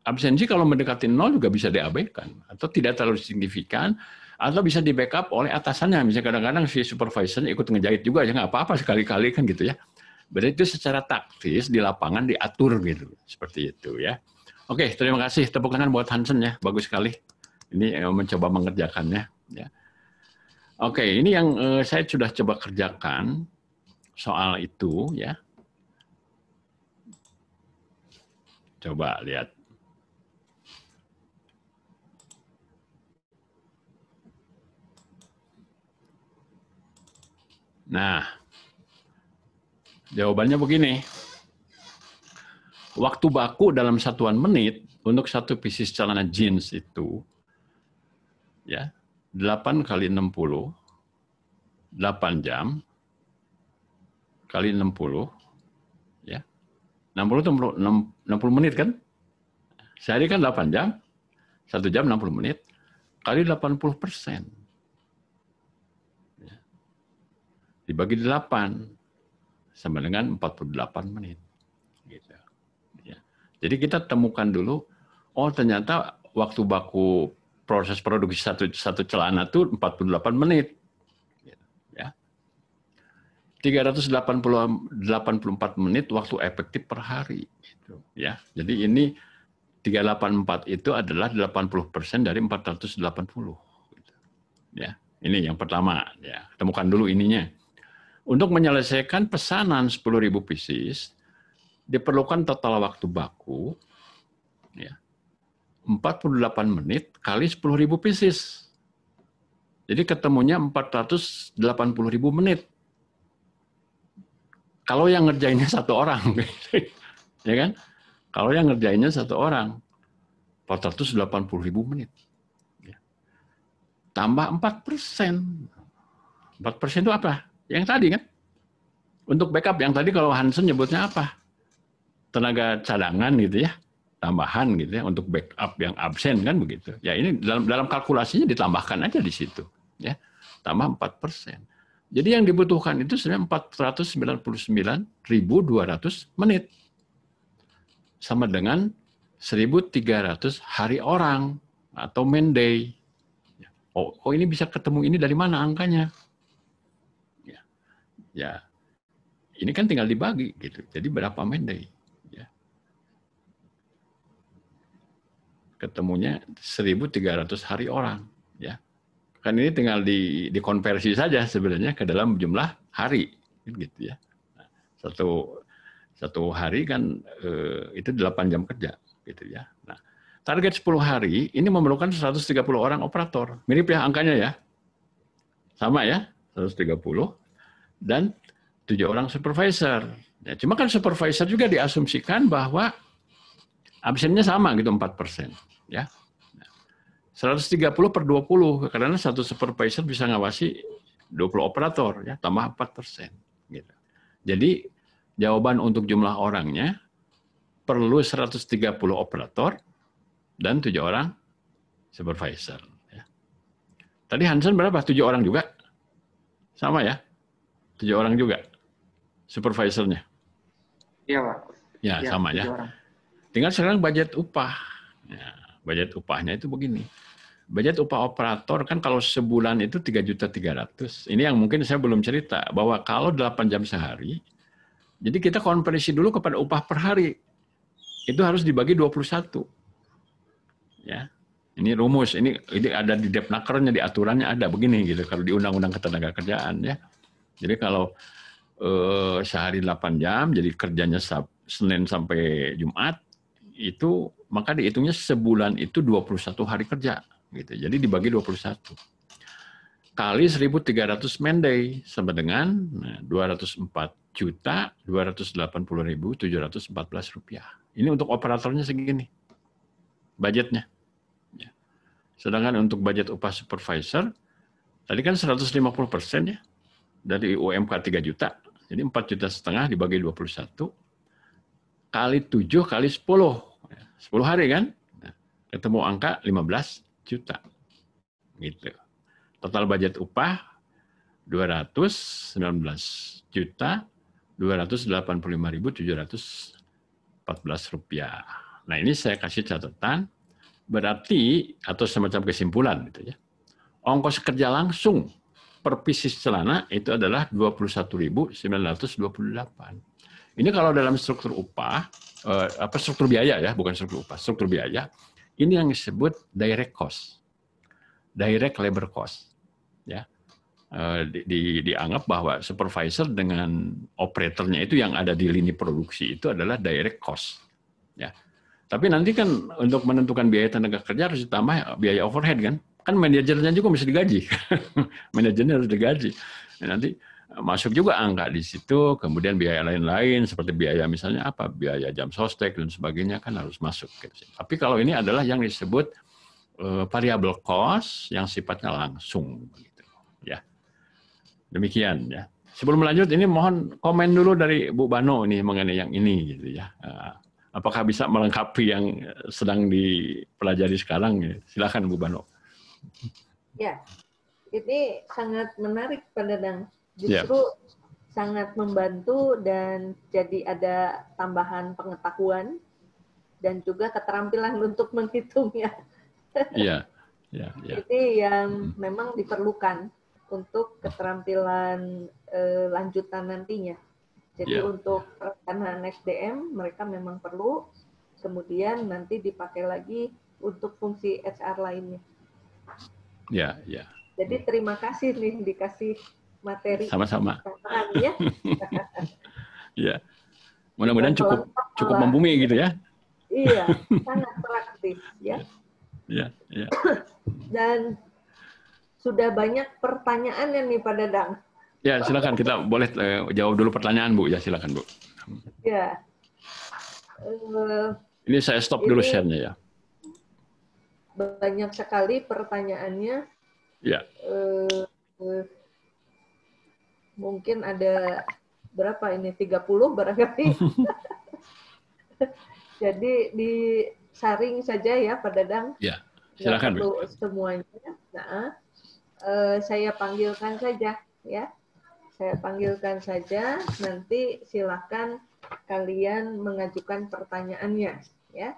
[SPEAKER 2] absensi kalau mendekati 0 juga bisa diabaikan atau tidak terlalu signifikan atau bisa di backup oleh atasannya. Misalnya kadang-kadang si supervisor ikut ngejahit juga ya nggak apa-apa sekali-kali kan gitu ya. Berarti itu secara taktis di lapangan diatur gitu seperti itu ya. Oke, terima kasih tepuk tangan buat Hansen ya, bagus sekali. Ini mencoba mengerjakannya ya. Oke, ini yang saya sudah coba kerjakan soal itu ya. Coba lihat. Nah, jawabannya begini. Waktu baku dalam satuan menit untuk satu pieces celana jeans itu ya 8 kali 60, 8 jam, kali 60, ya. 60 itu 60 menit kan? Sehari kan 8 jam, 1 jam 60 menit, kali 80%. Ya. Dibagi 8, sama dengan 48 menit. Gitu. Ya. Jadi kita temukan dulu, oh ternyata waktu baku proses produksi satu celana itu 48 menit. Ya. 384 menit waktu efektif per hari. Gitu. Ya. Jadi ini 384 itu adalah 80% dari 480. Gitu. Ya. Ini yang pertama. Ya. Temukan dulu ininya. Untuk menyelesaikan pesanan 10.000 pieces, diperlukan total waktu baku, ya, 48 menit kali 10.000 pieces. Jadi ketemunya 480.000 menit. Kalau yang ngerjainnya satu orang, ya kan? Kalau yang ngerjainnya satu orang, 480.000 menit. Ya. Tambah 4%. 4% itu apa? Yang tadi kan? Untuk backup yang tadi kalau Hansen nyebutnya apa? Tenaga cadangan gitu ya. Tambahan gitu ya untuk backup yang absen kan begitu. Ya ini dalam kalkulasinya ditambahkan aja di situ ya. Tambah 4%. Jadi yang dibutuhkan itu sebenarnya 499.200 menit. Sama dengan 1.300 hari orang atau man day. Oh ini bisa ketemu ini dari mana angkanya? Ya. Ini kan tinggal dibagi gitu. Jadi berapa man day? Ketemunya 1.300 hari orang, ya. Kan ini tinggal dikonversi saja sebenarnya ke dalam jumlah hari, gitu ya. Satu hari kan itu 8 jam kerja, gitu ya. Nah, target 10 hari ini memerlukan 130 orang operator. Mirip ya angkanya ya, sama ya, 130 dan 7 orang supervisor. Ya, cuma kan supervisor juga diasumsikan bahwa absennya sama gitu 4%. Ya. 130 per 20 karena satu supervisor bisa ngawasi 20 operator ya tambah 4%. Gitu. Jadi jawaban untuk jumlah orangnya perlu 130 operator dan 7 orang supervisor. Ya. Tadi Hansen berapa? 7 orang juga? Sama ya? 7 orang juga supervisornya?
[SPEAKER 4] Iya Pak.
[SPEAKER 2] Ya, sama ya.
[SPEAKER 4] Orang.
[SPEAKER 2] Tinggal sekarang budget upah. Ya, budget upahnya itu begini. Budget upah operator kan kalau sebulan itu 3.300.000. Ini yang mungkin saya belum cerita bahwa kalau 8 jam sehari, jadi kita konversi dulu kepada upah per hari. itu harus dibagi 21. Ya. Ini rumus, ini ada di Depnakernya, di aturannya ada begini gitu kalau di Undang-Undang Ketenagakerjaan ya. Jadi kalau sehari 8 jam, jadi kerjanya Senin sampai Jumat, itu maka dihitungnya sebulan itu 21 hari kerja gitu. Jadi dibagi 21. Kali 1.300 man-day sama dengan 204.280.714 rupiah. Ini untuk operatornya segini budgetnya. Ya. Sedangkan untuk budget upah supervisor tadi kan 150% ya dari UMK 3 juta. Jadi 4,5 juta dibagi 21 kali 7 kali 10. 10 hari kan? Nah, ketemu angka 15 juta. Gitu. Total budget upah 219.285.714 rupiah. Nah, ini saya kasih catatan berarti atau semacam kesimpulan gitu ya. Ongkos kerja langsung per pieces celana itu adalah 21.928. Ini kalau dalam struktur upah, struktur biaya ya, bukan struktur upah, struktur biaya, ini yang disebut direct cost, direct labor cost. Ya, dianggap bahwa supervisor dengan operatornya itu yang ada di lini produksi itu adalah direct cost. Ya, tapi nanti kan untuk menentukan biaya tenaga kerja harus ditambah biaya overhead kan? Kan manajernya juga mesti digaji, manajernya harus digaji. Nah, nanti masuk juga angka di situ, kemudian biaya lain-lain seperti biaya misalnya apa, biaya jam sostek dan sebagainya kan harus masuk. Gitu. Tapi kalau ini adalah yang disebut variable cost yang sifatnya langsung. Gitu. Ya, demikian ya. Sebelum lanjut ini mohon komen dulu dari Bu Bano nih mengenai yang ini gitu ya. Apakah bisa melengkapi yang sedang dipelajari sekarang? Ya. Silakan Bu Bano.
[SPEAKER 1] Ya, ini sangat menarik Pak Dadang. Justru sangat membantu dan jadi ada tambahan pengetahuan dan juga keterampilan untuk menghitungnya.
[SPEAKER 2] Iya.
[SPEAKER 1] Ini yang memang diperlukan untuk keterampilan lanjutan nantinya. Jadi untuk perencanaan SDM mereka memang perlu, kemudian nanti dipakai lagi untuk fungsi HR lainnya.
[SPEAKER 2] Ya.
[SPEAKER 1] Jadi terima kasih nih dikasih materi.
[SPEAKER 2] Sama-sama.
[SPEAKER 1] Ya.
[SPEAKER 2] Ya. Mudah-mudahan cukup membumi gitu ya.
[SPEAKER 1] Iya, sangat praktis ya.
[SPEAKER 2] Ya.
[SPEAKER 1] Dan sudah banyak pertanyaannya nih Pak Dadang.
[SPEAKER 2] Ya, silakan kita boleh jawab dulu pertanyaan Bu. Ya, silakan Bu.
[SPEAKER 1] Ya.
[SPEAKER 2] Ini saya stop dulu share-nya ya.
[SPEAKER 1] Banyak sekali pertanyaannya.
[SPEAKER 2] Ya.
[SPEAKER 1] Mungkin ada berapa ini? 30 barangkali. Jadi disaring saja ya Pak Dadang.
[SPEAKER 2] Ya, silakan.
[SPEAKER 1] Perlu semuanya. Nah, saya panggilkan saja ya. Saya panggilkan saja. Nanti silakan kalian mengajukan pertanyaannya ya.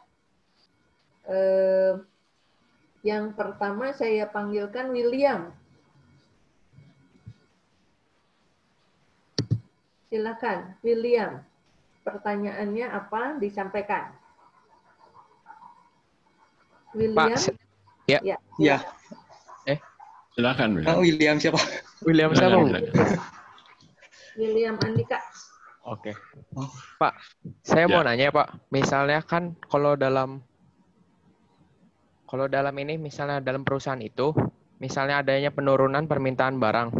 [SPEAKER 1] Yang pertama saya panggilkan William. Silakan, William. Pertanyaannya apa? Disampaikan. William.
[SPEAKER 5] Pak, ya.
[SPEAKER 2] Silakan.
[SPEAKER 4] William siapa?
[SPEAKER 5] William siapa?
[SPEAKER 1] William Andika.
[SPEAKER 5] Oke. Pak, saya mau nanya Pak. Misalnya kan kalau dalam ini, misalnya dalam perusahaan itu, misalnya adanya penurunan permintaan barang.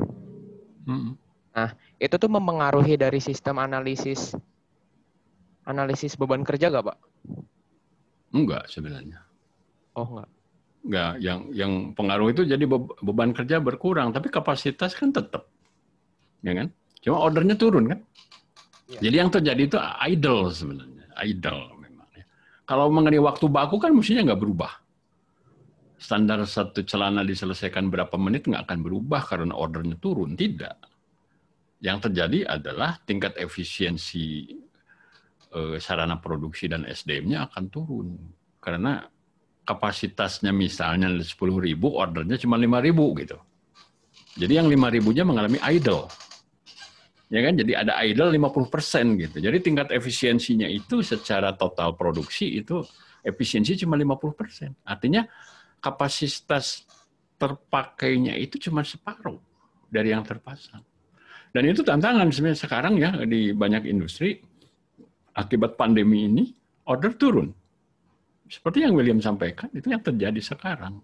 [SPEAKER 5] Nah, itu tuh mempengaruhi dari sistem analisis beban kerja nggak, Pak?
[SPEAKER 2] Enggak sebenarnya.
[SPEAKER 5] Oh, enggak.
[SPEAKER 2] Enggak, yang pengaruh itu jadi beban kerja berkurang, tapi kapasitas kan tetap. Ya kan? Cuma ordernya turun kan? Ya. Jadi yang terjadi itu idle sebenarnya. Idle memang. Kalau mengenai waktu baku kan mestinya nggak berubah. Standar satu celana diselesaikan berapa menit nggak akan berubah karena ordernya turun. Tidak. Yang terjadi adalah tingkat efisiensi sarana produksi dan SDM-nya akan turun. Karena kapasitasnya misalnya 10.000, ordernya cuma 5.000 gitu. Jadi yang 5.000-nya mengalami idle. Ya kan, jadi ada idle 50% gitu. Jadi tingkat efisiensinya itu secara total produksi itu efisiensi cuma 50%. Artinya kapasitas terpakainya itu cuma separuh dari yang terpasang. Dan itu tantangan sebenarnya sekarang ya di banyak industri akibat pandemi ini order turun. Seperti yang William sampaikan, itu yang terjadi sekarang.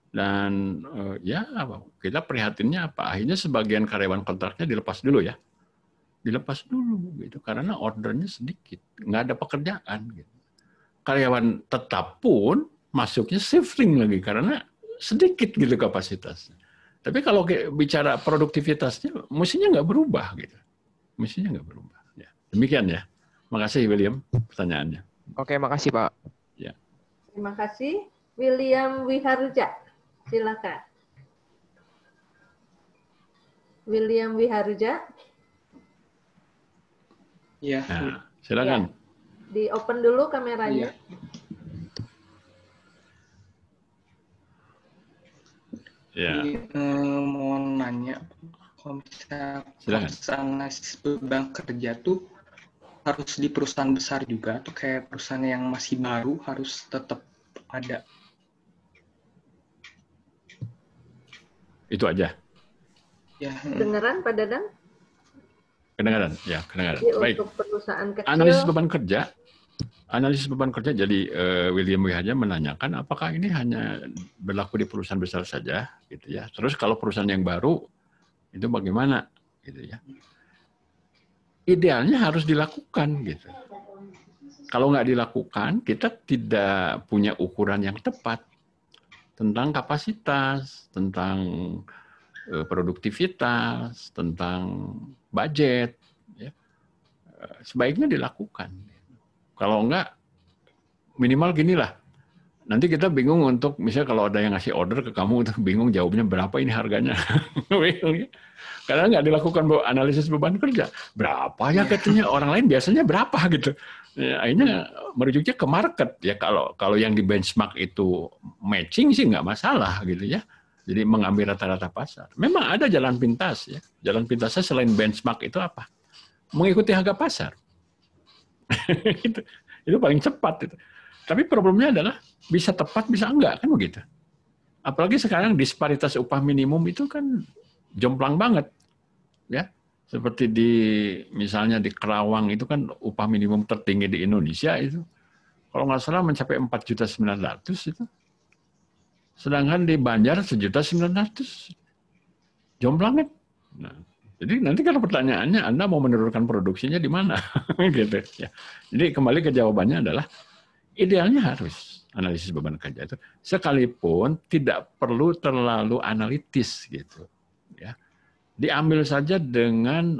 [SPEAKER 2] Dan ya kita prihatinnya apa? Akhirnya sebagian karyawan kontraknya dilepas dulu ya. Dilepas dulu gitu karena ordernya sedikit, nggak ada pekerjaan gitu. Karyawan tetap pun masuknya shifting lagi karena sedikit gitu kapasitasnya. Tapi kalau bicara produktivitasnya, mestinya nggak berubah gitu. Mestinya nggak berubah. Ya. Demikian ya. Makasih William pertanyaannya.
[SPEAKER 5] Oke, makasih Pak.
[SPEAKER 2] Ya.
[SPEAKER 1] Terima kasih. William Wiharja, silakan. William Wiharja.
[SPEAKER 6] Ya.
[SPEAKER 2] Nah, silakan.
[SPEAKER 1] Ya. Di open dulu kameranya.
[SPEAKER 2] Ya.
[SPEAKER 6] Mau nanya, kalau misalnya beban kerja tuh harus di perusahaan besar juga, atau kayak perusahaan yang masih baru harus tetap ada?
[SPEAKER 2] Itu aja.
[SPEAKER 6] Ya.
[SPEAKER 1] Kedengaran Pak Dadang?
[SPEAKER 2] Kedengaran, ya kedengaran.
[SPEAKER 1] Jadi
[SPEAKER 2] baik.
[SPEAKER 1] Untuk perusahaan kecil.
[SPEAKER 2] Analisis beban kerja. Jadi William Wiharja menanyakan apakah ini hanya berlaku di perusahaan besar saja, gitu ya. Terus kalau perusahaan yang baru itu bagaimana, gitu ya. Idealnya harus dilakukan, gitu. Kalau nggak dilakukan, kita tidak punya ukuran yang tepat tentang kapasitas, tentang produktivitas, tentang budget. Ya. Sebaiknya dilakukan. Kalau enggak, minimal ginilah. Nanti kita bingung untuk, misalnya kalau ada yang ngasih order ke kamu, untuk bingung jawabnya berapa ini harganya. Karena nggak dilakukan analisis beban kerja. Berapa ya katanya, orang lain biasanya berapa gitu. Ya, akhirnya merujuknya ke market. Ya kalau yang di benchmark itu matching sih nggak masalah gitu ya. Jadi mengambil rata-rata pasar. Memang ada jalan pintas ya. Jalan pintasnya selain benchmark itu apa? Mengikuti harga pasar. itu paling cepat itu. Tapi problemnya adalah bisa tepat bisa enggak kan begitu. Apalagi sekarang disparitas upah minimum itu kan jomplang banget. Ya. Seperti misalnya di Kerawang itu kan upah minimum tertinggi di Indonesia itu. Kalau nggak salah mencapai 4.900.000 itu. Sedangkan di Banjar 1.900.000. Jomplang kan. Nah, jadi nanti kalau pertanyaannya Anda mau menurunkan produksinya di mana? gitu ya. Jadi kembali ke jawabannya adalah idealnya harus analisis beban kerja itu sekalipun tidak perlu terlalu analitis gitu ya. Diambil saja dengan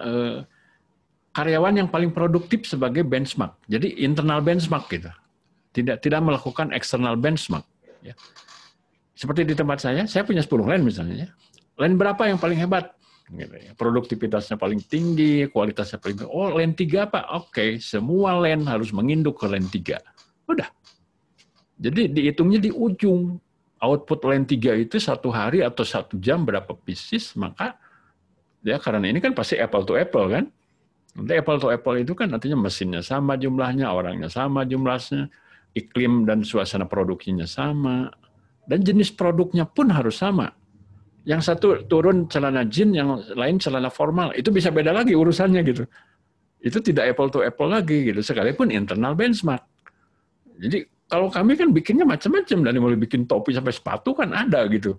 [SPEAKER 2] karyawan yang paling produktif sebagai benchmark. Jadi internal benchmark gitu. Tidak melakukan external benchmark ya. Seperti di tempat saya punya 10 line misalnya ya. Line berapa yang paling hebat? Produktivitasnya paling tinggi, kualitasnya paling tinggi. Oh, line 3 Pak. Oke, semua line harus menginduk ke line 3. Udah. Jadi dihitungnya di ujung. Output line 3 itu 1 hari atau 1 jam berapa pieces, maka ya karena ini kan pasti apple to apple kan. Nanti apple to apple itu kan artinya mesinnya sama jumlahnya, orangnya sama jumlahnya, iklim dan suasana produksinya sama, dan jenis produknya pun harus sama. Yang satu turun celana jeans, yang lain celana formal. Itu bisa beda lagi urusannya gitu. Itu tidak apple to apple lagi gitu. Sekalipun internal benchmark. Jadi kalau kami kan bikinnya macam-macam. Dari mulai bikin topi sampai sepatu kan ada gitu.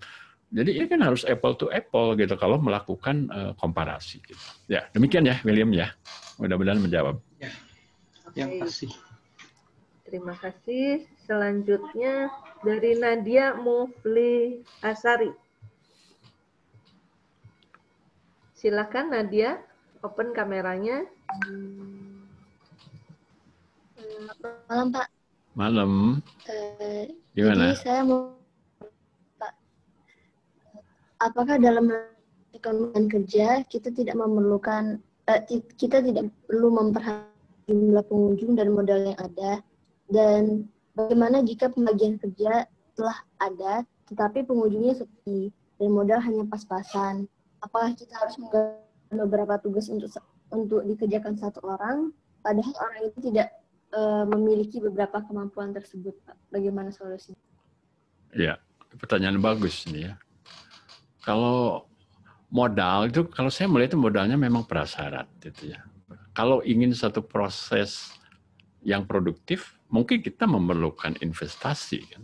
[SPEAKER 2] Jadi ini kan harus apple to apple gitu kalau melakukan komparasi. Gitu. Ya demikian ya William ya. Mudah-mudahan menjawab.
[SPEAKER 6] Ya, yang pasti.
[SPEAKER 1] Terima kasih. Selanjutnya dari Nadia Mufli Asari. Silakan Nadia, open kameranya.
[SPEAKER 7] Malam Pak.
[SPEAKER 2] Malam. Gimana?
[SPEAKER 7] Jadi saya mau Pak, apakah dalam melakukan kerja kita tidak memerlukan kita tidak perlu memperhatikan jumlah pengunjung dan modal yang ada, dan bagaimana jika pembagian kerja telah ada tetapi pengunjungnya sepi dan modal hanya pas-pasan? Apakah kita harus beberapa tugas untuk dikerjakan satu orang, padahal orang itu tidak memiliki beberapa kemampuan tersebut, Pak. Bagaimana solusinya?
[SPEAKER 2] Ya, pertanyaan bagus ini ya. Kalau modal itu, kalau saya melihat modalnya memang prasyarat gitu ya. Kalau ingin satu proses yang produktif, mungkin kita memerlukan investasi kan.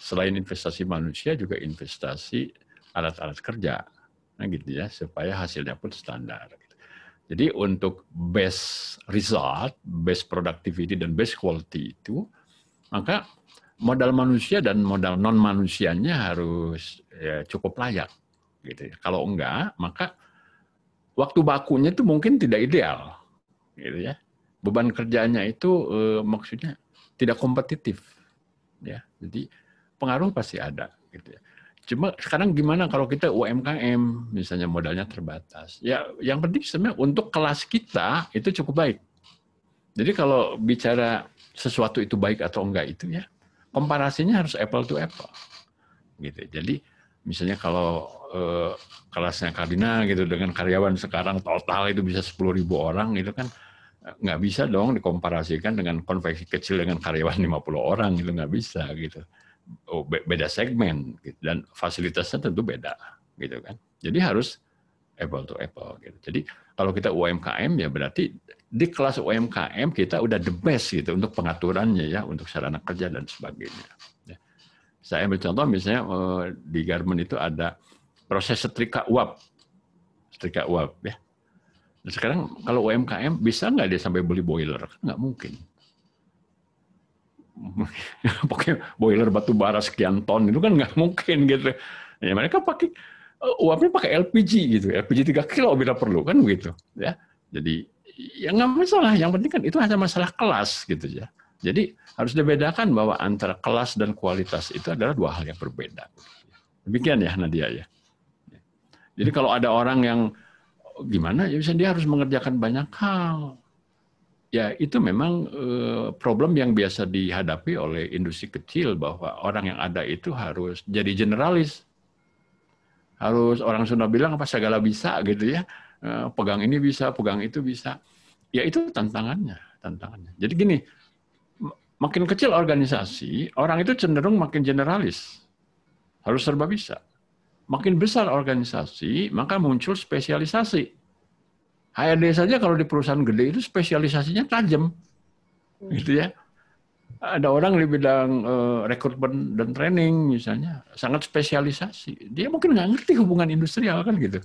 [SPEAKER 2] Selain investasi manusia juga investasi alat-alat kerja, nah gitu ya, supaya hasilnya pun standar. Jadi untuk best result, best productivity dan best quality itu, maka modal manusia dan modal non manusianya harus ya, cukup layak, gitu ya. Kalau enggak, maka waktu bakunya itu mungkin tidak ideal, gitu ya. Beban kerjanya itu maksudnya tidak kompetitif, ya. Jadi pengaruh pasti ada, gitu ya. Cuma sekarang gimana kalau kita UMKM, misalnya modalnya terbatas. Ya, yang penting sebenarnya untuk kelas kita itu cukup baik. Jadi kalau bicara sesuatu itu baik atau enggak itu ya, komparasinya harus apple to apple. Gitu. Jadi misalnya kalau kelasnya Karina gitu dengan karyawan sekarang total itu bisa 10.000 orang, itu kan nggak bisa dong dikomparasikan dengan konveksi kecil dengan karyawan 50 orang, itu nggak bisa gitu. Beda segmen gitu. Dan fasilitasnya tentu beda gitu kan. Jadi harus apple to apple gitu. Jadi kalau kita UMKM ya berarti di kelas UMKM kita udah the best gitu untuk pengaturannya ya, untuk sarana kerja dan sebagainya. Ya. Saya ambil contoh misalnya di Garmen itu ada proses setrika uap ya. Nah, sekarang kalau UMKM bisa nggak dia sampai beli boiler? Nggak mungkin. Pakai boiler batu bara sekian ton itu kan nggak mungkin gitu. Ya, mereka pakai uapnya pakai LPG gitu, LPG 3 kilo bila perlu kan begitu ya. Jadi ya nggak masalah, yang penting kan itu hanya masalah kelas gitu ya. Jadi harus dibedakan bahwa antara kelas dan kualitas itu adalah dua hal yang berbeda. Demikian ya Nadia ya. Jadi kalau ada orang yang gimana ya, misalnya dia harus mengerjakan banyak hal. Ya itu memang problem yang biasa dihadapi oleh industri kecil, bahwa orang yang ada itu harus jadi generalis. Harus orang Sunda bilang apa segala bisa gitu ya. Pegang ini bisa, pegang itu bisa. Ya itu tantangannya. Jadi gini, makin kecil organisasi, orang itu cenderung makin generalis. Harus serba bisa. Makin besar organisasi, maka muncul spesialisasi. HRD saja kalau di perusahaan gede itu spesialisasinya tajam, gitu ya. Ada orang di bidang rekrutmen dan training misalnya, sangat spesialisasi. Dia mungkin nggak ngerti hubungan industrial kan gitu.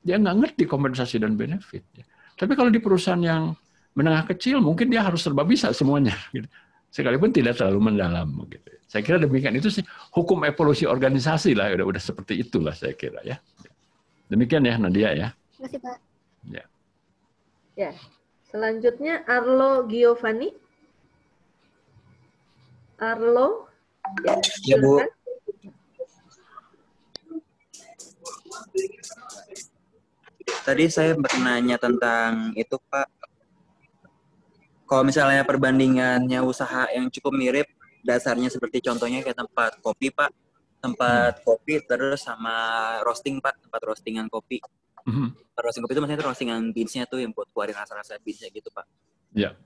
[SPEAKER 2] Dia nggak ngerti kompensasi dan benefit. Tapi kalau di perusahaan yang menengah kecil, mungkin dia harus serba bisa semuanya. Gitu. Sekalipun tidak terlalu mendalam. Gitu. Saya kira demikian, itu sih hukum evolusi organisasi lah, udah seperti itulah saya kira ya. Demikian ya Nadia ya.
[SPEAKER 7] Terima kasih Pak.
[SPEAKER 2] Ya.
[SPEAKER 1] Ya, selanjutnya Arlo Giovanni. Arlo,
[SPEAKER 8] ya Bu. Tadi saya bertanya tentang itu Pak. Kalau misalnya perbandingannya usaha yang cukup mirip, dasarnya seperti contohnya kayak tempat kopi Pak, tempat kopi terus sama roasting Pak, tempat roastingan kopi. Roasting kopi itu maksudnya roastingan beans-nya tuh yang buat keluarin rasa-rasa beans-nya gitu Pak.
[SPEAKER 2] Ya.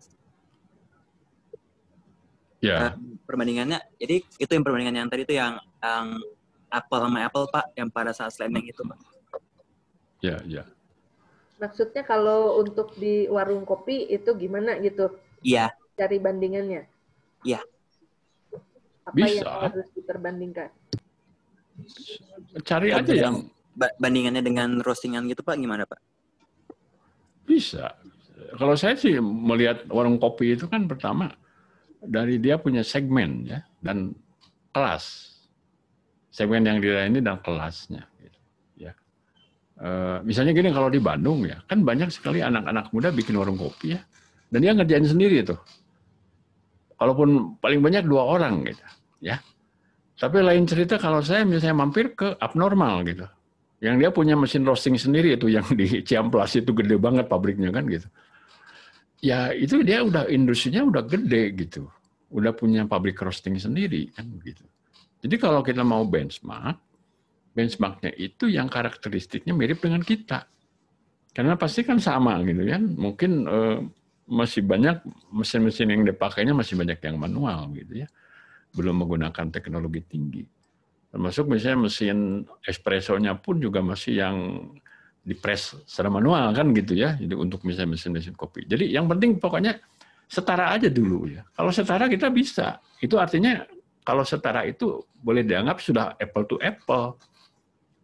[SPEAKER 2] Ya.
[SPEAKER 8] Perbandingannya, jadi itu yang perbandingan yang tadi itu yang apple sama apple Pak, yang pada saat slamming itu Pak.
[SPEAKER 2] Ya.
[SPEAKER 1] Maksudnya kalau untuk di warung kopi itu gimana gitu?
[SPEAKER 8] Iya.
[SPEAKER 1] Cari bandingannya?
[SPEAKER 8] Iya.
[SPEAKER 1] Apa yang harus diperbandingkan?
[SPEAKER 2] Cari aja yang
[SPEAKER 8] bandingannya dengan roastingan gitu Pak, gimana Pak?
[SPEAKER 2] Bisa. Kalau saya sih melihat warung kopi itu kan pertama dari dia punya segmen ya dan kelas. Segmen yang dilayani dan kelasnya. Ya. Misalnya gini, kalau di Bandung ya kan banyak sekali anak-anak muda bikin warung kopi ya, dan dia ngerjain sendiri tuh. Kalaupun paling banyak 2 orang gitu, ya. Tapi lain cerita kalau saya misalnya mampir ke Abnormal gitu. Yang dia punya mesin roasting sendiri itu yang di Ciamplas itu gede banget pabriknya kan gitu. Ya itu dia udah industrinya udah gede gitu. Udah punya pabrik roasting sendiri kan gitu. Jadi kalau kita mau benchmarknya itu yang karakteristiknya mirip dengan kita. Karena pasti kan sama gitu kan. Mungkin masih banyak mesin-mesin yang dipakainya masih banyak yang manual gitu ya. Belum menggunakan teknologi tinggi. Termasuk misalnya mesin espressonya pun juga masih yang dipres secara manual kan gitu ya. Jadi untuk misalnya mesin-mesin kopi. Jadi yang penting pokoknya setara aja dulu ya. Kalau setara kita bisa. Itu artinya kalau setara itu boleh dianggap sudah apple to apple.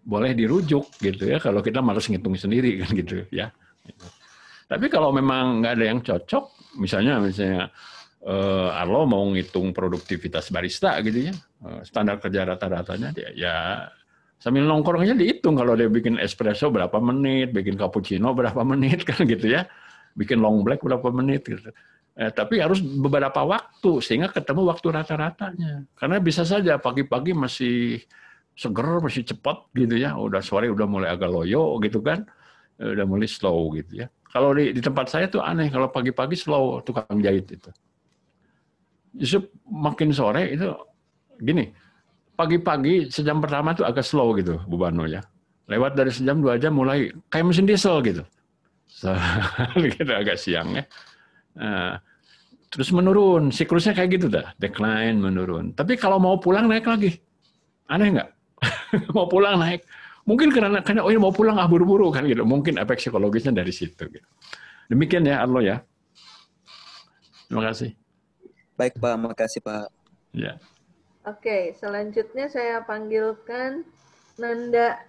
[SPEAKER 2] Boleh dirujuk gitu ya. Kalau kita malas ngitung sendiri kan gitu ya. Tapi kalau memang nggak ada yang cocok, misalnya Arlo mau ngitung produktivitas barista gitu ya, standar kerja rata-ratanya ya sambil nongkrong aja dihitung kalau dia bikin espresso berapa menit, bikin cappuccino berapa menit kan gitu ya, bikin long black berapa menit gitu. Tapi harus beberapa waktu sehingga ketemu waktu rata-ratanya. Karena bisa saja pagi-pagi masih seger, masih cepat gitu ya, udah sore udah mulai agak loyo gitu kan, udah mulai slow gitu ya. Kalau di tempat saya tuh aneh, kalau pagi-pagi slow tukang jahit itu. Justru makin sore itu gini, pagi-pagi sejam pertama tuh agak slow gitu Bu Bano ya. Lewat dari sejam 2 jam mulai kayak mesin diesel gitu. Gitu agak siang ya. Terus menurun, siklusnya kayak gitu dah, decline menurun. Tapi kalau mau pulang naik lagi. Aneh nggak? Mau pulang naik. Mungkin karena oh ini mau pulang buru-buru kan gitu. Mungkin efek psikologisnya dari situ gitu. Demikian ya Arlo ya. Terima kasih.
[SPEAKER 8] Baik Pak, makasih Pak.
[SPEAKER 2] Ya.
[SPEAKER 1] Oke, selanjutnya saya panggilkan Nanda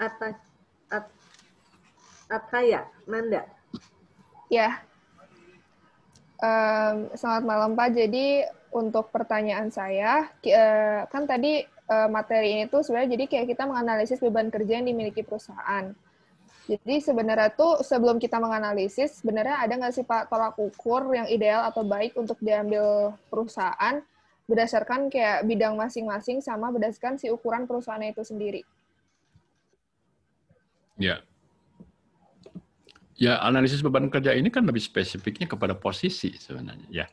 [SPEAKER 1] Athaya. Nanda.
[SPEAKER 9] Ya. Selamat malam Pak. Jadi untuk pertanyaan saya, kan tadi materi ini tuh sebenarnya jadi kayak kita menganalisis beban kerja yang dimiliki perusahaan. Jadi sebenarnya tuh sebelum kita menganalisis, sebenarnya ada nggak sih Pak tolak ukur yang ideal atau baik untuk diambil perusahaan berdasarkan kayak bidang masing-masing sama berdasarkan si ukuran perusahaannya itu sendiri?
[SPEAKER 2] Ya. Ya, analisis beban kerja ini kan lebih spesifiknya kepada posisi sebenarnya. Ya.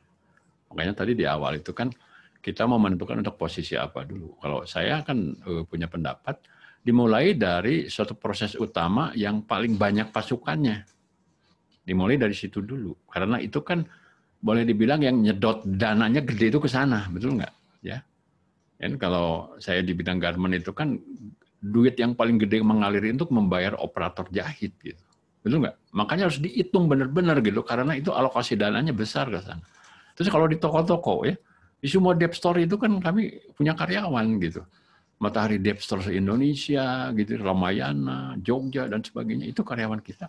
[SPEAKER 2] Makanya tadi di awal itu kan kita mau menentukan untuk posisi apa dulu. Kalau saya kan punya pendapat, dimulai dari suatu proses utama yang paling banyak pasukannya. Dimulai dari situ dulu. Karena itu kan boleh dibilang yang nyedot dananya gede itu ke sana, betul nggak? Ya. Dan kalau saya di bidang garment itu kan duit yang paling gede mengalir untuk membayar operator jahit gitu. Betul nggak? Makanya harus dihitung benar-benar gitu, karena itu alokasi dananya besar ke sana. Terus kalau di toko-toko ya, di semua Dep Store itu kan kami punya karyawan gitu. Matahari Dep Store se-Indonesia, gitu, Ramayana, Jogja, dan sebagainya, itu karyawan kita.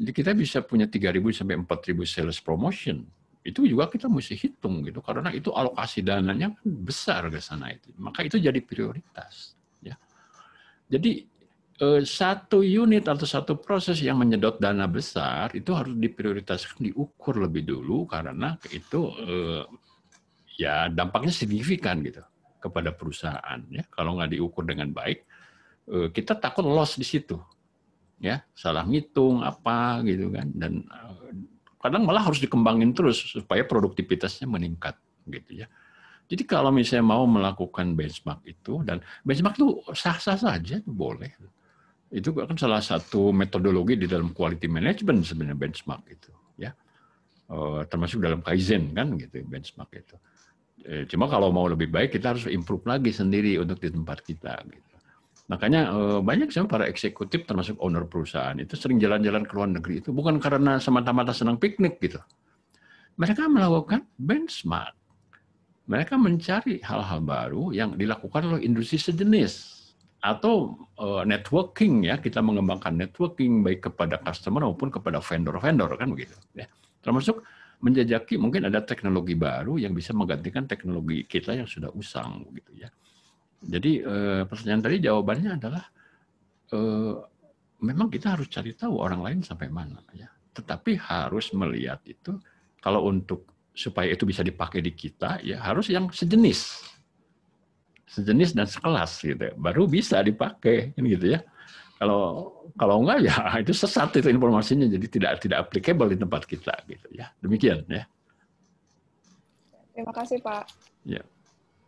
[SPEAKER 2] Jadi kita bisa punya 3.000 sampai 4.000 sales promotion. Itu juga kita mesti hitung gitu, karena itu alokasi dananya kan besar ke sana itu. Maka itu jadi prioritas. Ya. Jadi satu unit atau satu proses yang menyedot dana besar itu harus diprioritaskan, diukur lebih dulu, karena itu ya dampaknya signifikan gitu kepada perusahaan. Ya, kalau nggak diukur dengan baik, kita takut loss di situ, ya salah ngitung apa gitu kan, dan kadang malah harus dikembangin terus supaya produktivitasnya meningkat gitu ya. Jadi kalau misalnya mau melakukan benchmark itu, dan benchmark itu sah-sah saja, itu boleh. Itu kan salah satu metodologi di dalam quality management sebenarnya benchmark itu, ya. Termasuk dalam Kaizen kan gitu benchmark itu. Cuma kalau mau lebih baik kita harus improve lagi sendiri untuk di tempat kita gitu. Makanya banyak sih para eksekutif termasuk owner perusahaan itu sering jalan-jalan ke luar negeri itu bukan karena semata-mata senang piknik gitu. Mereka melakukan benchmark. Mereka mencari hal-hal baru yang dilakukan oleh industri sejenis. Atau networking ya, kita mengembangkan networking baik kepada customer maupun kepada vendor-vendor kan begitu ya. Termasuk menjajaki mungkin ada teknologi baru yang bisa menggantikan teknologi kita yang sudah usang gitu ya. Jadi pertanyaan tadi jawabannya adalah memang kita harus cari tahu orang lain sampai mana ya. Tetapi harus melihat itu kalau untuk supaya itu bisa dipakai di kita ya harus yang sejenis dan sekelas gitu, baru bisa dipakai kan gitu ya. Kalau enggak ya itu sesat itu informasinya, jadi tidak applicable di tempat kita gitu ya. Demikian ya.
[SPEAKER 9] Terima kasih Pak.
[SPEAKER 2] Ya.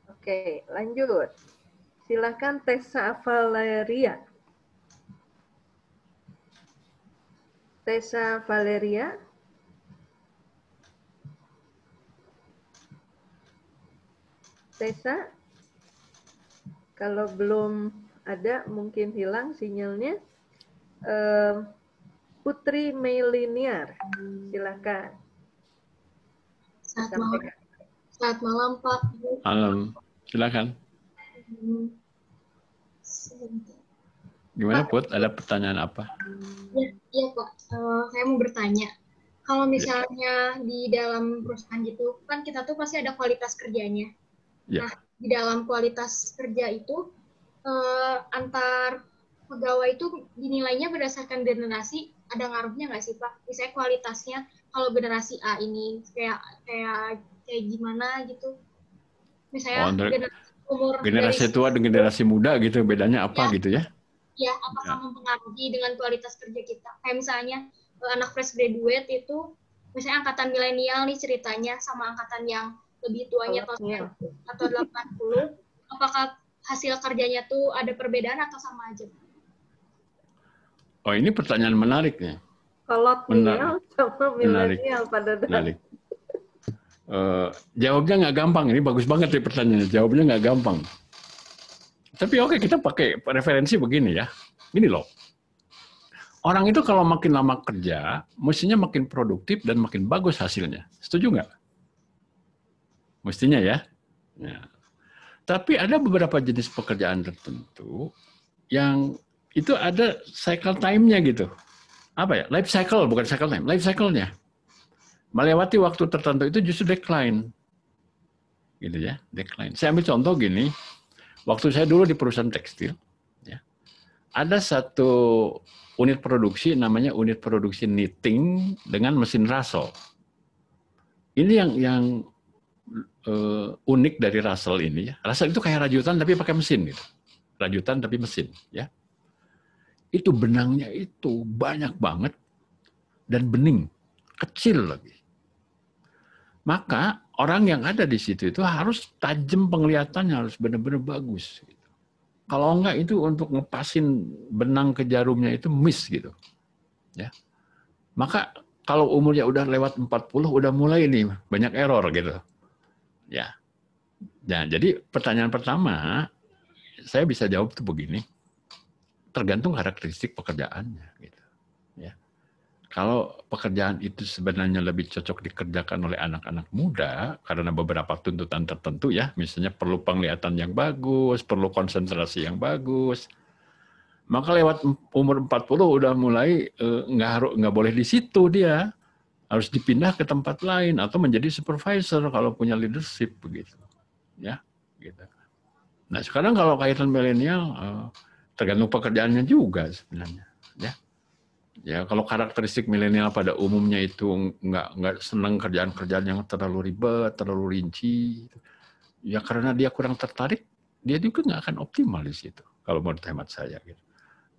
[SPEAKER 1] Oke, lanjut. Silakan Tessa Valeria. Tessa Valeria. Tessa, kalau belum ada mungkin hilang sinyalnya. Putri Meliniar, silakan.
[SPEAKER 10] Selamat malam, Pak.
[SPEAKER 2] Malam, silakan. Gimana, Put? Ada pertanyaan apa?
[SPEAKER 10] Iya, Pak. Saya mau bertanya. Kalau misalnya di dalam perusahaan gitu, kan kita tuh pasti ada kualitas kerjanya.
[SPEAKER 2] Ya.
[SPEAKER 10] Nah, di dalam kualitas kerja itu, antar pegawai itu dinilainya berdasarkan generasi, ada ngaruhnya nggak sih, Pak? Misalnya kualitasnya, kalau generasi A ini kayak gimana gitu? Misalnya
[SPEAKER 2] generasi tua dengan generasi muda gitu, bedanya apa gitu ya?
[SPEAKER 10] Ya, apakah mempengaruhi dengan kualitas kerja kita? Kayak misalnya anak fresh graduate itu, misalnya angkatan milenial nih ceritanya sama angkatan yang lebih tuanya atau 80, apakah hasil kerjanya tuh ada perbedaan atau sama aja?
[SPEAKER 2] Oh, ini pertanyaan menarik nih.
[SPEAKER 1] Kolonial sama milenial pada
[SPEAKER 2] menarik. Jawabnya nggak gampang. Ini bagus banget nih pertanyaannya. Jawabnya nggak gampang. Tapi oke, kita pakai referensi begini ya. Gini loh. Orang itu kalau makin lama kerja, mestinya makin produktif dan makin bagus hasilnya. Setuju nggak? Mestinya ya. Tapi ada beberapa jenis pekerjaan tertentu yang itu ada cycle time-nya gitu. Apa ya? Life cycle, bukan cycle time. Life cycle-nya. Melewati waktu tertentu itu justru decline. Gitu ya, decline. Saya ambil contoh gini. Waktu saya dulu di perusahaan tekstil, ya, ada satu unit produksi namanya unit produksi knitting dengan mesin Russell. Ini yang unik dari Russell ini. Ya. Russell itu kayak rajutan tapi pakai mesin gitu. Rajutan tapi mesin, ya. Itu benangnya itu banyak banget dan bening, kecil lagi. Maka orang yang ada di situ itu harus tajam penglihatannya, harus benar-benar bagus. Gitu. Kalau enggak itu untuk ngepasin benang ke jarumnya itu miss gitu. Ya. Maka kalau umurnya udah lewat 40 udah mulai nih banyak error gitu. Ya. Nah, jadi pertanyaan pertama saya bisa jawab tuh begini. Tergantung karakteristik pekerjaannya gitu. Ya. Kalau pekerjaan itu sebenarnya lebih cocok dikerjakan oleh anak-anak muda karena beberapa tuntutan tertentu ya, misalnya perlu penglihatan yang bagus, perlu konsentrasi yang bagus. Maka lewat umur 40 udah mulai nggak boleh di situ dia. Harus dipindah ke tempat lain atau menjadi supervisor kalau punya leadership begitu. Ya, gitu. Nah, sekarang kalau kaitan milenial tergantung pekerjaannya juga sebenarnya, ya. Ya, kalau karakteristik milenial pada umumnya itu nggak senang kerjaan-kerjaan yang terlalu ribet, terlalu rinci, ya karena dia kurang tertarik, dia juga nggak akan optimal di situ. Kalau menurut hemat saya, gitu.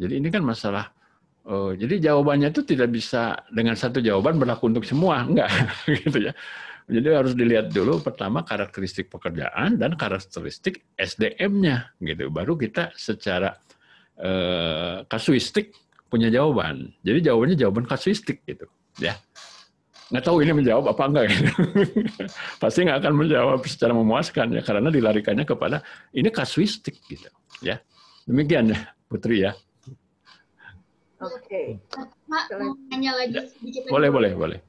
[SPEAKER 2] Jadi ini kan masalah. Jadi jawabannya itu tidak bisa dengan satu jawaban berlaku untuk semua, enggak, gitu ya. Jadi harus dilihat dulu pertama karakteristik pekerjaan dan karakteristik SDM-nya, gitu. Baru kita secara kasuistik punya jawaban. Jadi jawabannya jawaban kasuistik gitu, ya. Nggak tahu ini menjawab apa enggak gitu. Pasti nggak akan menjawab secara memuaskan ya karena dilarikannya kepada ini kasuistik gitu, ya. Demikian ya, Putri ya.
[SPEAKER 1] Oke.
[SPEAKER 10] Pak, mau tanya lagi sedikit lagi.
[SPEAKER 2] Boleh.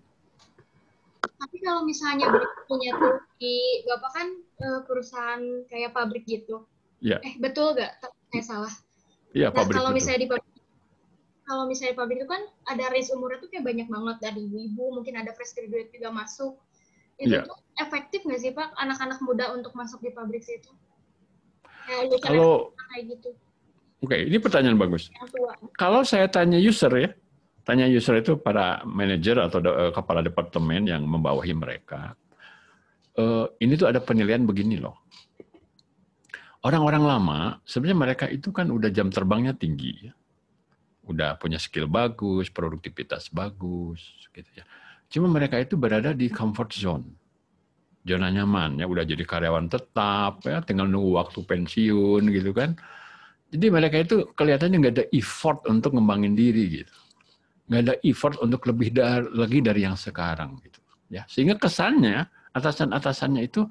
[SPEAKER 10] Tapi kalau misalnya punya tuh di Bapak kan perusahaan kayak pabrik gitu.
[SPEAKER 2] Ya.
[SPEAKER 10] Betul nggak? Saya salah.
[SPEAKER 2] Iya,
[SPEAKER 10] nah,
[SPEAKER 2] pabrik.
[SPEAKER 10] Kalau misalnya di pabrik itu kan ada range umurnya tuh kayak banyak banget, dari ibu-ibu, mungkin ada fresh graduate juga masuk. Itu tuh efektif nggak sih Pak anak-anak muda untuk masuk di pabrik situ?
[SPEAKER 2] Kalau
[SPEAKER 10] kayak gitu.
[SPEAKER 2] Oke, ini pertanyaan bagus. Kalau saya tanya user ya, tanya user itu para manajer atau kepala departemen yang membawahi mereka, ini tuh ada penilaian begini loh. Orang-orang lama, sebenarnya mereka itu kan udah jam terbangnya tinggi, ya. Udah punya skill bagus, produktivitas bagus, gitu ya. Cuma mereka itu berada di comfort zone, zona nyaman, ya udah jadi karyawan tetap, ya tinggal nunggu waktu pensiun, gitu kan. Jadi mereka itu kelihatannya nggak ada effort untuk ngembangin diri, gitu. nggak ada effort untuk lebih lagi dari yang sekarang gitu ya, sehingga kesannya atasan-atasannya itu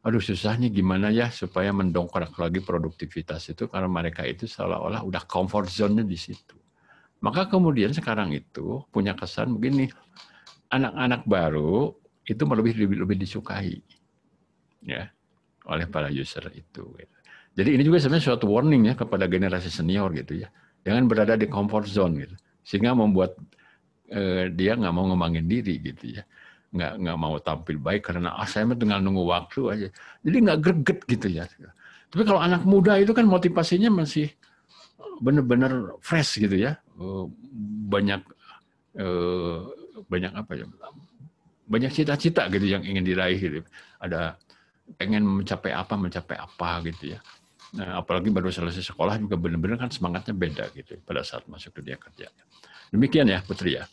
[SPEAKER 2] aduh susahnya gimana ya supaya mendongkrak lagi produktivitas itu, karena mereka itu seolah-olah udah comfort zone-nya di situ. Maka kemudian sekarang itu punya kesan begini, anak-anak baru itu lebih disukai ya oleh para user itu. Jadi ini juga sebenarnya suatu warning ya kepada generasi senior gitu ya, jangan berada di comfort zone gitu, sehingga membuat dia nggak mau ngembangin diri gitu ya, nggak mau tampil baik karena saya tinggal nunggu waktu aja, jadi nggak greget gitu ya. Tapi kalau anak muda itu kan motivasinya masih benar-benar fresh gitu ya, banyak apa ya, banyak cita-cita gitu yang ingin diraih gitu, ada pengen mencapai apa gitu ya. Nah, apalagi baru selesai sekolah juga benar-benar kan semangatnya beda gitu pada saat masuk dunia kerja. Demikian ya Putri ya.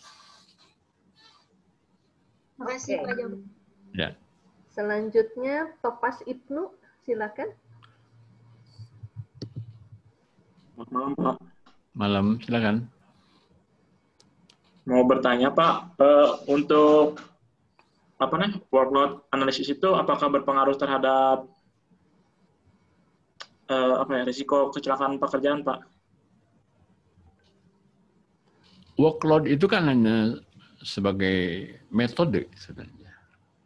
[SPEAKER 10] Terima kasih Pak Jabu.
[SPEAKER 2] Ya.
[SPEAKER 1] Selanjutnya Topas Ibnu, silakan.
[SPEAKER 11] Malam Pak.
[SPEAKER 2] Malam, silakan.
[SPEAKER 11] Mau bertanya Pak, untuk workload analisis itu apakah berpengaruh terhadap risiko kecelakaan pekerjaan Pak?
[SPEAKER 2] Workload itu kan hanya sebagai metode sebenarnya,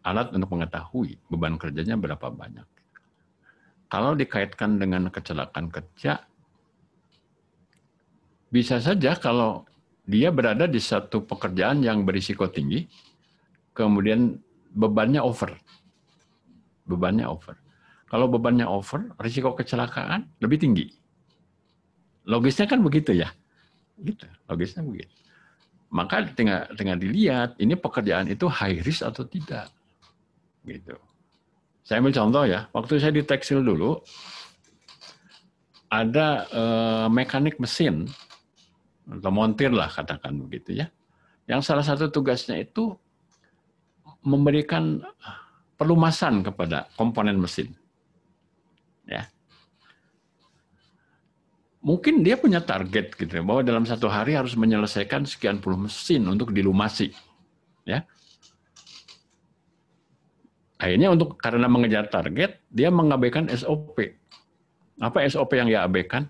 [SPEAKER 2] alat untuk mengetahui beban kerjanya berapa banyak. Kalau dikaitkan dengan kecelakaan kerja, bisa saja kalau dia berada di satu pekerjaan yang berisiko tinggi, kemudian bebannya over. Kalau bebannya over, risiko kecelakaan lebih tinggi. Logisnya kan begitu ya. Gitu, logisnya begitu. Maka tinggal dilihat ini pekerjaan itu high risk atau tidak. Gitu. Saya ambil contoh ya, waktu saya di tekstil dulu ada mekanik mesin atau montir lah katakan begitu ya. Yang salah satu tugasnya itu memberikan pelumasan kepada komponen mesin. Ya. Mungkin dia punya target gitu bahwa dalam satu hari harus menyelesaikan sekian puluh mesin untuk dilumasi. Ya. Akhirnya karena mengejar target, dia mengabaikan SOP. Apa SOP yang dia abaikan?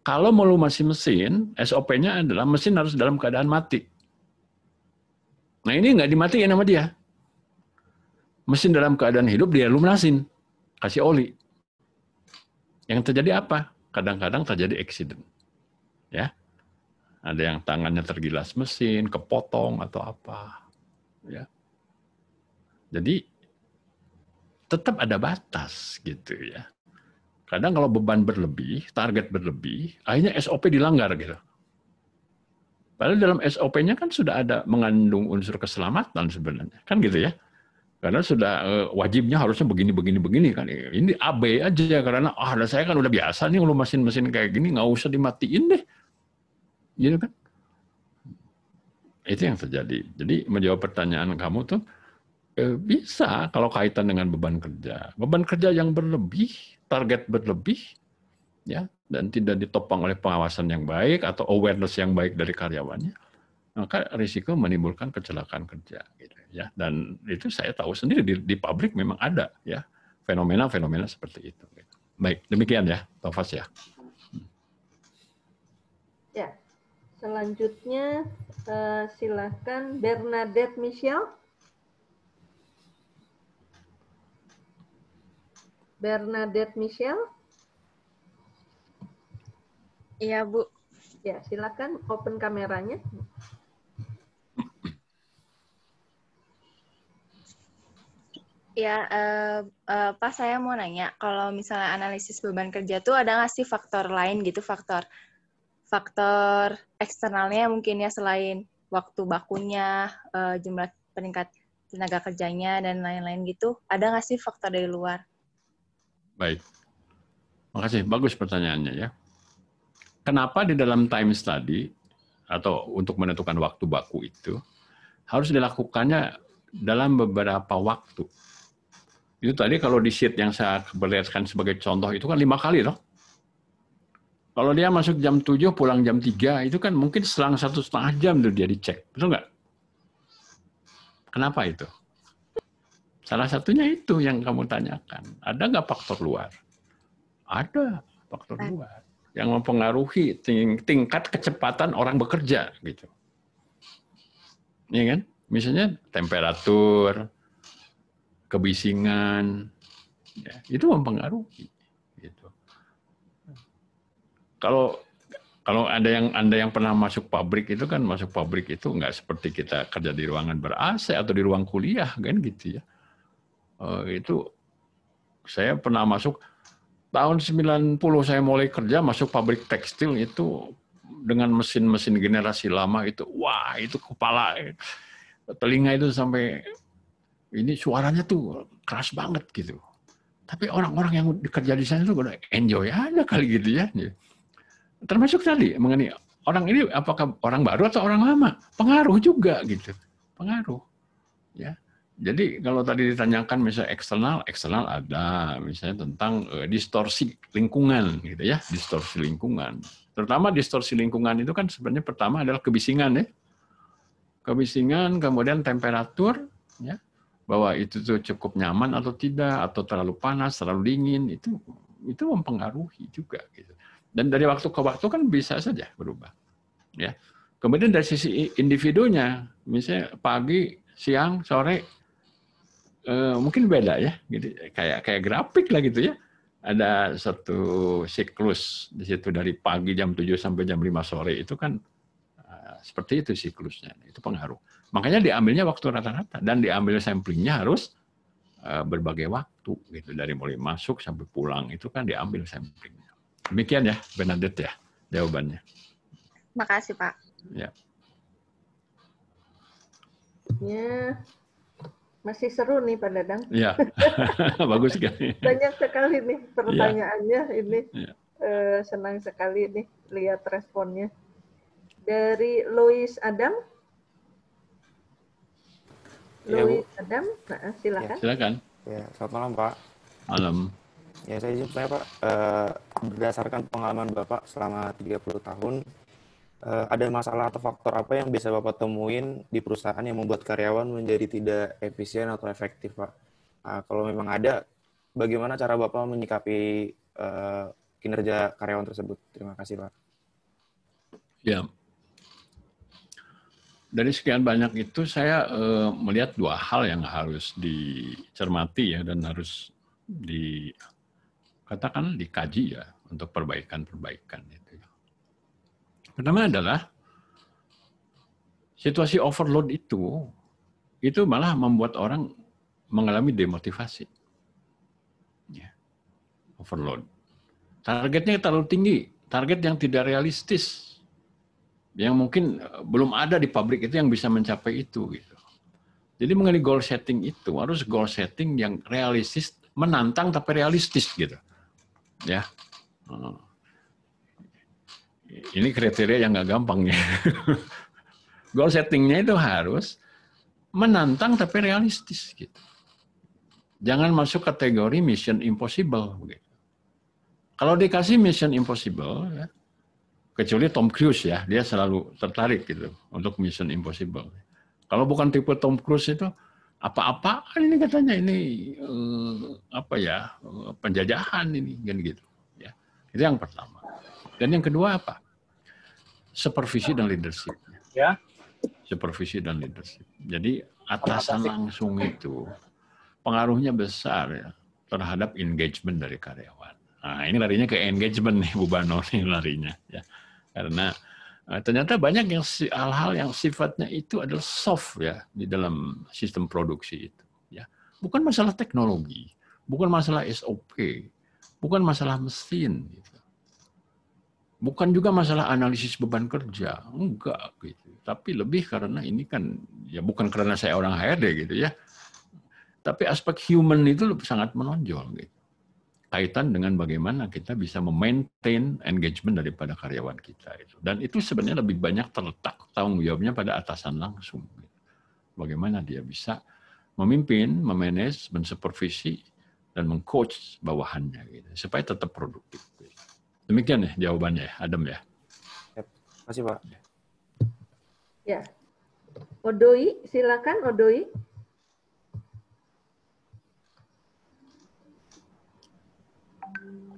[SPEAKER 2] Kalau melumasi mesin, SOP-nya adalah mesin harus dalam keadaan mati. Nah ini nggak dimatiin sama dia. Mesin dalam keadaan hidup dia lunasin, kasih oli. Yang terjadi apa? Kadang-kadang terjadi accident. Ya. Ada yang tangannya tergilas mesin, kepotong atau apa. Ya. Jadi tetap ada batas gitu ya. Kadang kalau beban berlebih, target berlebih, akhirnya SOP dilanggar gitu. Padahal dalam SOP-nya kan sudah ada mengandung unsur keselamatan sebenarnya, kan gitu ya. Karena sudah wajibnya harusnya begini kan. Ini AB aja karena saya kan udah biasa nih kalau mesin-mesin kayak gini nggak usah dimatiin deh. Gitu kan. Itu yang terjadi. Jadi menjawab pertanyaan kamu tuh bisa kalau kaitan dengan beban kerja. Beban kerja yang berlebih, target berlebih ya dan tidak ditopang oleh pengawasan yang baik atau awareness yang baik dari karyawannya, maka risiko menimbulkan kecelakaan kerja gitu ya. Dan itu saya tahu sendiri di pabrik memang ada ya fenomena-fenomena seperti itu. Baik, demikian ya, Tofas ya.
[SPEAKER 1] Ya. Selanjutnya silakan Bernadette Michelle. Bernadette Michelle.
[SPEAKER 12] Iya, Bu.
[SPEAKER 1] Ya, silakan open kameranya.
[SPEAKER 12] Ya, Pak, saya mau nanya, kalau misalnya analisis beban kerja tuh ada nggak sih faktor lain gitu, faktor eksternalnya mungkin ya selain waktu bakunya, jumlah peningkat tenaga kerjanya, dan lain-lain gitu, ada nggak sih faktor dari luar?
[SPEAKER 2] Baik, makasih. Bagus pertanyaannya ya. Kenapa di dalam time study atau untuk menentukan waktu baku itu harus dilakukannya dalam beberapa waktu? Itu tadi kalau di sheet yang saya perlihatkan sebagai contoh itu kan 5 kali loh. Kalau dia masuk jam 7, pulang jam 3, itu kan mungkin selang 1,5 jam tuh dia dicek. Betul nggak? Kenapa itu? Salah satunya itu yang kamu tanyakan. Ada nggak faktor luar? Ada faktor luar yang mempengaruhi tingkat kecepatan orang bekerja, gitu. Iya kan? Misalnya temperatur, kebisingan, ya, itu mempengaruhi. Gitu. Kalau Anda yang pernah masuk pabrik itu kan, masuk pabrik itu nggak seperti kita kerja di ruangan ber-AC atau di ruang kuliah kan gitu ya. Itu saya pernah masuk tahun 90, saya mulai kerja masuk pabrik tekstil itu dengan mesin-mesin generasi lama itu, wah itu kepala, telinga itu sampai ini suaranya tuh keras banget gitu. Tapi orang-orang yang kerja di sana tuh udah enjoy aja kali gitu ya. Termasuk tadi mengenai orang ini apakah orang baru atau orang lama, pengaruh juga gitu, pengaruh. Ya, jadi kalau tadi ditanyakan misalnya eksternal ada, misalnya tentang distorsi lingkungan gitu ya, distorsi lingkungan. Terutama distorsi lingkungan itu kan sebenarnya pertama adalah kebisingan ya, kebisingan, kemudian temperatur, ya, bahwa itu tuh cukup nyaman atau tidak, atau terlalu panas, terlalu dingin, itu mempengaruhi juga gitu. Dan dari waktu ke waktu kan bisa saja berubah. Ya. Kemudian dari sisi individunya, misalnya pagi, siang, sore, mungkin beda ya, gitu. Kayak grafik lah gitu ya. Ada satu siklus di situ dari pagi jam 7 sampai jam 5 sore itu kan seperti itu siklusnya, itu pengaruh. Makanya diambilnya waktu rata-rata dan diambil samplingnya harus berbagai waktu gitu, dari mulai masuk sampai pulang itu kan diambil samplingnya. Demikian ya, Bernadette ya, jawabannya.
[SPEAKER 12] Makasih, Pak.
[SPEAKER 2] Ya.
[SPEAKER 1] Ya, masih seru nih Pak Dadang.
[SPEAKER 2] Ya, bagus sekali.
[SPEAKER 1] Banyak sekali nih pertanyaannya ini.
[SPEAKER 2] Ya.
[SPEAKER 1] Senang sekali nih lihat responnya. Dari Louis Adam.
[SPEAKER 13] Ya,
[SPEAKER 1] Louis Adam, silakan.
[SPEAKER 2] Ya, silakan.
[SPEAKER 13] Ya, selamat malam Pak.
[SPEAKER 2] Malam.
[SPEAKER 13] Ya, saya izin tanya Pak, berdasarkan pengalaman Bapak selama 30 tahun, ada masalah atau faktor apa yang bisa Bapak temuin di perusahaan yang membuat karyawan menjadi tidak efisien atau efektif, Pak? Kalau memang ada, bagaimana cara Bapak menyikapi kinerja karyawan tersebut? Terima kasih, Pak.
[SPEAKER 2] Ya. Dari sekian banyak itu saya melihat dua hal yang harus dicermati ya, dan harus katakan dikaji ya untuk perbaikan-perbaikan itu. Pertama adalah situasi overload itu malah membuat orang mengalami demotivasi. Ya. Overload. Targetnya terlalu tinggi, target yang tidak realistis, yang mungkin belum ada di pabrik itu yang bisa mencapai itu gitu. Jadi mengenai goal setting itu harus goal setting yang realistis, menantang tapi realistis gitu. Ya, ini kriteria yang nggak gampang ya. Goal settingnya itu harus menantang tapi realistis gitu. Jangan masuk kategori mission impossible. Gitu. Kalau dikasih mission impossible, ya, kecuali Tom Cruise ya, dia selalu tertarik gitu untuk mission impossible. Kalau bukan tipe Tom Cruise itu apa-apaan ini katanya, ini penjajahan ini kan gitu ya. Itu yang pertama. Dan yang kedua apa? Supervisi dan leadership.
[SPEAKER 11] Ya.
[SPEAKER 2] Supervisi dan leadership. Jadi atasan langsung itu pengaruhnya besar ya terhadap engagement dari karyawan. Nah, ini larinya ke engagement nih Bu Bano nih larinya ya. Karena ternyata banyak hal-hal yang sifatnya itu adalah soft ya di dalam sistem produksi itu. Ya, bukan masalah teknologi, bukan masalah SOP, bukan masalah mesin, gitu. Bukan juga masalah analisis beban kerja, enggak gitu. Tapi lebih karena ini kan ya bukan karena saya orang HRD gitu ya, tapi aspek human itu sangat menonjol gitu. Kaitan dengan bagaimana kita bisa memaintain engagement daripada karyawan kita itu. Dan itu sebenarnya lebih banyak terletak tanggung jawabnya pada atasan langsung. Bagaimana dia bisa memimpin, memanage, mensupervisi, dan mengcoach bawahannya gitu, supaya tetap produktif. Demikian ya jawabannya, Adam ya.
[SPEAKER 13] Terima kasih, Pak.
[SPEAKER 1] Ya. Odoi, silakan Odoi.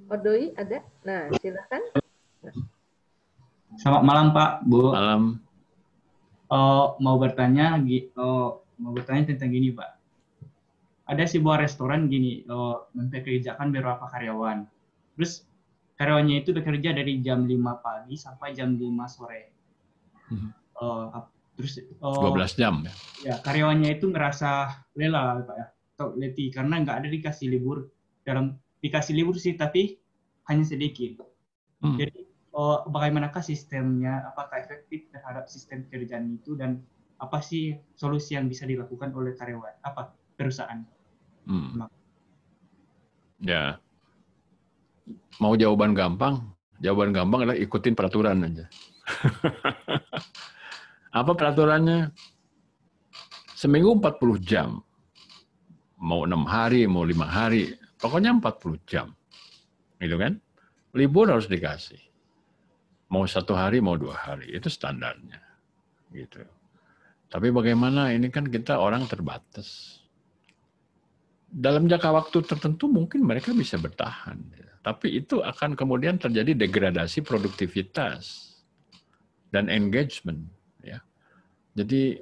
[SPEAKER 1] Odoi ada? Nah, silakan.
[SPEAKER 14] Selamat malam Pak, Bu.
[SPEAKER 2] Malam.
[SPEAKER 14] Mau bertanya tentang gini Pak. Ada sebuah restoran gini, mempekerjakan beberapa karyawan. Terus karyawannya itu bekerja dari jam 5 pagi sampai jam 5 sore. Terus
[SPEAKER 2] 12 jam ya.
[SPEAKER 14] Ya, karyawannya itu ngerasa lelah Pak ya, atau letih karena nggak ada dikasih libur. Dikasih libur sih, tapi hanya sedikit. Jadi bagaimanakah sistemnya, apakah efektif terhadap sistem pekerjaan itu, dan apa sih solusi yang bisa dilakukan oleh karyawan, perusahaan?
[SPEAKER 2] Ya, mau jawaban gampang adalah ikutin peraturan aja. Apa peraturannya? Seminggu 40 jam. Mau 6 hari, mau 5 hari, pokoknya 40 jam. Gitu kan? Libur harus dikasih. Mau 1 hari, mau 2 hari, itu standarnya. Gitu. Tapi bagaimana, ini kan kita orang terbatas. Dalam jangka waktu tertentu mungkin mereka bisa bertahan. Tapi itu akan kemudian terjadi degradasi produktivitas dan engagement. Ya. Jadi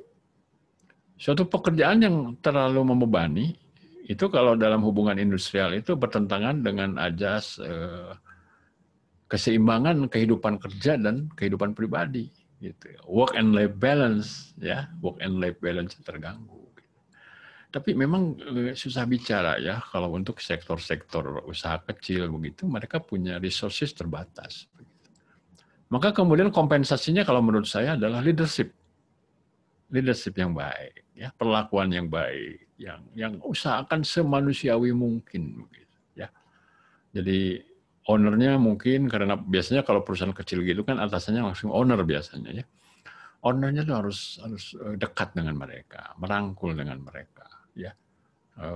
[SPEAKER 2] suatu pekerjaan yang terlalu membebani, itu kalau dalam hubungan industrial itu bertentangan dengan ajas keseimbangan kehidupan kerja dan kehidupan pribadi. Gitu. Work and life balance, ya, work and life balance terganggu. Tapi memang susah bicara ya kalau untuk sektor-sektor usaha kecil begitu, mereka punya resources terbatas. Maka kemudian kompensasinya kalau menurut saya adalah leadership yang baik, ya, perlakuan yang baik, yang usahakan semanusiawi mungkin, ya. Jadi ownernya mungkin, karena biasanya kalau perusahaan kecil gitu kan atasannya langsung owner biasanya, ya. Ownernya tuh harus dekat dengan mereka, merangkul dengan mereka, ya,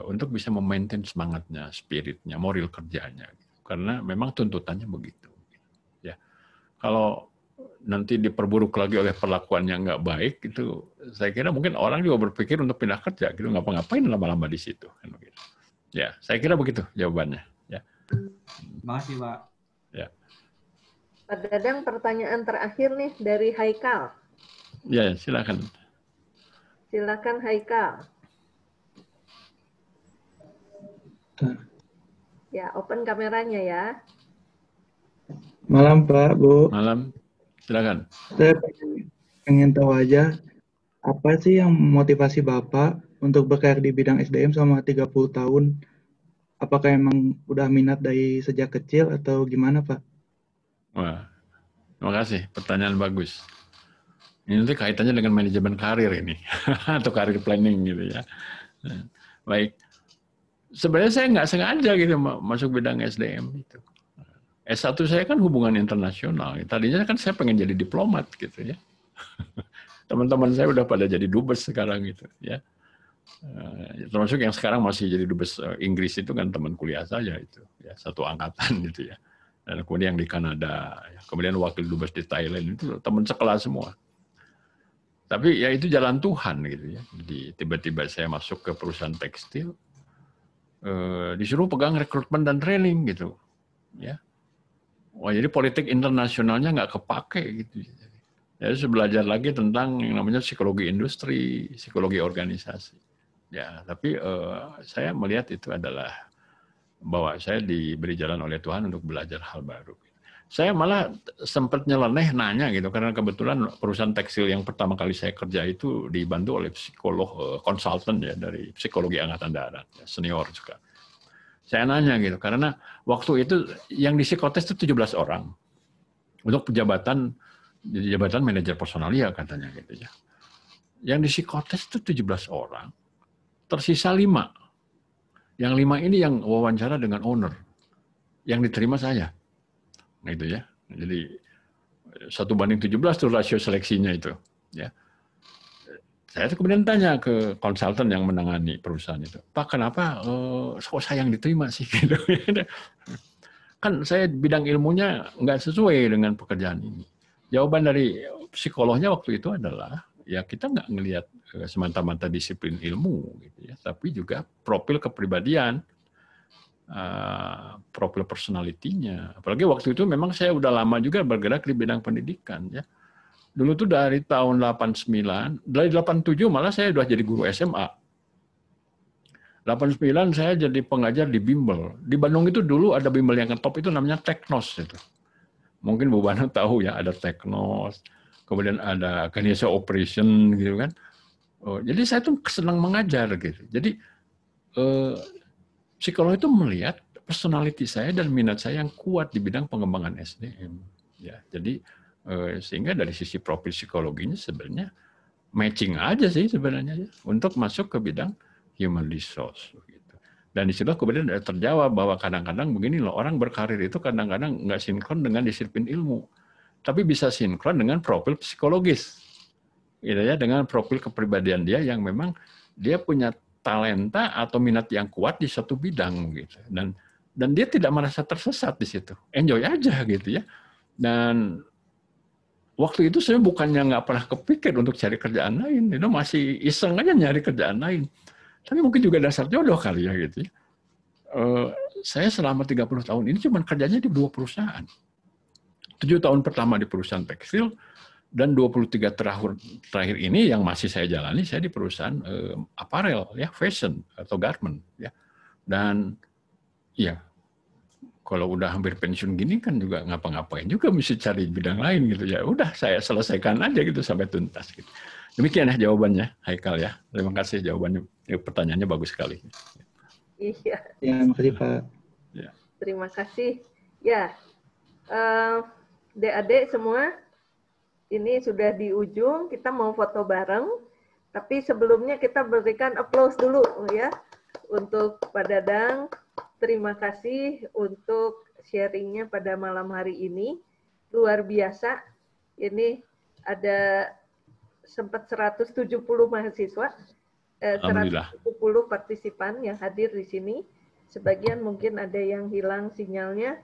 [SPEAKER 2] untuk bisa memaintain semangatnya, spiritnya, moral kerjanya, karena memang tuntutannya begitu. Ya, kalau nanti diperburuk lagi oleh perlakuan yang nggak baik, itu saya kira mungkin orang juga berpikir untuk pindah kerja, gitu, ngapa-ngapain lama-lama di situ, kan begitu. Ya, saya kira begitu jawabannya. Ya.
[SPEAKER 14] Terima kasih, Pak.
[SPEAKER 2] Ya.
[SPEAKER 1] Pak Dadang, pertanyaan terakhir nih dari Haikal.
[SPEAKER 2] Ya, silakan.
[SPEAKER 1] Silakan Haikal. Ya, open kameranya ya.
[SPEAKER 15] Malam Pak, Bu.
[SPEAKER 2] Malam. Silakan.
[SPEAKER 15] Saya pengen tahu aja, apa sih yang motivasi Bapak untuk berkarir di bidang SDM selama 30 tahun? Apakah emang udah minat dari sejak kecil atau gimana, Pak?
[SPEAKER 2] Wah, terima kasih. Pertanyaan bagus. Ini nanti kaitannya dengan manajemen karir ini, atau karir planning gitu ya. Baik. Sebenarnya saya nggak sengaja gitu masuk bidang SDM itu. S1 saya kan hubungan internasional. Tadinya kan saya pengen jadi diplomat gitu ya. Teman-teman saya udah pada jadi dubes sekarang gitu ya. Termasuk yang sekarang masih jadi dubes Inggris itu kan teman kuliah saya itu ya, satu angkatan gitu ya. Dan kemudian yang di Kanada, kemudian wakil dubes di Thailand itu teman sekelas semua. Tapi ya itu jalan Tuhan gitu ya. Jadi tiba-tiba saya masuk ke perusahaan tekstil, disuruh pegang rekrutmen dan training gitu ya. Wah, jadi politik internasionalnya nggak kepake gitu. Jadi saya belajar lagi tentang yang namanya psikologi industri, psikologi organisasi. Ya, tapi saya melihat itu adalah bahwa saya diberi jalan oleh Tuhan untuk belajar hal baru. Saya malah sempat nyeleneh nanya gitu, karena kebetulan perusahaan tekstil yang pertama kali saya kerja itu dibantu oleh psikolog konsultan ya dari psikologi angkatan darat, ya, senior juga. Saya nanya gitu, karena waktu itu yang di psikotes itu 17 orang. Untuk jabatan manajer personalia katanya gitu ya. Yang di psikotes itu 17 orang, tersisa 5. Yang 5 ini yang wawancara dengan owner. Yang diterima saya. Gitu ya. Jadi 1:17 tuh rasio seleksinya itu. Ya. Saya kemudian tanya ke konsultan yang menangani perusahaan itu, Pak, kenapa kok saya yang diterima sih? Gitu. kan saya bidang ilmunya nggak sesuai dengan pekerjaan ini. Jawaban dari psikolognya waktu itu adalah, ya kita nggak ngelihat semata-mata disiplin ilmu, gitu ya, tapi juga profil kepribadian, profil personalitinya. Apalagi waktu itu memang saya udah lama juga bergerak di bidang pendidikan, ya. Dulu tuh dari tahun 89, dari 87 malah saya udah jadi guru SMA. 89 saya jadi pengajar di bimbel. Di Bandung itu dulu ada bimbel yang top itu namanya Teknos itu. Mungkin Bu Bana tahu ya, ada Teknos, kemudian ada Ganesha Operation gitu kan. Jadi saya tuh senang mengajar gitu. Jadi psikolog itu melihat personality saya dan minat saya yang kuat di bidang pengembangan SDM. Ya, jadi sehingga dari sisi profil psikologinya sebenarnya matching aja sih sebenarnya ya, untuk masuk ke bidang human resource. Gitu. Dan di situ kemudian terjawab bahwa kadang-kadang begini loh, orang berkarir itu kadang-kadang nggak sinkron dengan disiplin ilmu, tapi bisa sinkron dengan profil psikologis, gitu ya, dengan profil kepribadian dia yang memang dia punya talenta atau minat yang kuat di satu bidang gitu, dan dia tidak merasa tersesat di situ, enjoy aja gitu ya. Dan waktu itu saya bukannya nggak pernah kepikir untuk cari kerjaan lain, itu masih iseng aja nyari kerjaan lain. Tapi mungkin juga dasar jodoh kali ya gitu ya. Saya selama 30 tahun ini cuma kerjanya di 2 perusahaan. 7 tahun pertama di perusahaan tekstil, dan 23 terakhir ini yang masih saya jalani, saya di perusahaan apparel, ya, fashion atau garment. Ya. Dan ya, kalau udah hampir pensiun gini kan juga ngapa-ngapain juga mesti cari bidang lain gitu ya. Udah saya selesaikan aja gitu sampai tuntas gitu. Demikian ya jawabannya, Haikal ya. Terima kasih jawabannya. Pertanyaannya bagus sekali.
[SPEAKER 1] Iya.
[SPEAKER 15] Ya, makasih Pak.
[SPEAKER 2] Ya.
[SPEAKER 1] Terima kasih. Ya, adik-adik semua, ini sudah di ujung. Kita mau foto bareng. Tapi sebelumnya kita berikan applause dulu ya untuk Pak Dadang. Terima kasih untuk sharingnya pada malam hari ini. Luar biasa. Ini ada sempat 170 mahasiswa, 170 partisipan yang hadir di sini. Sebagian mungkin ada yang hilang sinyalnya.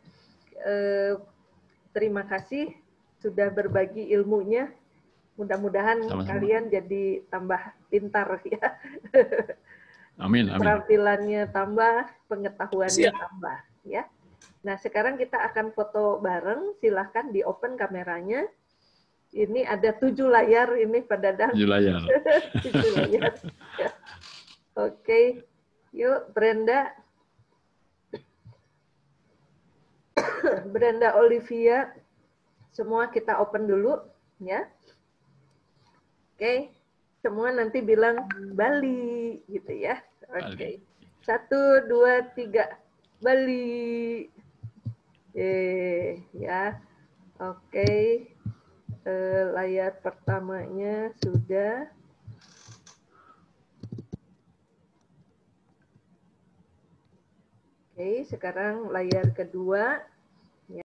[SPEAKER 1] Terima kasih sudah berbagi ilmunya. Mudah-mudahan kalian jadi tambah pintar ya.
[SPEAKER 2] Amin, amin.
[SPEAKER 1] Keterampilannya tambah, pengetahuannya tambah, ya. Nah, sekarang kita akan foto bareng. Silahkan di open kameranya. Ini ada 7 layar ini Pak Dadang.
[SPEAKER 2] 7 layar.
[SPEAKER 1] 7 layar. Ya. Oke, yuk Brenda. Brenda Olivia. Semua kita open dulu, ya. Oke. Semua nanti bilang Bali gitu ya. Oke. 1, 2, 3. Bali. Ya. Oke. Layar pertamanya sudah. Oke, sekarang layar kedua.